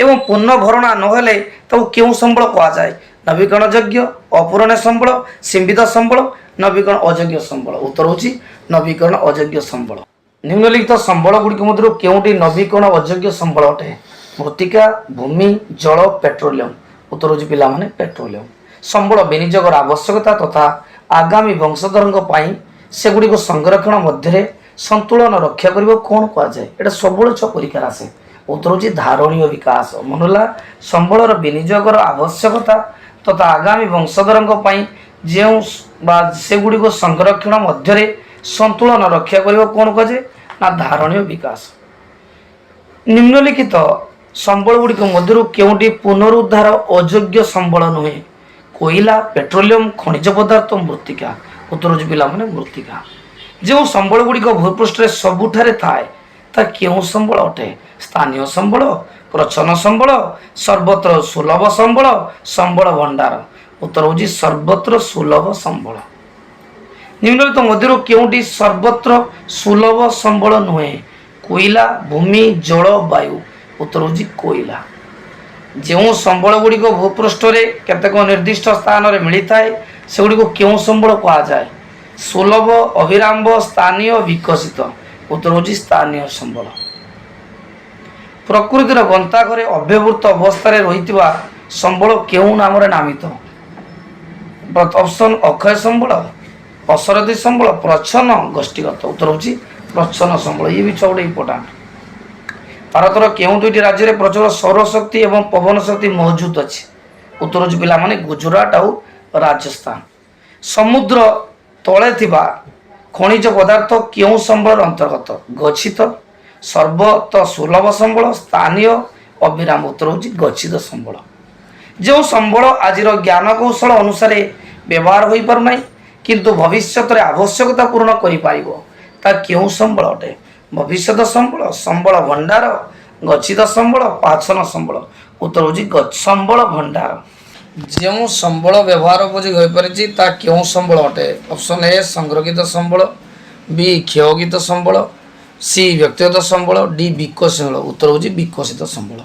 S1: ଏବଂ ପୁନଃଭରଣା ନହେଲେ ତାକୁ କେଉଁ ସମ୍ବଳ କୁହାଯାଏ? ନବୀକରଣ ଯୋଗ୍ୟ, ଅପୂରଣୀୟ ସମ୍ବଳ, ସୀମିତ ସମ୍ବଳ, ନବୀକରଣ ଅଯୋଗ୍ୟ ସମ୍ବଳ। ଉତ୍ତର ହେଉଛି ନବୀକରଣ ଅଯୋଗ୍ୟ ସମ୍ବଳ। ନିମ୍ନଲିଖିତ ସମ୍ବଳ ଗୁଡ଼ିକ ମଧ୍ୟରୁ କେଉଁଟି ନବୀକରଣ ଅଯୋଗ୍ୟ ସମ୍ବଳ ଅଟେ? ମୃତ୍ତିକା, ଭୂମି, ଜଳ, ପେଟ୍ରୋଲିୟମ। ଉତ୍ତର ହେଉଛି ପିଲାମାନେ ପେଟ୍ରୋଲିୟମ। ସମ୍ବଳ ବିନିଯୋଗର ଆବଶ୍ୟକତା ତଥା ଆଗାମୀ ବଂଶଧରଙ୍କ ପାଇଁ ସେଗୁଡ଼ିକ ସଂରକ୍ଷଣ ମଧ୍ୟରେ ସନ୍ତୁଳନ ରକ୍ଷା କରିବାକୁ କ'ଣ କୁହାଯାଏ? ଏଇଟା ସବୁବେଳେ ପରୀକ୍ଷାରେ ଆସେ। ଉତ୍ତର ହେଉଛି ଧାରଣୀୟ ବିକାଶ। ମନେଲା ସମ୍ବଳର ବିନିଯୋଗର ଆବଶ୍ୟକତା ତଥା ଆଗାମୀ ବଂଶଧରଙ୍କ ପାଇଁ ଯେଉଁ ବା ସେଗୁଡ଼ିକ ସଂରକ୍ଷଣ ମଧ୍ୟରେ ସନ୍ତୁଳନ ରକ୍ଷା କରିବାକୁ କ'ଣ କୁହାଯାଏ? ନା ଧାରଣୀୟ ବିକାଶ। ନିମ୍ନଲିଖିତ ସମ୍ବଳ ଗୁଡ଼ିକ ମଧ୍ୟରୁ କେଉଁଟି ପୁନରୁଦ୍ଧାର ଅଯୋଗ୍ୟ ସମ୍ବଳ ନୁହେଁ? କୋଇଲା, ପେଟ୍ରୋଲିୟମ, ଖଣିଜ ପଦାର୍ଥ, ମୃତ୍ତିକା। ଉତ୍ତର ହେଉଛି ପିଲାମାନେ ମୃତ୍ତିକା। ଯେଉଁ ସମ୍ବଳ ଗୁଡ଼ିକ ଭୂପୃଷ୍ଠରେ ସବୁଠାରେ ଥାଏ ତାହା କେଉଁ ସମ୍ବଳ ଅଟେ? ସ୍ଥାନୀୟ ସମ୍ବଳ, ପ୍ରଚ୍ଛନ୍ନ ସମ୍ବଳ, ସର୍ବତ୍ର ସୁଲଭ ସମ୍ବଳ, ସମ୍ବଳ ଭଣ୍ଡାର। ଉତ୍ତର ହେଉଛି ସର୍ବତ୍ର ସୁଲଭ ସମ୍ବଳ। ନିମ୍ନଲିଖିତ ମଧ୍ୟରୁ କେଉଁଟି ସର୍ବତ୍ର ସୁଲଭ ସମ୍ବଳ ନୁହେଁ? କୋଇଲା, ଭୂମି, ଜଳ, ବାୟୁ। ଉତ୍ତର ହେଉଛି କୋଇଲା। ଯେଉଁ ସମ୍ବଳ ଗୁଡ଼ିକ ଭୂପୃଷ୍ଠରେ କେତେକ ନିର୍ଦ୍ଦିଷ୍ଟ ସ୍ଥାନରେ ମିଳିଥାଏ ସେଗୁଡ଼ିକୁ କେଉଁ ସମ୍ବଳ କୁହାଯାଏ? ସୁଲଭ, ଅବିରାମ୍ବ, ସ୍ଥାନୀୟ, ବିକଶିତ। ଉତ୍ତର ହେଉଛି ସ୍ଥାନୀୟ ସମ୍ବଳ। ପ୍ରକୃତିର ଗନ୍ତାଘରେ ଅବ୍ୟବହୃତ ଅବସ୍ଥାରେ ରହିଥିବା ସମ୍ବଳ କେଉଁ ନାମରେ ନାମିତ? ଅପସନ୍ ଅକ୍ଷୟ ସମ୍ବଳ, ଅସରତି ସମ୍ବଳ, ପ୍ରଚ୍ଛନ୍ନ, ଗୋଷ୍ଠୀଗତ। ଉତ୍ତର ହେଉଛି ପ୍ରଚ୍ଛନ୍ନ ସମ୍ବଳ। ଇଏ ବି ସବୁଠୁ ଇମ୍ପୋର୍ଟାଣ୍ଟ। ଭାରତର କେଉଁ 2ଟି ରାଜ୍ୟରେ ପ୍ରଚୁର ସୌରଶକ୍ତି ଏବଂ ପବନ ଶକ୍ତି ମହଜୁଦ ଅଛି? ଉତ୍ତର ହେଉଛି ପିଲାମାନେ ଗୁଜୁରାଟ ଆଉ ରାଜସ୍ଥାନ। ସମୁଦ୍ର ତଳେ ଥିବା ଖଣିଜ ପଦାର୍ଥ କେଉଁ ସମ୍ବଳର ଅନ୍ତର୍ଗତ? ଗଚ୍ଛିତ, ସର୍ବତ ସୁଲଭ ସମ୍ବଳ, ସ୍ଥାନୀୟ, ଅବିରାମ। ଉତ୍ତର ହେଉଛି ଗଚ୍ଛିତ ସମ୍ବଳ। ଯେଉଁ ସମ୍ବଳ ଆଜିର ଜ୍ଞାନ କୌଶଳ ଅନୁସାରେ ବ୍ୟବହାର ହୋଇପାରୁନାହିଁ କିନ୍ତୁ ଭବିଷ୍ୟତରେ ଆବଶ୍ୟକତା ପୂରଣ କରିପାରିବ ତାହା କେଉଁ ସମ୍ବଳ ଅଟେ? ଭବିଷ୍ୟତ ସମ୍ବଳ, ସମ୍ବଳ ଭଣ୍ଡାର, ଗଚ୍ଛିତ ସମ୍ବଳ, ପାଚନ ସମ୍ବଳ। ଉତ୍ତର ହେଉଛି ସମ୍ବଳ ଭଣ୍ଡାର। ଯେଉଁ ସମ୍ବଳ ବ୍ୟବହାର ଉପଯୋଗୀ ହୋଇପାରିଛି ତାହା କେଉଁ ସମ୍ବଳ ଅଟେ? ଅପସନ୍ ଏ ସଂରକ୍ଷିତ ସମ୍ବଳ, ବି କ୍ଷୟୋଗିତ ସମ୍ବଳ, ସି ବ୍ୟକ୍ତିଗତ ସମ୍ବଳ, ଡି ବିକଶିତ ସମ୍ବଳ। ଉତ୍ତର ହେଉଛି ବିକଶିତ ସମ୍ବଳ।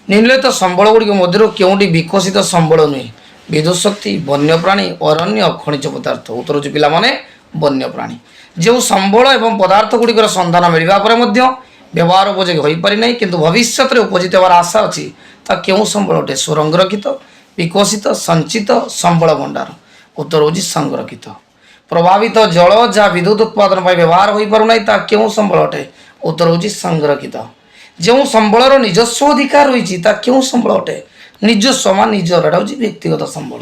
S1: ନିମ୍ନଲିଖିତ ସମ୍ବଳ ଗୁଡ଼ିକ ମଧ୍ୟରୁ କେଉଁଟି ବିକଶିତ ସମ୍ବଳ ନୁହେଁ? विद्युत शक्ति वन्यप्राणी अरण्य खनिज पदार्थ उत्तर होची पिलामाने वन्यप्राणी जो संबल एवं पदार्थ गुड़िकर सन्धान मिलवा पर मध्य व्यवहार उपयोगी हो पारि नहीं किंतु भविष्य में उपजित होवार आशा अच्छी ता क्यों संबल अटे संरक्षित विकसित संचित संबल भंडार उत्तर होची संरक्षित प्रभावित जल जहाँ विद्युत उत्पादन पर व्यवहार हो पारना ता क्यों संबल अटे उत्तर होची संरक्षित जो संबलर निजस्व अधिकार रही क्यों संबल अटे निजस्व मान निजर एटा होची व्यक्तिगत संबल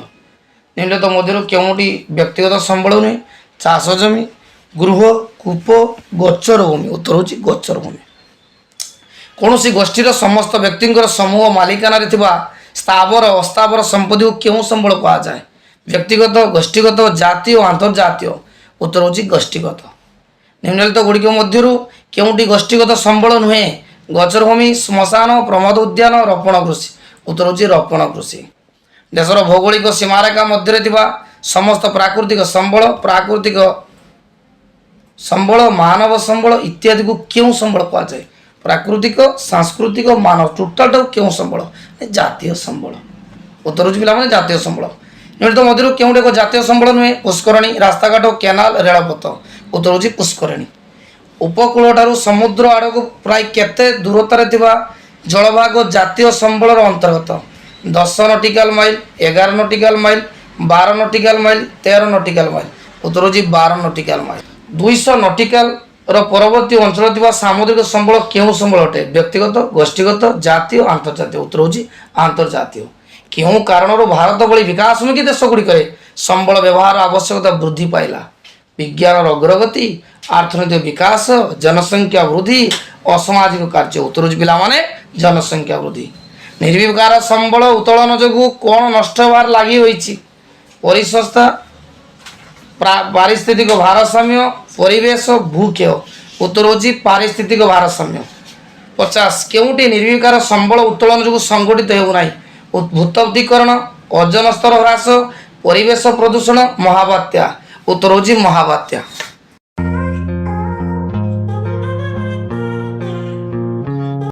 S1: निम्नलिखित मध्य केउटी व्यक्तिगत संबल नुहे चाष जमी गृह कूप गोचर भूमि उत्तर होची गोचर भूमि कौन गोष्ठीर समस्त व्यक्ति समूह मालिकाना स्थावर अस्थावर संपत्ति को क्यों संबल कहुए व्यक्तिगत गोष्ठीगत जातीय आंतर्जातीय उत्तर होची गोष्ठीगत निम्नलिखित गुड़िक मध्य केउटी गोष्ठीगत संबल नुहे गोचर भूमि श्मशान प्रमोद उद्यान रोपण कृषि उत्तर होची रोपण कृषि देशर भौगोलिक सीमारेखा मध्य समस्त प्राकृतिक संबल मानव संबल इत्यादि को क्यों संबल कहुए प्राकृतिक सांस्कृतिक मानव टोटाल क्यों संबल जातीय संबल उत्तर होची पिला जातीय संबल निम्नलिखित मध्य केउटे एक जातीय संबल नुहे पुष्करणी रास्ताघाट केनाल रेलपथ उत्तर होची पुष्करणी उपकूल ठारू समुद्र आड़क प्राय केते दूरतार जलभाग जातीय संबलर अंतर्गत 10 nautical mile 11 nautical mile 12 nautical mile 13 nautical mile उत्तर होची 12 नटिकल माइल 200 नटिकल परवर्ती अंचल सामुद्रिक संबल क्यों संबल अटे व्यक्तिगत गोष्ठीगत जातीय आंतर्जातीय उत्तर होची आंतर्जातीय क्यों कारण भारत भली विकासमुखी देश गुड़िक संबल व्यवहार आवश्यकता वृद्धि पाइला विज्ञान अग्रगति आर्थिक विकास जनसंख्या वृद्धि असामाजिक कार्य उत्तर होची पिला माने जनसंख्या वृद्धि निर्विकार संबल उत्तोलन जो कौन नष्ट होवार लगी होईची परिसंस्था पारिस्थितिक भारसाम्य परिवेश भूक्षय उत्तर होची पारिस्थितिक भारसाम्य 50 केउटी निर्विकार संबल उत्तोलन जो संगठित हेउनाई भूतब्दीकरण ओजन स्तर ह्रास परिवेश प्रदूषण महाबात्या उत्तर होची महाबात्या।